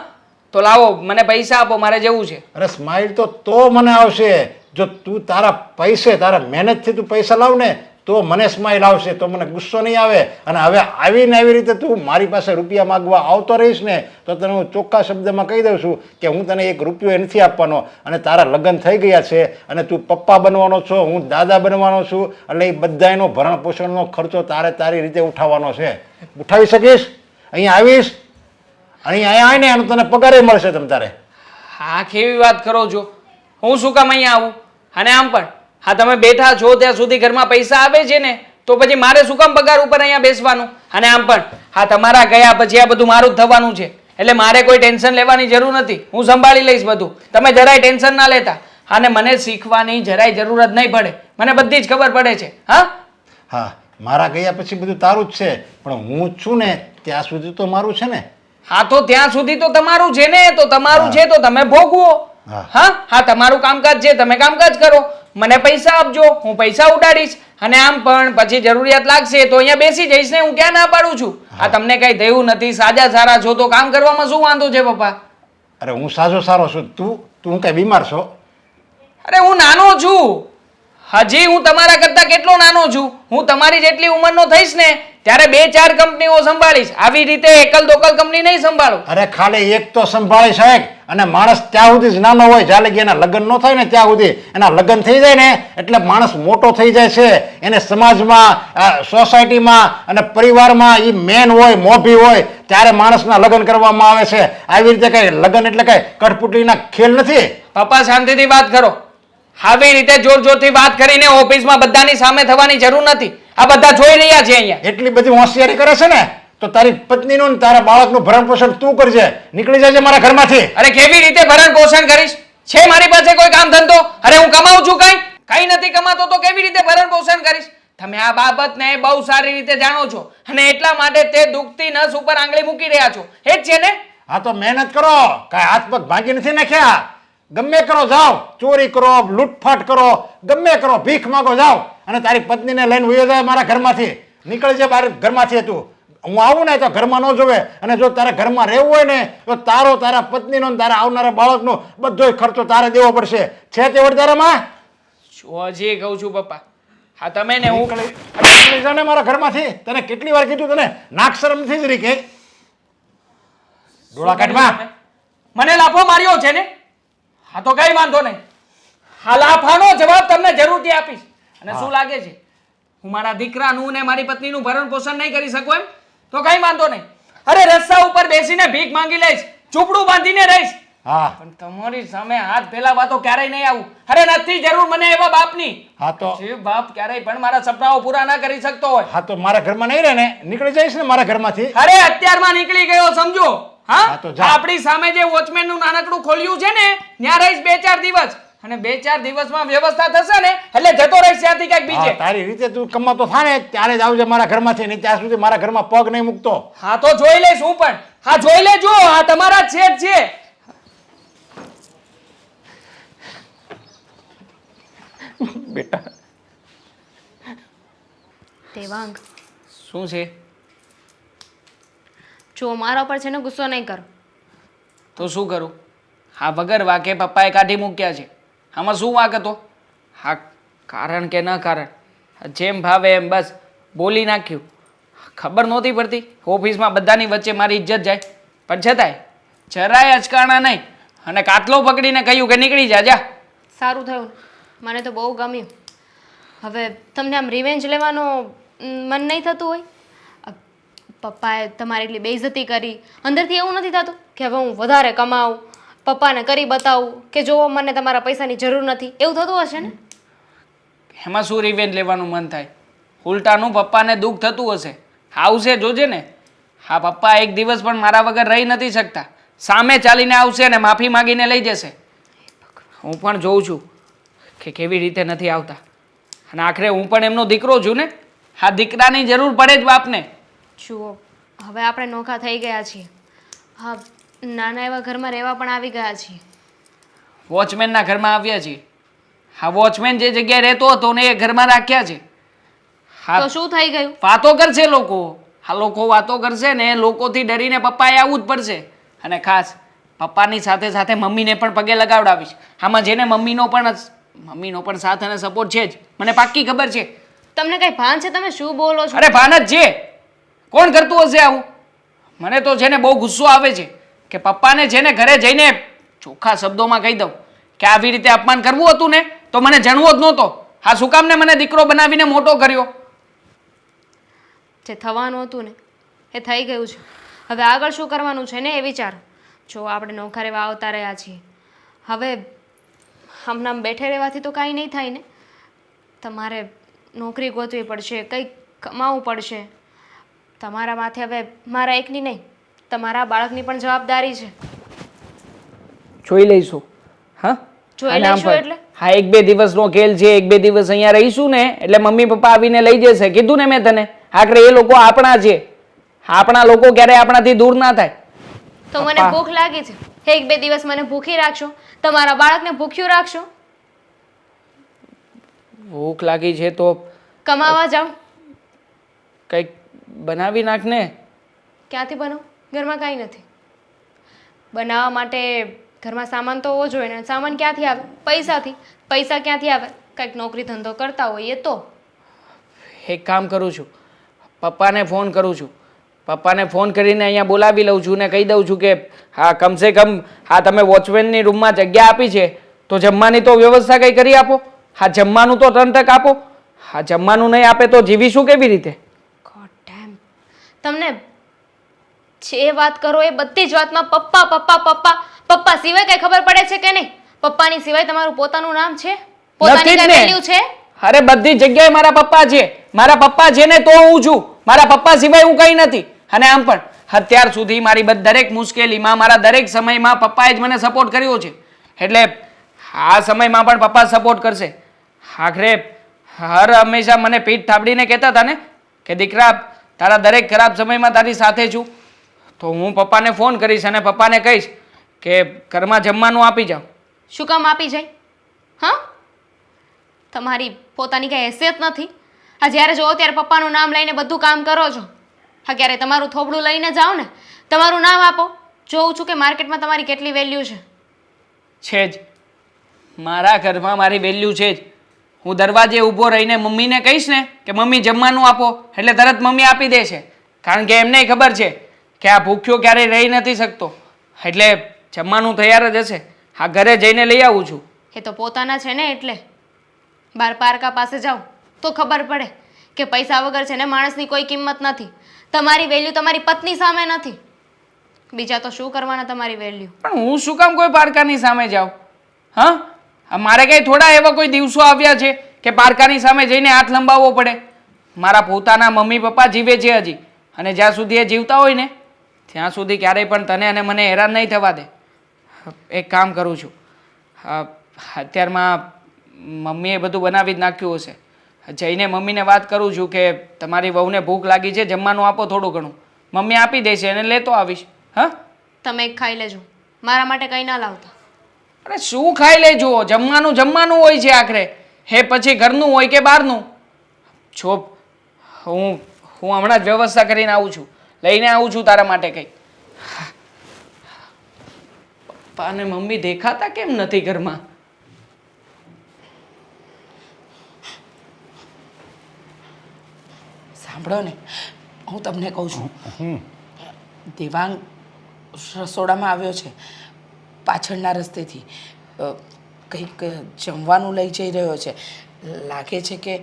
[SPEAKER 3] તો લાવો, મને પૈસા આપો, મારે જવું છે.
[SPEAKER 1] અરે સ્માઇલ તો મને આવશે જો તું તારા પૈસે, તારા મહેનતથી તું પૈસા લાવ ને તો મને સ્માઇલ આવશે, તો મને ગુસ્સો નહીં આવે. અને હવે આવીને આવી રીતે તું મારી પાસે રૂપિયા માગવા આવતો રહીશ ને તો તને હું ચોખ્ખા શબ્દમાં કહી દઉં છું કે હું તને 1 રૂપિયો નથી આપવાનો. અને તારા લગ્ન થઈ ગયા છે અને તું પપ્પા બનવાનો છો, હું દાદા બનવાનો છું, એટલે એ બધાનો ભરણ પોષણનો ખર્ચો તારી રીતે ઉઠાવવાનો છે. ઉઠાવી શકીશ? અહીંયા આવીશ, અહીંયા આવીને એનો તને પગારે મળશે તમ તારે.
[SPEAKER 3] હા કેવી વાત કરો છો? હું શું કામ અહીંયા આવું? અને આમ પણ હા તમે બેઠા છો ત્યાં સુધી ઘરમાં પૈસા આવે છે ને, તો પછી મારે શું કામ પગાર ઉપર અહીંયા બેસવાનું? અને આમ પણ હા તમારા ગયા પછી આ બધું મારું જ થવાનું છે, એટલે મારે કોઈ ટેન્શન લેવાની જરૂર નથી. હું સંભાળી લઈશ બધું, તમે જરાય ટેન્શન ના લેતા. અને મને શીખવાની જરાય જરૂરત નહીં પડે, મને બધી જ ખબર પડે છે.
[SPEAKER 1] હા, મારા ગયા પછી બધું તારું જ છે, પણ હું છું ને ત્યાં સુધી તો મારું છે ને.
[SPEAKER 3] હા તો ત્યાં સુધી તો તમારું છે ને, તો તમારું છે તો તમે ભોગવો. હા તમારું કામકાજ છે, તમે કામકાજ કરો, મને પૈસા આપજો, હું પૈસા ઉડાડીશ. અને આમ પણ પછી જરૂરિયાત લાગશે તો અહીંયા બેસી જઈશ ને, હું ક્યાં ના પાડું છું? આ તમને કઈ થયું નથી, સાજા સારા છો તો કામ કરવામાં શું વાંધો છે પપ્પા?
[SPEAKER 1] અરે હું સારો છું, તું કઈ બીમાર છો?
[SPEAKER 3] અરે હું નાનો છું, હજી હું તમારા કરતા કેટલો નાનો છું. હું તમારી જેટલી ઉંમરનો થઈશ ને ત્યારે 2-4 કંપનીઓ સંભાળીશ, આવી રીતે એકલ દોકલ કંપની નહીં સંભાળું.
[SPEAKER 1] અરે ખાલી એક તો સંભાળી સાહેબ. અને માણસ ત્યાં સુધી જ નાનો હોય, જ્યાં લગી એના લગ્ન ન થાય ને ત્યાં સુધી. એના લગ્ન થઈ જાય ને એટલે માણસ મોટો થઈ જાય છે. એને સમાજમાં, સોસાયટીમાં અને પરિવારમાં એ મેન હોય, મોભી હોય, ત્યારે માણસના લગ્ન કરવામાં આવે છે. આવી રીતે કઈ લગ્ન એટલે કઈ કઠપુટલીના ખેલ નથી.
[SPEAKER 3] પપ્પા શાંતિથી વાત કરો. આવી રીતે જોર જોરથી વાત કરીને ઓફિસમાં બધાની સામે થવાની જરૂર નથી. આ બધા જોઈ રહ્યા છે અહીંયા.
[SPEAKER 1] એટલી બધી હોશિયારી કરે છે ને તો તારી પત્નીનું ને તારા બાળકનું ભરણ પોષણ તું કરજે. નીકળી જજે મારા ઘરમાંથી.
[SPEAKER 3] અરે કેવી રીતે ભરણ પોષણ કરીશ? છે મારી પાસે કોઈ કામ ધંધો? અરે હું કમાઉં છું કઈ નથી કમાતો તો કેવી રીતે ભરણ પોષણ કરીશ? તમે આ બાબતને બહુ સારી રીતે જાણો છો અને એટલા માટે તે દુખતી નસ ઉપર આંગળી મૂકી રહ્યા છો. એ જ છે ને?
[SPEAKER 1] હા તો મહેનત કરો, કાંઈ હાથ પગ ભાંગી નથી નાખ્યા. ગમે કરો, જાઓ, ચોરી કરો, લૂંટફાટ કરો, ગમે કરો, ભીખ માગો, જાઓ અને તારી પત્નીને લઈને વયો જાય મારા ઘરમાંથી. નીકળી જાય બહાર ઘરમાંથી. તું હું આવું ને તો ઘરમાં ન જોવે. અને જો તારે ઘરમાં રહેવું હોય ને તો તારા પત્નીનો તારા આવનારા બાળકનો બધો ખર્ચો તારે દેવો પડશે. છે તે વડ તારામાં?
[SPEAKER 3] હજી કહું છું પપ્પા, હા તમે ને હું
[SPEAKER 1] નીકળી જા ને મારા ઘરમાંથી. તને કેટલી વાર કીધું, તને નાક શરમ નથી જ રહી કે? ડોળા કાઢમાં.
[SPEAKER 3] મને લાફો માર્યો છે ને? હા તો કઈ વાંધો નહીં, હા લાફાનો જવાબ તમને જરૂરથી આપીશ. અને શું લાગે છે હું મારા દીકરાનું ને મારી પત્નીનું ભરણ પોષણ નહીં કરી શકું એમ? તો કઈ વાંધો નહીં, અરે રસ્તા ઉપર બેસીને ભીખ માંગી લઈશ, ઝૂંપડું બાંધીને રહીશ,
[SPEAKER 1] હા
[SPEAKER 3] પણ તમારી સામે હાથ ફેલાવા તો ક્યારેય નહીં આવું. અરે નથી જરૂર મને એવા બાપની.
[SPEAKER 1] હા તો
[SPEAKER 3] જે બાપ ક્યારેય પણ મારા સપનાઓ પૂરા ના કરી શકતો હોય.
[SPEAKER 1] હા તો મારા ઘરમાં નહીં રહે ને, નીકળી જઈશ ને મારા ઘરમાંથી.
[SPEAKER 3] અરે અત્યારમાં નીકળી ગયો સમજો.
[SPEAKER 1] હા
[SPEAKER 3] હા
[SPEAKER 1] તો જા.
[SPEAKER 3] આપણી સામે જે વોચમેન નું નાનકડું ખોલ્યું છે ને, ત્યાં રહીશ 2-4 દિવસ, અને 2-4 દિવસમાં વ્યવસ્થા થશે ને એટલે જતો રહીશ ત્યાંથી ક્યાંક
[SPEAKER 1] હા,
[SPEAKER 3] બીજે.
[SPEAKER 1] તારી રીતે તું કમાતો થા ને ત્યારે જ આવજે મારા ઘરમાંથી, નહીં ત્યાં સુધી મારા ઘરમાં પગ નહીં મૂકતો.
[SPEAKER 3] હા તો જોઈ લઈશ હું પણ. હા જોઈ લેજો, આ તમારા જ છે.
[SPEAKER 1] બેટા
[SPEAKER 4] દેવાંગ,
[SPEAKER 3] શું છે?
[SPEAKER 4] જો મારા પર છે ને ગુસ્સો નહીં કરો.
[SPEAKER 3] તો શું કરું? હા વગર વાકે પપ્પાએ કાઢી મૂક્યા છે, આમાં શું વાક હતો? હા કારણ કે ન કારણ, જેમ ભાવે એમ બસ બોલી નાખ્યું. ખબર નહોતી પડતી, ઓફિસમાં બધાની વચ્ચે મારી ઇજ્જત જાય, પણ છતાંય જરાય અચકાણા નહીં, અને કાટલો પકડીને કહ્યું કે નીકળી જા જા.
[SPEAKER 4] સારું થયું ને, મને તો બહુ ગમ્યું. હવે તમને આમ રિવેન્જ લેવાનો મન નહીં થતું હોય? પપ્પાએ તમારી એટલી બેઇજ્જતી કરી, અંદરથી એવું નથી થતું કે હવે હું વધારે કમાઉં, પપ્પાને કરી બતાવું કે જો મને તમારા પૈસાની જરૂર નથી, એવું થતું હશે ને?
[SPEAKER 3] એમાં શું રિવેન્જ લેવાનું મન થાય? ઉલટાનું પપ્પાને દુઃખ થતું હશે. આવશે જોજે ને. હા પપ્પા એક દિવસ પણ મારા વગર રહી નથી શકતા, સામે ચાલીને આવશે ને માફી માંગીને લઈ જશે. હું પણ જોઉં છું કે કેવી રીતે નથી આવતા, અને આખરે હું પણ એમનો દીકરો છું ને. હા દીકરાની જરૂર પડે જ બાપને.
[SPEAKER 4] જુઓ, હવે આપણે નોખા થઈ ગયા છીએ. હા, નાના એવા ઘરમાં રહેવા પણ આવી ગયા છીએ.
[SPEAKER 3] વોચમેનના ઘરમાં આવ્યા છીએ. હા વોચમેન જે જગ્યાએ રહેતો હતો ને એ ઘરમાં રાખ્યા છે. હા
[SPEAKER 4] તો શું થઈ ગયું?
[SPEAKER 3] વાતો કરશે લોકો. હા લોકો વાતો કરશે ને, લોકોથી ડરીને પપ્પાએ આવવું જ પડશે. અને ખાસ પપ્પાની સાથે સાથે મમ્મીને પણ પગે લગાવડાવીશ. આમાં જેને મમ્મીનો પણ સાથ અને સપોર્ટ છે જ, મને પાક્કી ખબર છે.
[SPEAKER 4] તમને કઈ ભાન છે? તમે શું બોલો છો?
[SPEAKER 3] અરે ભાન જ છે. કોણ કરતું હશે આવું? મને તો છે ને બહુ ગુસ્સો આવે છે કે પપ્પાને છે ને ઘરે જઈને ચોખ્ખા શબ્દોમાં કહી દઉં કે આવી રીતે અપમાન કરવું હતું ને તો મને જાણવો જ નહોતો. હા શું કામ ને મને દીકરો બનાવીને મોટો કર્યો?
[SPEAKER 4] જે થવાનું હતું ને એ થઈ ગયું છે. હવે આગળ શું કરવાનું છે ને એ વિચાર. જો આપણે નોખા રહેવા આવતા રહ્યા છીએ, હવે હમણાં બેઠે રહેવાથી તો કાંઈ નહીં થાય ને. તમારે નોકરી ગોતવી પડશે, કંઈક કમાવવું પડશે. તમારા માથે હવે મારા એકની નહીં, તમારા બાળકની પણ જવાબદારી છે.
[SPEAKER 3] જોઈ લઈશું. હા
[SPEAKER 4] જોઈ
[SPEAKER 3] અને આમ
[SPEAKER 4] લઈશું
[SPEAKER 3] પણ-
[SPEAKER 4] એટલે?
[SPEAKER 3] હા 1-2 દિવસનો ખેલ છે, 1-2 દિવસ અહીંયા રહીશું ને એટલે મમ્મી પપ્પા આવીને લઈ જશે. કીધું ને મેં તને, આખરે એ લોકો આપણા છે. આપણા લોકો ક્યારેય આપણાથી દૂર ના થાય.
[SPEAKER 4] તો મને
[SPEAKER 3] પપ્પા.
[SPEAKER 4] ભૂખ લાગી છે, 1-2 દિવસ મને ભૂખી રાખશો, તમારા બાળકને ભૂખ્યું રાખશો.
[SPEAKER 3] ભૂખ લાગી છે તો
[SPEAKER 4] કમાવા જાઓ.
[SPEAKER 3] કંઈક બનાવી નાખ ને.
[SPEAKER 4] ક્યાંથી બનાવું? ઘરમાં કાંઈ નથી બનાવવા માટે. ઘરમાં સામાન તો હોવો જોઈએ ને. સામાન ક્યાંથી આવે? પૈસાથી. પૈસા ક્યાંથી આવે? કંઈક નોકરી ધંધો કરતા હોઈએ તો.
[SPEAKER 3] એક કામ કરું છું, પપ્પાને ફોન કરું છું. પપ્પાને ફોન કરીને અહીંયા બોલાવી લઉં છું ને કહી દઉં છું કે હા કમસે કમ હા તમે વોચમેનની રૂમમાં જગ્યા આપી છે તો જમવાની તો વ્યવસ્થા કંઈ કરી આપો. હા જમવાનું તો ટક આપો. હા જમવાનું નહીં આપે તો જીવીશું કેવી રીતે?
[SPEAKER 4] ગોડ ડેમ, તમને જે વાત કરો એ બધી જ વાતમાં પપ્પા પપ્પા પપ્પા પપ્પા સિવાય કઈ ખબર પડે છે કે નહીં? પપ્પાની સિવાય તમારું પોતાનું નામ છે? પોતાની
[SPEAKER 3] નથી જ
[SPEAKER 4] કઈ
[SPEAKER 3] ને.
[SPEAKER 4] વેલ્યુ છે?
[SPEAKER 3] અરે બધી જગ્યાએ મારા પપ્પા છે. મારા પપ્પા છે ને તો હું છું. મારા પપ્પા સિવાય હું કંઈ નથી. અને આમ પણ અત્યાર સુધી મારી દરેક મુશ્કેલીમાં, મારા દરેક સમયમાં પપ્પાએ જ મને સપોર્ટ કર્યો છે. એટલે આ સમયમાં પણ પપ્પા સપોર્ટ કરશે. આખરે હંમેશા મને પીઠ થાબડીને કહેતા હતા ને કે દીકરા તારા દરેક ખરાબ સમયમાં તારી સાથે છું. તો હું પપ્પાને ફોન કરીશ અને પપ્પાને કહીશ કે ઘરમાં જમવાનું આપી જાઓ.
[SPEAKER 4] શું કામ આપી જાય? હા, તમારી પોતાની કઈ હેસિયત નથી? આ જ્યારે જોવો ત્યારે પપ્પાનું નામ લઈને બધું કામ કરો છો. હા, ક્યારે તમારું થોબડું લઈને જાઓ ને, તમારું નામ આપો. જોઉં છું કે માર્કેટમાં તમારી કેટલી વેલ્યુ છે.
[SPEAKER 3] છે જ. મારા ઘરમાં મારી વેલ્યુ છે જ. હું દરવાજે ઊભો રહીને મમ્મીને કહીશ ને કે મમ્મી જમવાનું આપો એટલે તરત મમ્મી આપી દેશે. કારણ કે એમને ખબર છે કે આ ભૂખ્યો ક્યારેય રહી નથી શકતો. એટલે જમવાનું તૈયાર જ હશે. હા ઘરે જઈને લઈ આવું છું.
[SPEAKER 4] એ તો પોતાના છે ને, એટલે બાર પારકા પાસે જાઓ તો ખબર પડે કે પૈસા વગર છે ને માણસની કોઈ કિંમત નથી. તમારી વેલ્યુ તમારી પત્ની સામે નથી. બીજા તો શું કરવાના તમારી વેલ્યુ?
[SPEAKER 3] પણ હું શું કામ કોઈ પારકાની સામે જાઉં? હા, મારે કઈ થોડા એવા કોઈ દિવસો આવ્યા છે કે પારકાની સામે જઈને હાથ લંબાવવો પડે? મારા પોતાના મમ્મી પપ્પા જીવે છે હજી, અને જ્યાં સુધી એ જીવતા હોય ને ત્યાં સુધી ક્યારેય પણ તને અને મને હેરાન નહીં થવા દે. એક કામ કરું છું, અત્યારમાં મમ્મીએ બધું બનાવી જ નાખ્યું હશે. જઈને મમ્મીને વાત કરું છું કે તમારી વહુને ભૂખ લાગી છે, જમવાનું આપો થોડું ઘણું. મમ્મી આપી દેશે અને લેતો આવીશ. હા,
[SPEAKER 4] તમે એક ખાઈ લેજો, મારા માટે કંઈ ના લાવતા.
[SPEAKER 3] અરે શું ખાઈ લેજો? જમવાનું જમવાનું હોય છે આખરે. હે પછી ઘરનું હોય કે બહારનું. જો હું હમણાં જ વ્યવસ્થા કરીને આવું છું, લઈને આવું છું તારા માટે કંઈ. પપ્પા અને મમ્મી દેખાતા કેમ નથી ઘરમાં? સાંભળો ને, હું તમને કહું છું, દેવાંગ રસોડામાં આવ્યો છે પાછળના રસ્તેથી. કંઈક જમવાનું લઈ જઈ રહ્યો છે. લાગે છે કે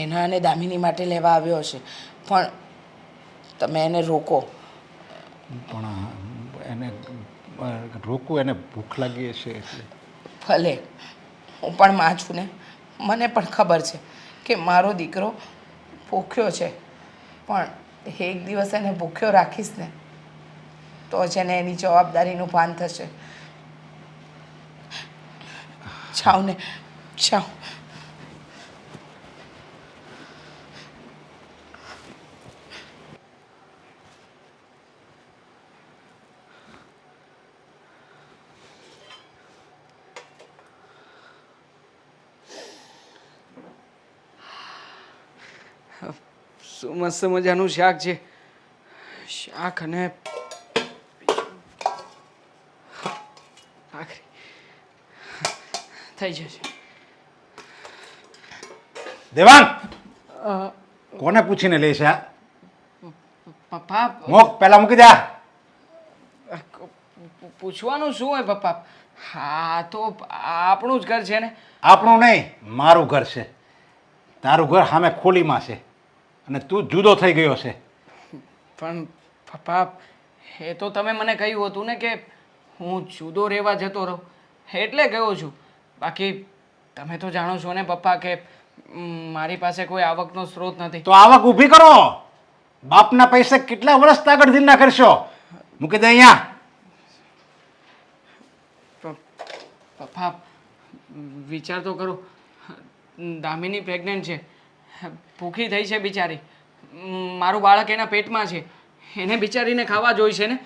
[SPEAKER 3] એના અને દામિની માટે લેવા આવ્યો હશે, પણ તમે એને રોકો.
[SPEAKER 1] પણ એને રોકવું, એને ભૂખ લાગી હશે એટલે.
[SPEAKER 2] ભલે, હું પણ માં છું ને, મને પણ ખબર છે કે મારો દીકરો ભૂખ્યો છે, પણ એક દિવસ એને ભૂખ્યો રાખીશ ને તો જ એને એની જવાબદારીનું ભાન થશે. જાઓ ને, જાઓ.
[SPEAKER 3] શું મસ્ત મજાનું શાક છે. શાક અને ભાખરી થઈ જશે.
[SPEAKER 1] દેવાંગ, કોને પૂછીને લે છે આ?
[SPEAKER 3] પપ્પા,
[SPEAKER 1] મોક પહેલા મૂકી દે.
[SPEAKER 3] પૂછવાનું શું હોય પપ્પા? હા તો આપણું જ ઘર છે ને.
[SPEAKER 1] આપણું નહીં, મારું ઘર છે. તારું ઘર સામે ખોલીમાં છે અને તું જુદો થઈ ગયો છે.
[SPEAKER 3] પણ પપ્પા, એ તો તમે મને કહ્યું હતું ને કે હું જુદો રહેવા જતો રહું, એટલે ગયો છું. બાકી તમે તો જાણો છો ને પપ્પા કે મારી પાસે કોઈ આવકનો સ્ત્રોત નથી.
[SPEAKER 1] તો આવક ઊભી કરો. બાપના પૈસે કેટલા વર્ષ આગળ ધીરના કરશો? મૂકી દે અહીંયા.
[SPEAKER 3] પપ્પા, વિચાર તો કરો. દામિની પ્રેગ્નન્ટ છે, ભૂખી થઈ છે બિચારી. મારું બાળક એના પેટમાં છે, એને બિચારીને ખાવા જોઈશે ને,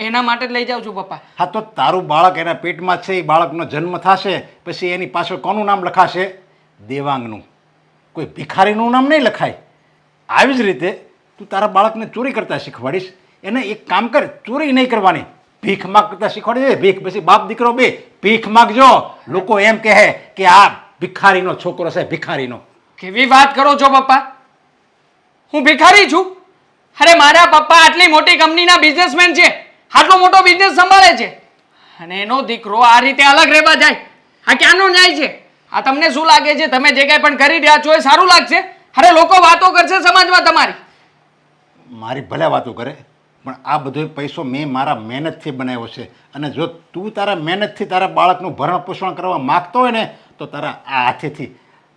[SPEAKER 3] એના માટે જ લઈ જાઉં છું પપ્પા.
[SPEAKER 1] હા, તો તારું બાળક એના પેટમાં છે, એ બાળકનો જન્મ થશે પછી એની પાછળ કોનું નામ લખાશે? દેવાંગનું. કોઈ ભિખારીનું નામ નહીં લખાય. આવી જ રીતે તું તારા બાળકને ચોરી કરતા શીખવાડીશ. એને એક કામ કર, ચોરી નહીં કરવાની, ભીખ માગતા શીખવાડી દે. ભીખ, પછી બાપ દીકરો બે ભીખ માગજો. લોકો એમ કહે કે આ ભિખારીનો છોકરો છે, ભિખારીનો.
[SPEAKER 3] કેવી વાત કરો છો પપ્પા? હું ભિખારી છું? અરે મારા પપ્પા આટલી મોટી કંપનીના બિઝનેસમેન છે, આટલો મોટો બિઝનેસ સંભાળે છે, અને એનો દીકરો આ રીતે અલગ રહેવા જાય, આ ક્યાંનો ન્યાય છે? આ તમને શું લાગે છે તમે જે કંઈ પણ કરી રહ્યા છો એ સારું લાગશે? અરે લોકો વાતો કરશે સમાજમાં તમારી.
[SPEAKER 1] મારી ભલે વાતો કરે, પણ આ બધો પૈસો મેં મારા મહેનતથી બનાવ્યો છે. અને જો તું તારા મહેનતથી તારા બાળકનું ભરણ પોષણ કરવા માગતો હોય ને તો તારા આ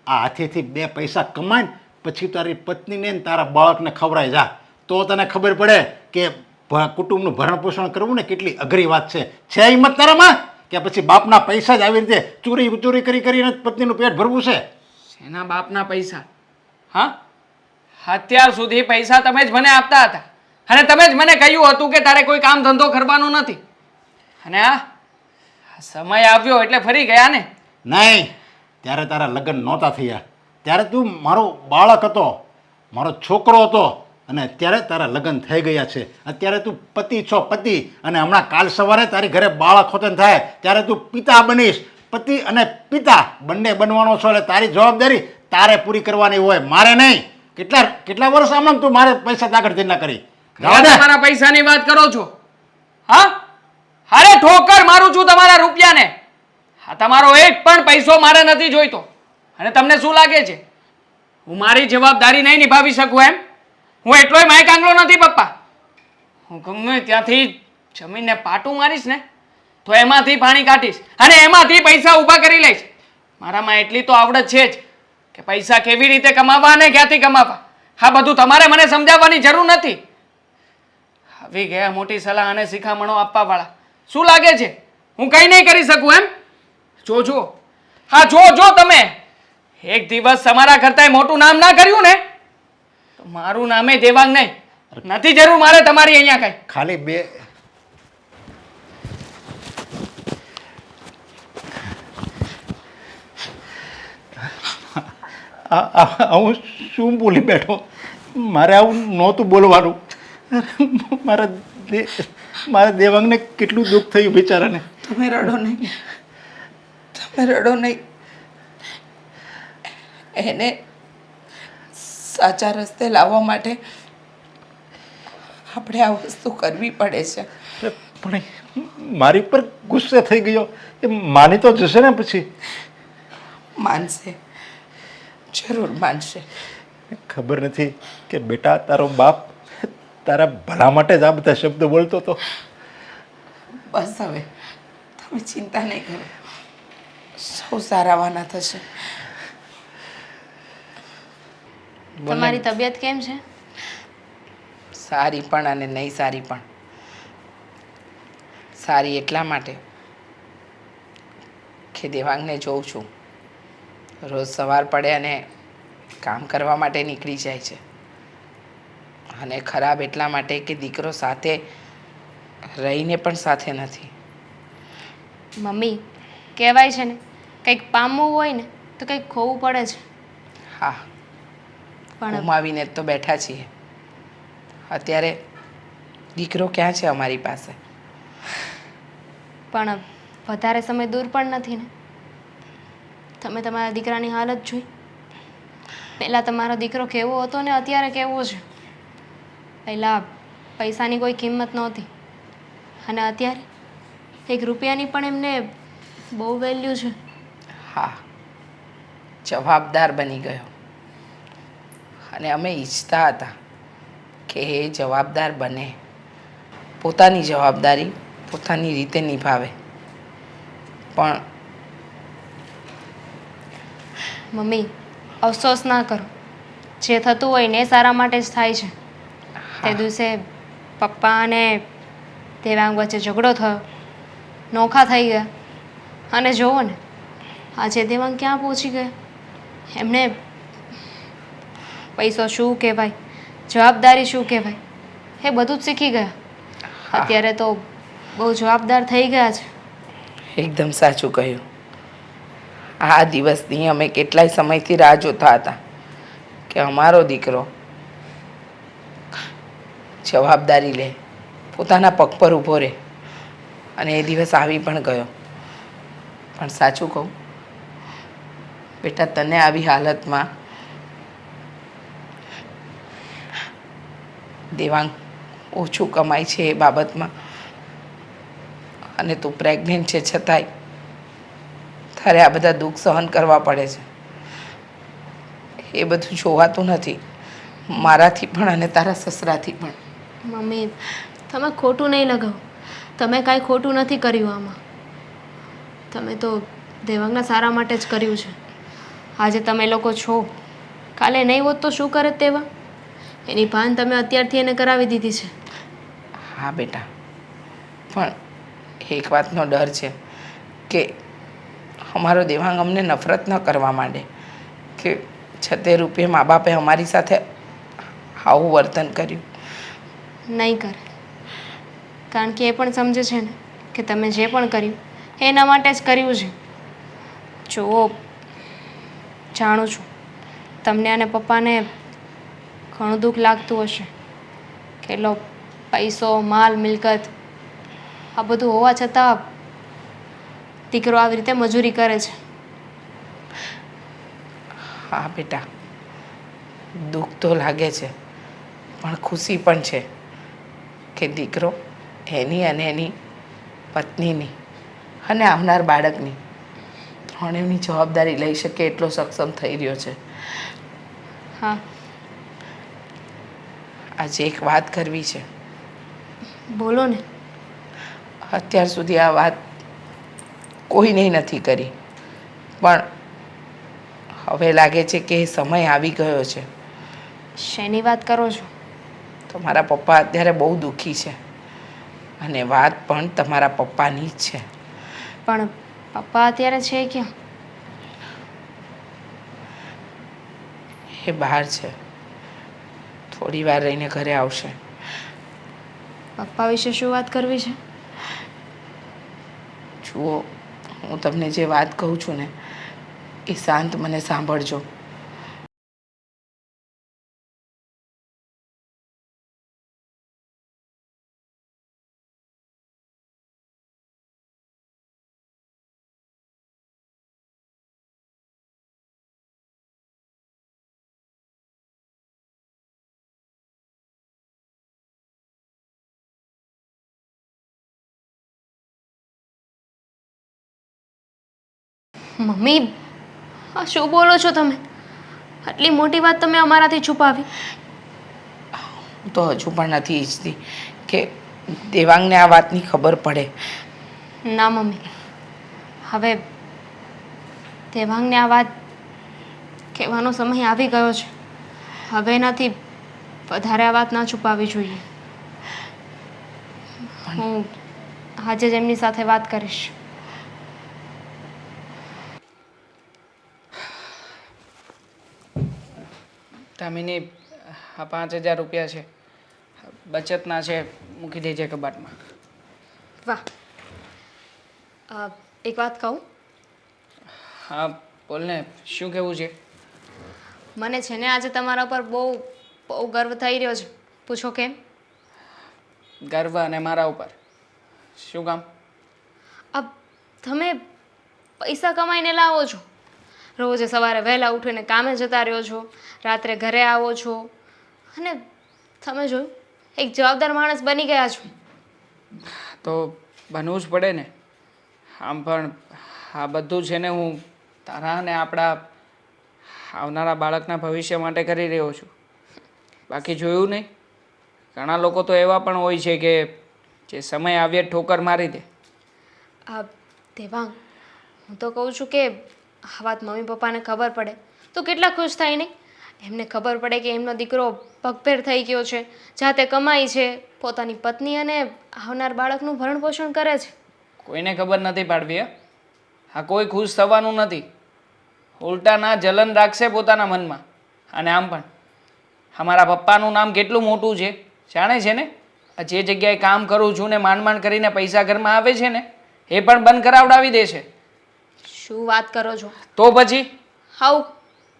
[SPEAKER 1] હાથેથી 2 પૈસા કમાઈને પછી તારી પત્નીને ને તારા બાળકને ખવડાવી જા. તો તને ખબર પડે કે કુટુંબનું ભરણ પોષણ કરવું ને કેટલી અઘરી વાત છે. છે હિંમત તારામાં કે પછી બાપના પૈસા જ આવી રીતે ચોરી કરીને પત્નીનું પેટ ભરવું છે?
[SPEAKER 3] એના બાપના પૈસા? હા, અત્યાર સુધી પૈસા તમે જ મને આપતા હતા, અને તમે જ મને કહ્યું હતું કે તારે કોઈ કામ ધંધો કરવાનો નથી. અને આ સમય આવ્યો એટલે ફરી ગયા ને?
[SPEAKER 1] નહીં, ત્યારે તારા લગ્ન નહોતા થયા, ત્યારે તું મારો બાળક હતો, મારો છોકરો હતો, અને અત્યારે તારા લગ્ન થઈ ગયા છે. અત્યારે તું પતિ છો, પતિ. અને હમણાં કાલ સવારે તારી ઘરે બાળક હોતન થાય ત્યારે તું પિતા બનીશ. પતિ અને પિતા બંને બનવાનો છો, એટલે તારી જવાબદારી તારે પૂરી કરવાની હોય, મારે નહીં. કેટલા વર્ષ આમ તું મારે પૈસા તાકડ ના કરી?
[SPEAKER 3] તમારા પૈસાની વાત કરો છો? હા, અરે ઠોકર મારું છું તમારા રૂપિયાને. હા, તમારો એક પણ પૈસો મારે નથી જોઈતો. અને તમને શું લાગે છે હું મારી જવાબદારી નહીં નિભાવી શકું એમ? હું એટલોય માય કાંગલો નથી પપ્પા. હું ગમે ત્યાંથી જમીનને પાટું મારીશ ને તો એમાંથી પાણી કાઢીશ અને એમાંથી પૈસા ઊભા કરી લઈશ. મારામાં એટલી તો આવડત છે જ કે પૈસા કેવી રીતે કમાવા અને ક્યાંથી કમાવા. હા, બધું તમારે મને સમજાવવાની જરૂર નથી. આવી ગયા મોટી સલાહ અને શિખામણો આપવા વાળા. શું લાગે છે હું કંઈ નહીં કરી શકું એમ? જોજો, હા જો તમે એક દિવસ તમારા કરતાંય મોટું નામ ના કર્યું ને તો મારું નામે દેવાંગ નહીં. નથી જરૂર મારે તમારી અહીંયા કઈ.
[SPEAKER 1] ખાલી બે હું શું બોલી બેઠો? મારે આવું નહોતું બોલવાનું. મારા દેવાંગને કેટલું દુઃખ થયું બિચારાને.
[SPEAKER 2] તમે રડો નહીં, તમે રડો નહીં. એને સાચા રસ્તે લાવવા માટે આપણે આ વસ્તુ કરવી પડે છે.
[SPEAKER 1] પણ એ મારી પર ગુસ્સે થઈ ગયો. એ માની તો જશે ને પછી?
[SPEAKER 2] માનશે, જરૂર માનશે.
[SPEAKER 1] ખબર નથી કે બેટા તારો બાપ તારા ભલા માટે જ આ બધા શબ્દો બોલતો હતો.
[SPEAKER 2] બસ હવે તમે ચિંતા નહીં કરો, સૌ સારાવાના થશે.
[SPEAKER 4] તમારી તબિયત કેમ છે?
[SPEAKER 2] સારી પણ અને નહીં સારી પણ. સારી એટલા માટે કે દેવાંગને જોઉં છું રોજ સવાર પડે અને કામ કરવા માટે નીકળી જાય છે. અને ખરાબ એટલા માટે કે દીકરો સાથે રહીને પણ સાથે નથી.
[SPEAKER 4] મમ્મી, કહેવાય છે ને કંઈક પામવું હોય ને તો કંઈક ખોવું પડે છે.
[SPEAKER 2] હા,
[SPEAKER 4] પણ
[SPEAKER 2] ગુમાવીને જ તો બેઠા છીએ. અત્યારે દીકરો ક્યાં છે અમારી પાસે?
[SPEAKER 4] પણ વધારે સમય દૂર પણ નથી ને. તમે તમારા દીકરાની હાલત જોઈ. પહેલાં તમારો દીકરો કેવો હતો ને અત્યારે કેવો છે. પહેલાં પૈસાની કોઈ કિંમત નહોતી અને અત્યારે 1 રૂપિયાની પણ એમને બહુ વેલ્યુ છે.
[SPEAKER 2] હા, જવાબદાર બની ગયો. અને અમે ઈચ્છતા હતા કે એ જવાબદાર બને, પોતાની જવાબદારી પોતાની રીતે નિભાવે. પણ
[SPEAKER 4] મમ્મી, અફસોસ ના કરો. જે થતું હોય ને એ સારા માટે જ થાય છે. તે દિવસે પપ્પા અને દેવાંગ વચ્ચે ઝઘડો થયો, નોખા થઈ ગયા. અને જુઓ ને આજે દેવાંગ ક્યાં પહોંચી ગયા. એમણે પૈસો શું કહેવાય, જવાબદારી શું કહેવાય એ બધું જ શીખી ગયા. અત્યારે તો બહુ જવાબદાર થઈ ગયા છે.
[SPEAKER 2] એકદમ સાચું કહ્યું. આ દિવસની અમે કેટલાય સમયથી રાહ જોતા હતા કે અમારો દીકરો જવાબદારી લે, પોતાના પગ પર ઊભો રહે. અને એ દિવસ આવી પણ ગયો. પણ સાચું કહું બેટા, તને આવી હાલતમાં દેવાંગ ઓછું કમાય છે એ બાબતમાં, અને તું પ્રેગ્નેન્ટ છે છતાંય તારે આ બધા દુઃખ સહન કરવા પડે છે. એ બધું જોવાતું નથી મારાથી પણ અને તારા સસરાથી પણ.
[SPEAKER 4] મમ્મી, તમે ખોટું નહીં લગાવો. તમે કાંઈ ખોટું નથી કર્યું આમાં. તમે તો દેવાંગના સારા માટે જ કર્યું છે. આજે તમે લોકો છો, કાલે નહીં હોત તો શું કરે તેવા? એની ભાન તમે અત્યારથી એને કરાવી દીધી છે.
[SPEAKER 2] હા બેટા, પણ એક વાતનો ડર છે કે અમારો દેવાંગ અમને નફરત ન કરવા માંડે કે 76 રૂપિયે મા બાપે અમારી સાથે આવું વર્તન કર્યું.
[SPEAKER 4] નહીં કરે, કારણ કે એ પણ સમજે છે ને કે તમે જે પણ કર્યું એના માટે જ કર્યું છે. જુઓ, જાણું છું તમને અને પપ્પાને ઘણું દુઃખ લાગતું હશે કે લો પૈસો, માલ, મિલકત આ બધું હોવા છતાં દીકરો આવી રીતે મજૂરી કરે છે.
[SPEAKER 2] હા બેટા, દુઃખ તો લાગે છે પણ ખુશી પણ છે કે દીકરો એની અને એની પત્નીની અને આવનાર બાળકની ત્રણેયની જવાબદારી લઈ શકે એટલો સક્ષમ થઈ રહ્યો છે.
[SPEAKER 4] હા,
[SPEAKER 2] આજે એક વાત કરવી છે.
[SPEAKER 4] બોલો ને.
[SPEAKER 2] અત્યાર સુધી આ વાત કોઈને નથી કરી, પણ હવે લાગે છે કે સમય આવી ગયો છે.
[SPEAKER 4] શેની વાત કરો છો?
[SPEAKER 2] તમારા પપ્પા અત્યારે બહુ દુઃખી છે અને વાત પણ તમારા પપ્પાની જ છે.
[SPEAKER 4] પણ પપ્પા અત્યારે છે ક્યાં?
[SPEAKER 2] એ બહાર છે, થોડી વાર રહીને ઘરે આવશે.
[SPEAKER 4] પપ્પા વિશે શું વાત કરવી છે?
[SPEAKER 2] જુઓ, હું તમને જે વાત કહું છું ને એ શાંત મને સાંભળજો.
[SPEAKER 4] મમ્મી, આ શું બોલો છો તમે? આટલી મોટી વાત તમે અમારાથી છુપાવી?
[SPEAKER 2] હું તો હજુ પણ નથી ઈચ્છતી કે દેવાંગને આ વાતની ખબર પડે.
[SPEAKER 4] ના મમ્મી, હવે દેવાંગને આ વાત કહેવાનો સમય આવી ગયો છે. હવે એનાથી વધારે આ વાત ના છુપાવવી જોઈએ. હું આજે જ એમની સાથે વાત કરીશ.
[SPEAKER 3] દામિની, આ 5,000 રૂપિયા છે, બચતના છે, મૂકી દેજે કબાટમાં.
[SPEAKER 4] વાહ! એક વાત કહું?
[SPEAKER 3] હા બોલ ને, શું કહેવું છે?
[SPEAKER 4] મને છે ને આજે તમારા પર બહુ બહુ ગર્વ થઈ રહ્યો છે. પૂછો કેમ?
[SPEAKER 3] ગર્વ અને મારા ઉપર શું કામ?
[SPEAKER 4] તમે પૈસા કમાઈને લાવો છો, રોજ સવારે વહેલા ઉઠીને કામે જતા રહ્યો છો, રાત્રે ઘરે આવો છો અને તમે જોયું એક જવાબદાર માણસ બની ગયા છો.
[SPEAKER 3] તો બનવું જ પડે ને. આમ પણ આ બધું છે ને હું તારા અને આપણા આવનારા બાળકના ભવિષ્ય માટે કરી રહ્યો છું. બાકી જોયું નહીં, ઘણા લોકો તો એવા પણ હોય છે કે જે સમય આવ્યે ઠોકર મારી દે.
[SPEAKER 4] દેવાંગ, હું તો કહું છું કે આ વાત મમ્મી પપ્પાને ખબર પડે તો કેટલા ખુશ થાય નહીં? એમને ખબર પડે કે એમનો દીકરો પગભેર થઈ ગયો છે, જાતે કમાય છે, પોતાની પત્ની અને આવનાર બાળકનું ભરણ પોષણ કરે છે.
[SPEAKER 3] કોઈને ખબર નથી પાડવી. હા, કોઈ ખુશ થવાનું નથી, ઉલટાના જલન રાખશે પોતાના મનમાં. અને આમ પણ અમારા પપ્પાનું નામ કેટલું મોટું છે જાણે છે ને. જે જગ્યાએ કામ કરું છું ને માંડ માંડ કરીને પૈસા ઘરમાં આવે છે ને એ પણ બંધ કરાવડાવી દે છે.
[SPEAKER 4] શું વાત કરો છો?
[SPEAKER 3] તો પછી
[SPEAKER 4] હાઉ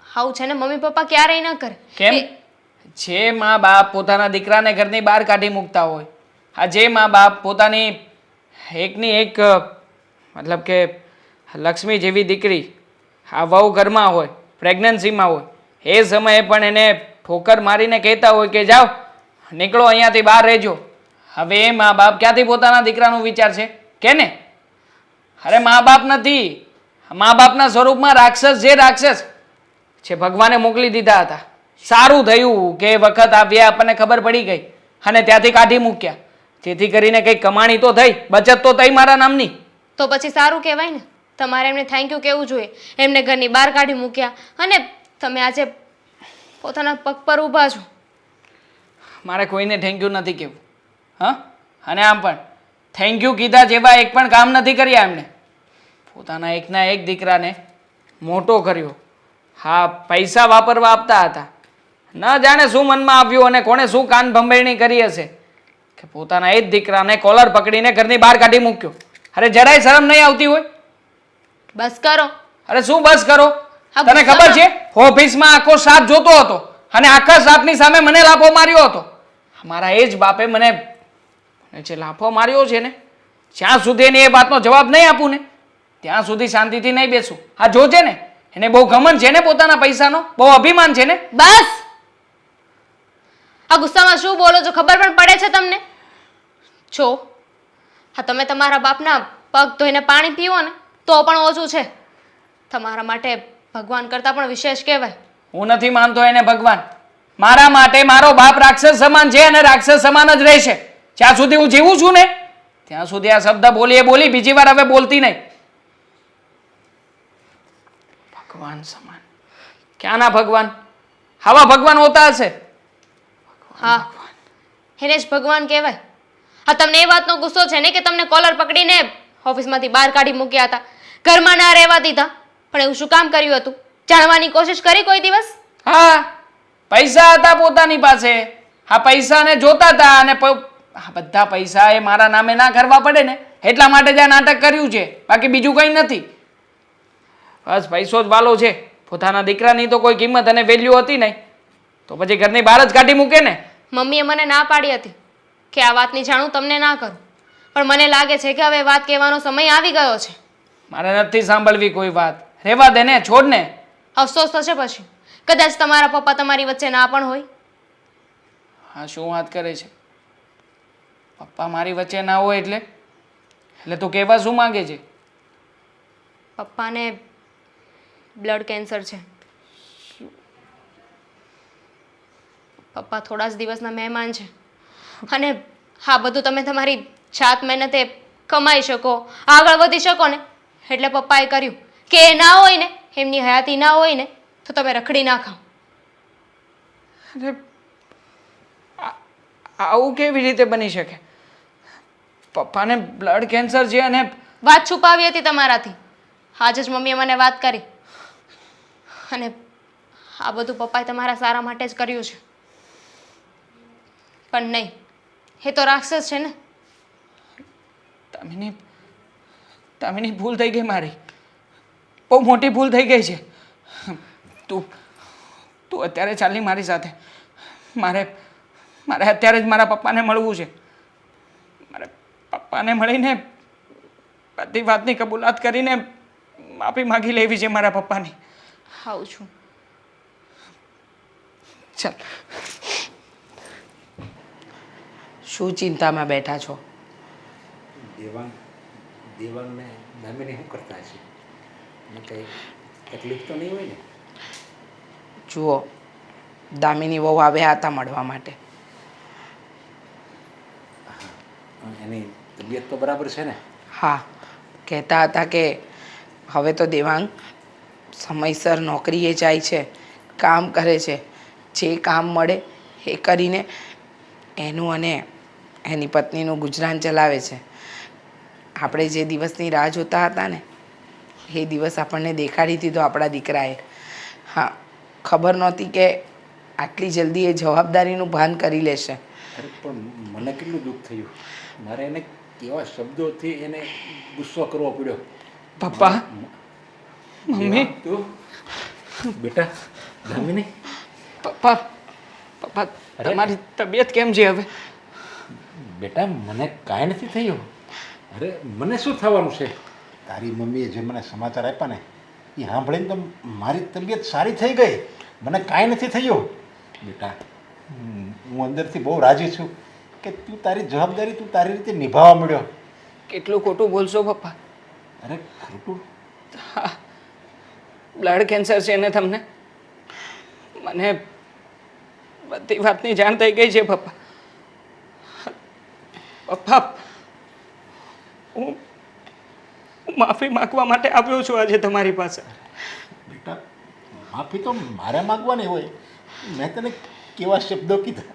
[SPEAKER 4] હાઉ છે ને મમ્મી પપ્પા ક્યારેય ન કરે.
[SPEAKER 3] કેમ? જે મા બાપ પોતાના દીકરાને ઘરની બહાર કાઢી મૂકતા હોય, જે મા બાપ પોતાની એકની એક મતલબ કે લક્ષ્મી જેવી દીકરી વહુ ઘરમાં હોય, પ્રેગ્નન્સીમાં હોય, એ સમયે પણ એને ઠોકર મારીને કહેતા હોય કે જાઓ નીકળો અહીંયાથી બહાર રહેજો. હવે એ મા બાપ ક્યાંથી પોતાના દીકરાનું વિચાર છે કે ને? અરે મા બાપ નથી, મા બાપના સ્વરૂપમાં રાક્ષસ જે ભગવાને મોકલી દીધા હતા. સારું થયું કે વખત આવ્યા આપણને ખબર પડી ગઈ અને ત્યાંથી કાઢી મૂક્યા, જેથી કરીને કંઈક કમાણી તો થઈ, બચત તો થઈ મારા નામની.
[SPEAKER 4] તો પછી સારું કહેવાય ને. તમારે એમને થેન્ક યુ કહેવું જોઈએ. એમને ઘરની બહાર કાઢી મૂક્યા અને તમે આજે પોતાના પગ પર ઊભા છો.
[SPEAKER 3] મારે કોઈને થેન્ક યુ નથી કહેવું. હા, અને આમ પણ થેન્ક યુ કીધા જેવા એક પણ કામ નથી કર્યા એમણે. પોતાના એકના એક દીકરાને મોટો કર્યો. હા, પૈસા વાપરવા આપતા હતા. ન જાણે શું મનમાં આવ્યું અને કોણે શું કાન ભંભેરણી કરી હશે કે પોતાના એ જ દીકરાને કોલર પકડીને ઘરની બહાર કાઢી મૂક્યો. અરે જરાય શરમ નહીં આવતી હોય?
[SPEAKER 4] બસ કરો.
[SPEAKER 3] અરે શું બસ કરો?
[SPEAKER 4] હા,
[SPEAKER 3] તને ખબર છે ઓફિસમાં આખો સાપ જોતો હતો અને આખા સાપની સામે મને લાફો માર્યો હતો. મારા એ જ બાપે મને જે લાફો માર્યો છે ને, જ્યાં સુધી એને એ વાતનો જવાબ નહીં આપું ને ત્યાં સુધી શાંતિથી નહીં બેસું. આ જોજે ને, એને બહુ ઘમંડ છે ને પોતાના પૈસાનો, બહુ અભિમાન છે ને.
[SPEAKER 4] બસ! આ ગુસ્સામાં શું બોલો છો ખબર પણ પડે છે તમને? જો હા, તમે તમારા બાપના પગ ધોઈને પાણી પીવો ને તો પણ ઓછું છે. તમારા માટે ભગવાન કરતાં પણ વિશેષ કહેવાય.
[SPEAKER 3] હું નથી માનતો એને ભગવાન. મારા માટે મારો બાપ રાક્ષસ સમાન છે અને રાક્ષસ સમાન જ રહેશે. જ્યાં સુધી હું જીવું છું ને ત્યાં સુધી આ શબ્દ બોલી બીજી વાર હવે બોલતી નહીં. ભગવાન સમાન ક્યાંના ભગવાન? આવા ભગવાન હોતા હશે?
[SPEAKER 4] હા એને જ ભગવાન કહેવાય. હા તમને એ વાતનો ગુસ્સો છે ને કે તમને કોલર પકડીને ઓફિસમાંથી બહાર કાઢી મૂક્યા હતા, ઘરમાં ના રહેવા દીધા. પણ એવું શું કામ કર્યું હતું? જાણવાની કોશિશ કરી કોઈ દિવસ?
[SPEAKER 3] હા, પૈસા હતા પોતાની પાસે, આ પૈસાને જોતા હતા અને આ બધા પૈસા એ મારા નામે ના કરવા પડે ને એટલા માટે જ આ નાટક કર્યું છે, બાકી બીજું કંઈ નથી. બસ પૈસો જ વાલો છે. પોતાના દીકરાની તો કોઈ કિંમત અને વેલ્યુ હતી નહીં તો પછી ઘરની બહાર જ કાઢી મૂકે ને.
[SPEAKER 4] મમ્મીએ મને ના પાડી હતી કે આ વાતની જાણ હું તમને ના કરું, પણ મને લાગે છે કે હવે વાત કહેવાનો સમય આવી ગયો છે.
[SPEAKER 3] મારે નથી સાંભળવી કોઈ વાત. રહેવા દે ને, છોડ ને.
[SPEAKER 4] અફસોસ થશે પછી. કદાચ તમારા પપ્પા તમારી વચ્ચે ના પણ હોય.
[SPEAKER 3] હા, શું વાત કરે છે? પપ્પા મારી વચ્ચે ના હોય એટલે તું કહેવા શું માંગે છે?
[SPEAKER 4] પપ્પાને બ્લડ કેન્સર છે. પપ્પા થોડા જ દિવસના મહેમાન છે અને હા બધું તમે તમારી જાત મહેનતે કમાઈ શકો, આગળ વધી શકો ને એટલે પપ્પાએ કર્યું કે એ ના હોય ને, એમની હયાતી ના હોય ને તો તમે રખડી ના ખાઓ.
[SPEAKER 3] અરે આવું કેવી રીતે બની શકે? પપ્પાને બ્લડ કેન્સર છે અને
[SPEAKER 4] વાત છુપાવી હતી તમારાથી. આજે જ મમ્મીએ મને વાત કરી અને આ બધું પપ્પાએ તમારા સારા માટે જ કર્યું છે. પણ નહીં, એ તો રાક્ષસ છે ને.
[SPEAKER 3] તામીની ભૂલ થઈ ગઈ મારી, બહુ મોટી ભૂલ થઈ ગઈ છે. તું અત્યારે ચાલી મારી સાથે. મારે અત્યારે જ મારા પપ્પાને મળવું છે. મારે પપ્પાને મળીને બધી વાતની કબૂલાત કરીને માફી માગી લેવી છે મારા પપ્પાની.
[SPEAKER 4] આવું છું.
[SPEAKER 2] ચાલ, શું ચિંતામાં બેઠા છો?
[SPEAKER 1] દેવાંગને દામિની શું કરતા હશે? એને કંઈ તકલીફ તો નહીં હોય ને?
[SPEAKER 2] જુઓ, દામિની વહુ આવ્યા હતા મળવા માટે.
[SPEAKER 1] એની તબિયત તો બરાબર છે ને?
[SPEAKER 2] હા, કહેતા હતા કે હવે તો દેવાંગ સમયસર નોકરીએ જાય છે, કામ કરે છે, જે કામ મળે એ કરીને એનું અને એની પત્નીનું ગુજરાન ચલાવે છે. આપણે જે દિવસની રાહ જોતા હતા ને એ દિવસ આપણને દેખાડી દીધો આપણા દીકરાએ. હા, ખબર નહોતી કે આટલી જલ્દી એ જવાબદારીનું ભાન કરી લેશે.
[SPEAKER 1] અરે પણ મને કેટલું દુઃખ થયું. મારે એને કેવા શબ્દોથી એને ગુસ્સો કરવો પડ્યો.
[SPEAKER 3] પપ્પા, મમ્મી,
[SPEAKER 1] તું બેટા દામિની.
[SPEAKER 3] પપ્પા તમારી તબિયત કેમ છે હવે?
[SPEAKER 1] બેટા મને કાંઈ નથી થયું. અરે મને શું થવાનું છે? તારી મમ્મીએ જે મને સમાચાર આપ્યા ને એ સાંભળીને તો મારી તબિયત સારી થઈ ગઈ. મને કાંઈ નથી થયું. બેટા હું અંદરથી બહુ રાજી છું કે તું તારી જવાબદારી તું તારી રીતે નિભાવવા મળ્યો.
[SPEAKER 3] કેટલું ખોટું બોલશો પપ્પા?
[SPEAKER 1] અરે ખોટું?
[SPEAKER 3] હા, બ્લડ કેન્સર છે ને તમને? મને બધી વાતની જાણ થઈ ગઈ છે પપ્પા. પપ્પા, હું માફી માંગવા માટે આવ્યો છું આજે તમારી પાસે.
[SPEAKER 1] બેટા માફી તો મારે માગવાની હોય. મેં તને કેવા શબ્દો કીધા?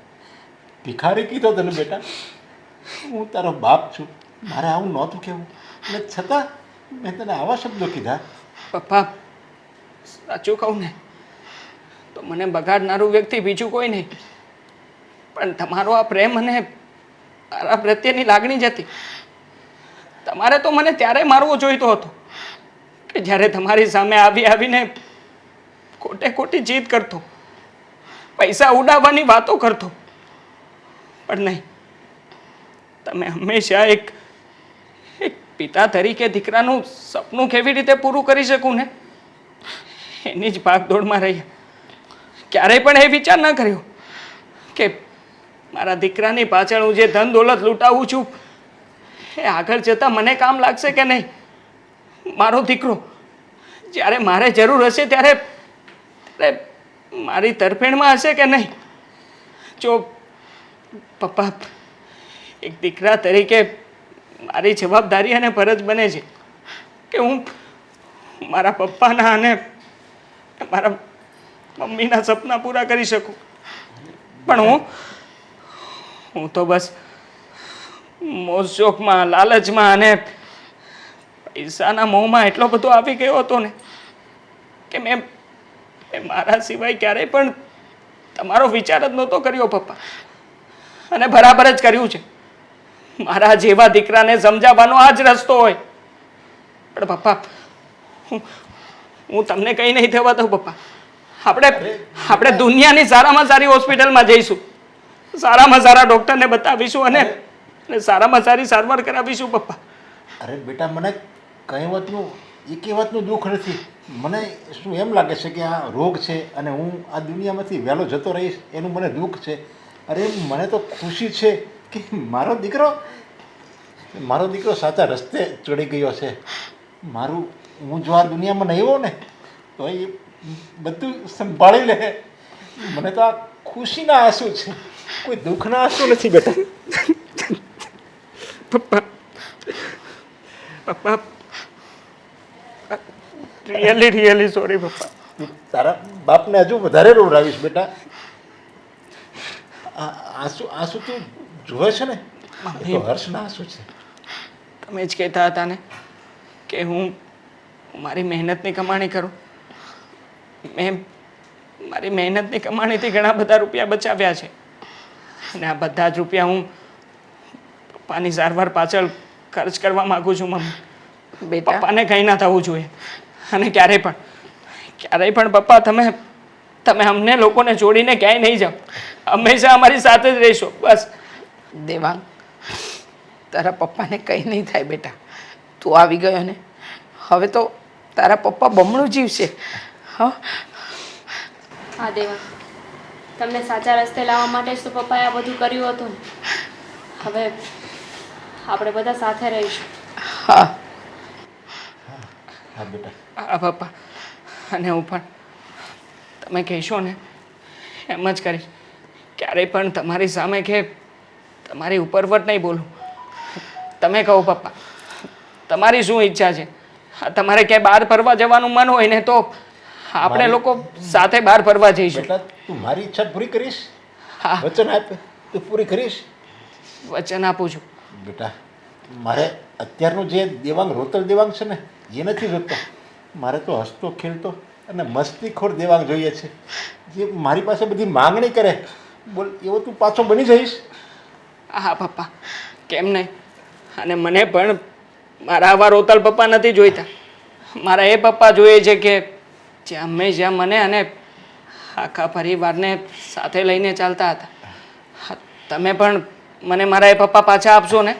[SPEAKER 1] ભિખારી કીધો તને બેટા? હું તારો બાપ છું, મારે આવું નહોતું કહેવું ને છતાં મેં તને આવા શબ્દો કીધા.
[SPEAKER 3] પપ્પા, સાચું કહું ને તો મને બગાડનારું વ્યક્તિ બીજું કોઈ નહીં પણ તમારો આ પ્રેમ અને મારા પ્રત્યેની લાગણી જ હતી. તમારે તો મને ત્યારે મારવો જોઈતો હતો કે જ્યારે તમારી સામે આવીને ખોટી જીદ કરતો, પૈસા ઉડાવવાની વાતો કરતો. પણ નહીં, તમે હંમેશા એક પિતા તરીકે દીકરાનું સપનું કેવી રીતે પૂરું કરી શકું ને એની જ ભાગદોડમાં રહ્યા. ક્યારેય પણ એ વિચાર ન કર્યો કે મારા દીકરાની પાછળ હું જે ધન દોલત લૂંટાવું છું એ આગળ જતાં મને કામ લાગશે કે નહીં. મારો દીકરો જ્યારે મારે જરૂર હશે ત્યારે મારી તરફેણમાં હશે કે નહીં. જો પપ્પા એક દીકરા તરીકે મારી જવાબદારી અને ફરજ બને છે કે હું મારા પપ્પાના અને મારા મમ્મીના સપના પૂરા કરી શકું, પણ હું તો બસ મોજ શોખમાં, લાલચમાં અને પૈસાના મોહમાં એટલો બધો આવી ગયો હતો ને કે મેં મારા સિવાય ક્યારેય પણ તમારો વિચાર જ નહોતો કર્યો પપ્પા, અને બરાબર જ કર્યું છે. મારા જેવા દીકરાને સમજાવવાનો આ જ રસ્તો હોય. પણ પપ્પા હું તમને કંઈ નહીં થવા દઉં પપ્પા. આપણે દુનિયાની સારામાં સારી હોસ્પિટલમાં જઈશું, સારામાં સારા ડૉક્ટરને બતાવીશું અને સારામાં સારી સારવાર કરાવીશું પપ્પા.
[SPEAKER 1] અરે બેટા, મને કઈ વાતનું એકે વાતનું દુઃખ નથી. મને શું એમ લાગે છે કે આ રોગ છે અને હું આ દુનિયામાંથી વહેલો જતો રહીશ એનું મને દુઃખ છે. અરે મને તો ખુશી છે કે મારો દીકરો સાચા રસ્તે ચડી ગયો છે. હું જો આ દુનિયામાં નહીં હોઉં ને તો એ બધું સંભાળી લે. મને તો આ ખુશીના આંસુ છે, કોઈ દુઃખના આંસુ નથી બેટા.
[SPEAKER 3] પપ્પા રિયલી સોરી પપ્પા.
[SPEAKER 1] તારા બાપને હજુ વધારે રોવડાવીશ બેટા. આંસુ તું જોવે છે ને, એ તો હર્ષના આંસુ છે.
[SPEAKER 3] તમે જ કહેતા હતા ને કે હું મારી મહેનતની કમાણી કરું. મેં મારી મહેનતની કમાણીથી ઘણા બધા રૂપિયા બચાવ્યા છે અને આ બધા જ રૂપિયા હું પપ્પાની સારવાર પાછળ ખર્ચ કરવા માગું છું. મમ્મી,
[SPEAKER 2] બેટા
[SPEAKER 3] પપ્પાને કંઈ ના થવું જોઈએ અને ક્યારેય પણ પપ્પા તમે અમને લોકોને છોડીને ક્યાંય નહીં જાઓ. હંમેશા અમારી સાથે જ રહીશો બસ.
[SPEAKER 2] દેવાંગ, તારા પપ્પાને કંઈ નહીં થાય બેટા. તું આવી ગયો ને, હવે તો તારા પપ્પા બમણું જીવશે. હા
[SPEAKER 4] હા દેવા, તમને સાચા રસ્તે લાવવા માટે જ તો પપ્પાએ આ બધું કર્યું હતું ને. હવે આપણે બધા સાથે રહીશું.
[SPEAKER 2] હા
[SPEAKER 1] હા બેટા.
[SPEAKER 3] હા પપ્પા, અને હું પણ તમે કહેશો ને એમ જ કરીશ. ક્યારેય પણ તમારી સામે કે તમારી ઉપરવટ નહીં બોલું. તમે કહો પપ્પા, તમારી શું ઈચ્છા છે? તમારે ક્યાંય બહાર ફરવા જવાનું મન હોય ને તો આપણે લોકો સાથે બહાર ફરવા જઈશું.
[SPEAKER 1] બેટા, તું મારી ઈચ્છા પૂરી કરીશ?
[SPEAKER 3] હા,
[SPEAKER 1] વચન આપ, તું પૂરી કરીશ?
[SPEAKER 3] વચન આપું છું.
[SPEAKER 1] બેટા, મારે અત્યારનું જે રોતલ દેવાંગ છે ને એ નથી જોતો. મારે તો હસતો ખેલતો અને મસ્તીખોર દેવાંગ જોઈએ છે, જે મારી પાસે બધી માંગણી કરે. બોલ, એવો તું પાછો બની જઈશ?
[SPEAKER 3] હા પપ્પા, કેમ નહીં. અને મને પણ મારા આવા રોતલ પપ્પા નથી જોઈતા. મારા એ પપ્પા જોઈએ છે કે જે હંમેશા મને અને આખા પરિવારને સાથે લઈને ચાલતા હતા. હા, તમે પણ મને મારા એ પપ્પા પાછા આપશો ને?